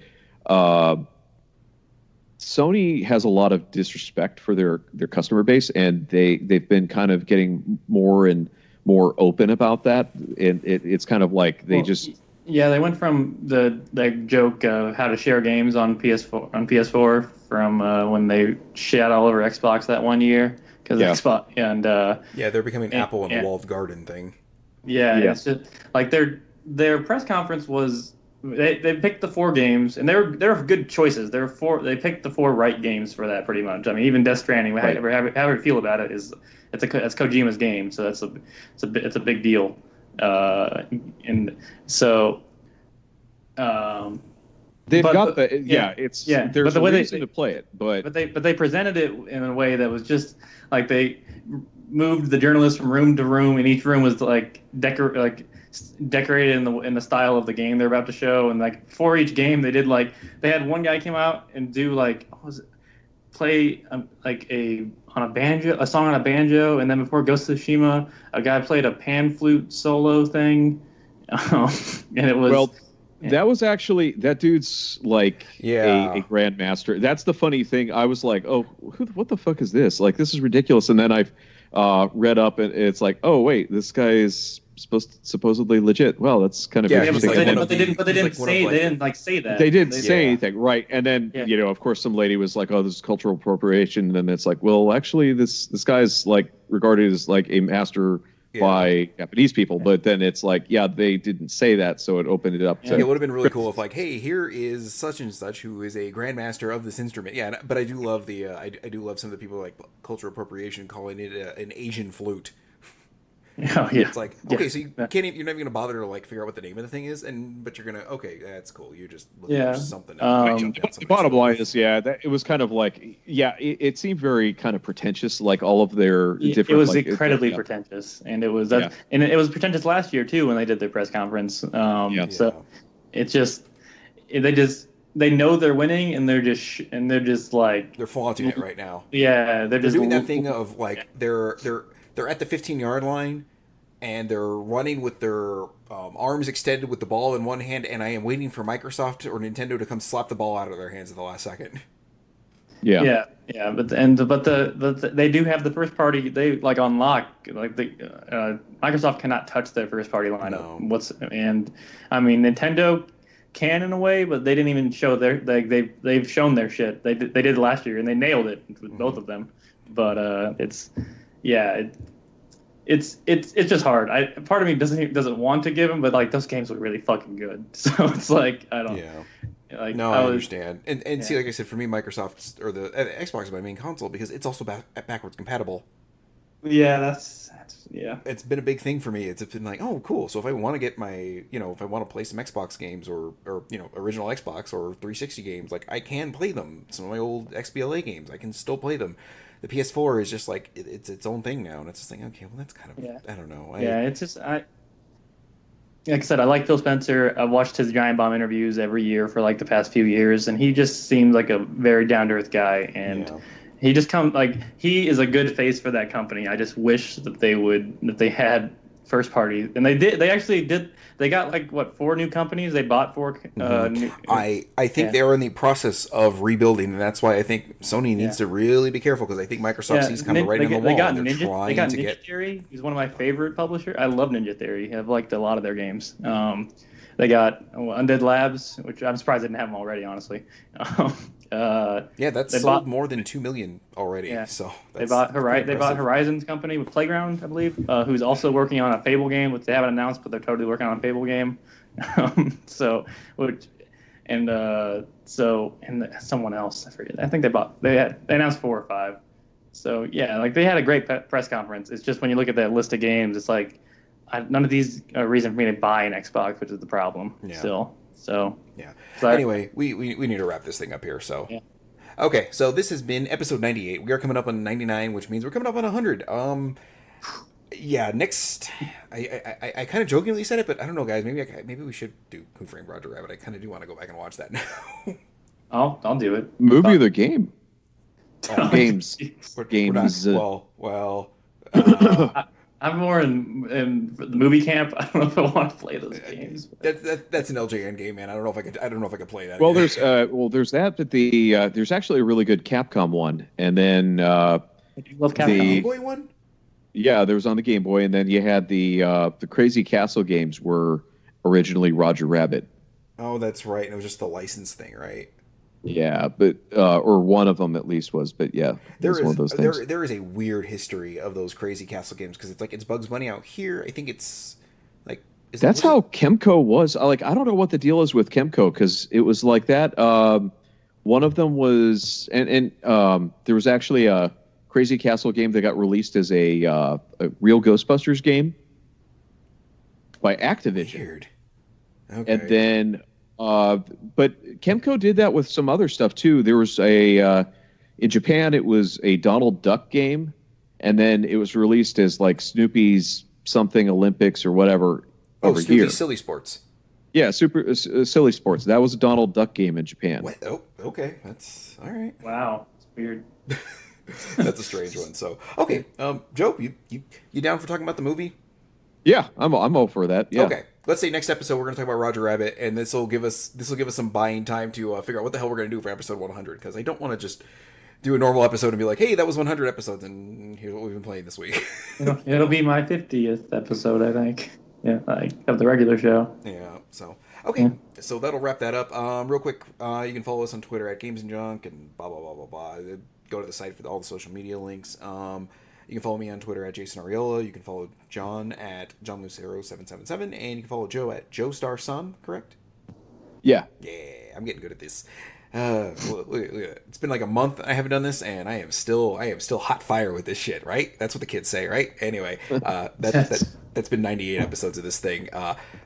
Sony has a lot of disrespect for their customer base, and they've been kind of getting more and more open about that. And it's kind of like they just. Yeah, they went from the joke of how to share games on PS4 from when they shat all over Xbox that one year because Xbox and they're becoming Apple and the walled garden thing. Yeah, it's just like their press conference was they picked the 4 games and they're good choices. They picked the 4 right games for that pretty much. I mean, even Death Stranding, however you feel about it, that's Kojima's game, so it's a big deal. And so. They've got the There's the a way reason to play it, but they presented it in a way that was just like they moved the journalists from room to room, and each room was like decorated in the style of the game they're about to show. And like for each game, they had one guy came out and do play a song on a banjo, and then before Ghost of Tsushima, a guy played a pan flute solo thing, and it was. That was actually that dude's like a grandmaster. That's the funny thing. I was like, oh, what the fuck is this? Like, this is ridiculous. And then I've read up, and it's like, oh wait, this guy is supposedly legit. Well, that's kind of interesting. But they didn't say that. They didn't say anything, right? And then of course, some lady was like, oh, this is cultural appropriation. And then it's like, well, actually, this guy's like regarded as like a master. By Japanese people, but then it's like, they didn't say that, so it opened it up. It would have been really cool if, like, hey, here is such and such who is a grandmaster of this instrument. Yeah, but I do love the I do love some of the people like cultural appropriation calling it an Asian flute. Oh yeah, it's like okay, so you're not even gonna bother to like figure out what the name of the thing is, but you're gonna that's cool. You're just looking for something. The bottom line is it was kind of like it seemed very kind of pretentious, like all of their different. It was incredibly pretentious, and it was and it was pretentious last year too when they did their press conference. So it's just they know they're winning, and they're just like they're flaunting it right now. Yeah, they're just doing that thing of like they're at the 15-yard line, and they're running with their arms extended with the ball in one hand, and I am waiting for Microsoft or Nintendo to come slap the ball out of their hands at the last second. Yeah. But they do have the first party. They like unlock Microsoft cannot touch their first party lineup. No. And I mean Nintendo can in a way, but they didn't even show they've shown their shit. They did last year, and they nailed it with both of them. But it's just hard. Part of me doesn't want to give them, but like those games were really fucking good. So it's like I don't. Yeah. Like I understand. And see, like I said, for me, Microsoft or the Xbox is my main console because it's also backwards compatible. Yeah, that's It's been a big thing for me. It's been like, oh, cool. So if I want to get my, if I want to play some Xbox games or original Xbox or 360 games, like I can play them. Some of my old XBLA games, I can still play them. The PS4 is just like it's its own thing now, and it's just like, okay, well, that's kind of I don't know. It's just like I said, I like Phil Spencer. I've watched his Giant Bomb interviews every year for like the past few years, and he just seems like a very down to earth guy, and he just he is a good face for that company. I just wish that they had first party, and they actually did. They got like 4 new companies they bought 4 I think they're in the process of rebuilding, and that's why I think Sony needs to really be careful, because I think Microsoft sees kind of right on the wall. They got Ninja Theory. He's one of my favorite publishers. I love Ninja Theory. I've liked a lot of their games. They got Undead Labs, which I'm surprised they didn't have them already, honestly. That's sold more than 2 million already. Yeah. So they bought Horizon's company with Playground, I believe, who's also working on a Fable game, which they haven't announced, but they're totally working on a Fable game. And someone else, I forget. I think they announced 4 or 5. So yeah, they had a great press conference. It's just when you look at that list of games, it's like none of these are a reason for me to buy an Xbox, which is the problem still. So yeah. Anyway, we need to wrap this thing up here. So okay, so this has been episode 98. We are coming up on 99, which means we're coming up on 100. Next, I kind of jokingly said it, but I don't know, guys. Maybe we should do Who Framed Roger Rabbit. I kind of do want to go back and watch that now. I'll do it. Movie or the game? Games. Games. Well. I'm more in the movie camp. I don't know if I want to play those games. That's an LJN game, man. I don't know if I could play that. Well, there's that, but there's actually a really good Capcom one, and then I do love Capcom. The Game Boy one. Yeah, there was on the Game Boy, and then you had the Crazy Castle games were originally Roger Rabbit. Oh, that's right. And it was just the license thing, right? Yeah, but or one of them at least was, but yeah, one of those things. There is a weird history of those Crazy Castle games, because it's Bugs Bunny out here. I think it's like that's how Kemco was. Like, I don't know what the deal is with Kemco, because it was like that. One of them was, and there was actually a Crazy Castle game that got released as a real Ghostbusters game. by Activision. Weird. Okay. And then, but Kemco did that with some other stuff too. There was in Japan, it was a Donald Duck game, and then it was released as like Snoopy's something Olympics or whatever over Snoopy here. Silly Sports. Yeah, Super Silly Sports. That was a Donald Duck game in Japan. What? Oh, okay. That's all right. Wow, it's weird. That's a strange one. So, okay, Joe, you down for talking about the movie? Yeah, I'm all for that. Yeah. Okay. Let's say next episode we're going to talk about Roger Rabbit, and this will give us some buying time to figure out what the hell we're going to do for episode 100, because I don't want to just do a normal episode and be like, hey, that was 100 episodes, and here's what we've been playing this week. It'll be my 50th episode, I think. Yeah, of the regular show. Yeah. So okay, so that'll wrap that up. Real quick, you can follow us on Twitter at Games and Junk and blah blah blah blah blah. Go to the site for all the social media links. You can follow me on Twitter at Jason Arriola. You can follow John at John Lucero 777, and you can follow Joe at JoeStar Son. Correct? Yeah. Yeah, I'm getting good at this. Look, it's been like a month I haven't done this, and I am still hot fire with this shit. Right? That's what the kids say, right? Anyway, that's been 98 episodes of this thing.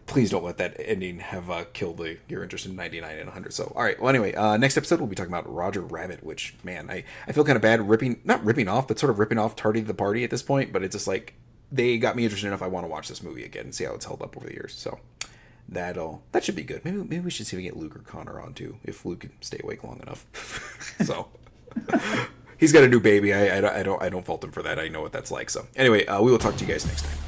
Please don't let that ending have killed your interest in 99 and 100. So, all right. Well, anyway, next episode we'll be talking about Roger Rabbit, which, man, I feel kind of bad not ripping off, but sort of ripping off Tardy the Party at this point. But it's just like they got me interested enough. I want to watch this movie again and see how it's held up over the years. So that should be good. Maybe we should see if we get Luke or Connor on too, if Luke can stay awake long enough. So. He's got a new baby. I don't fault him for that. I know what that's like. So anyway, we will talk to you guys next time.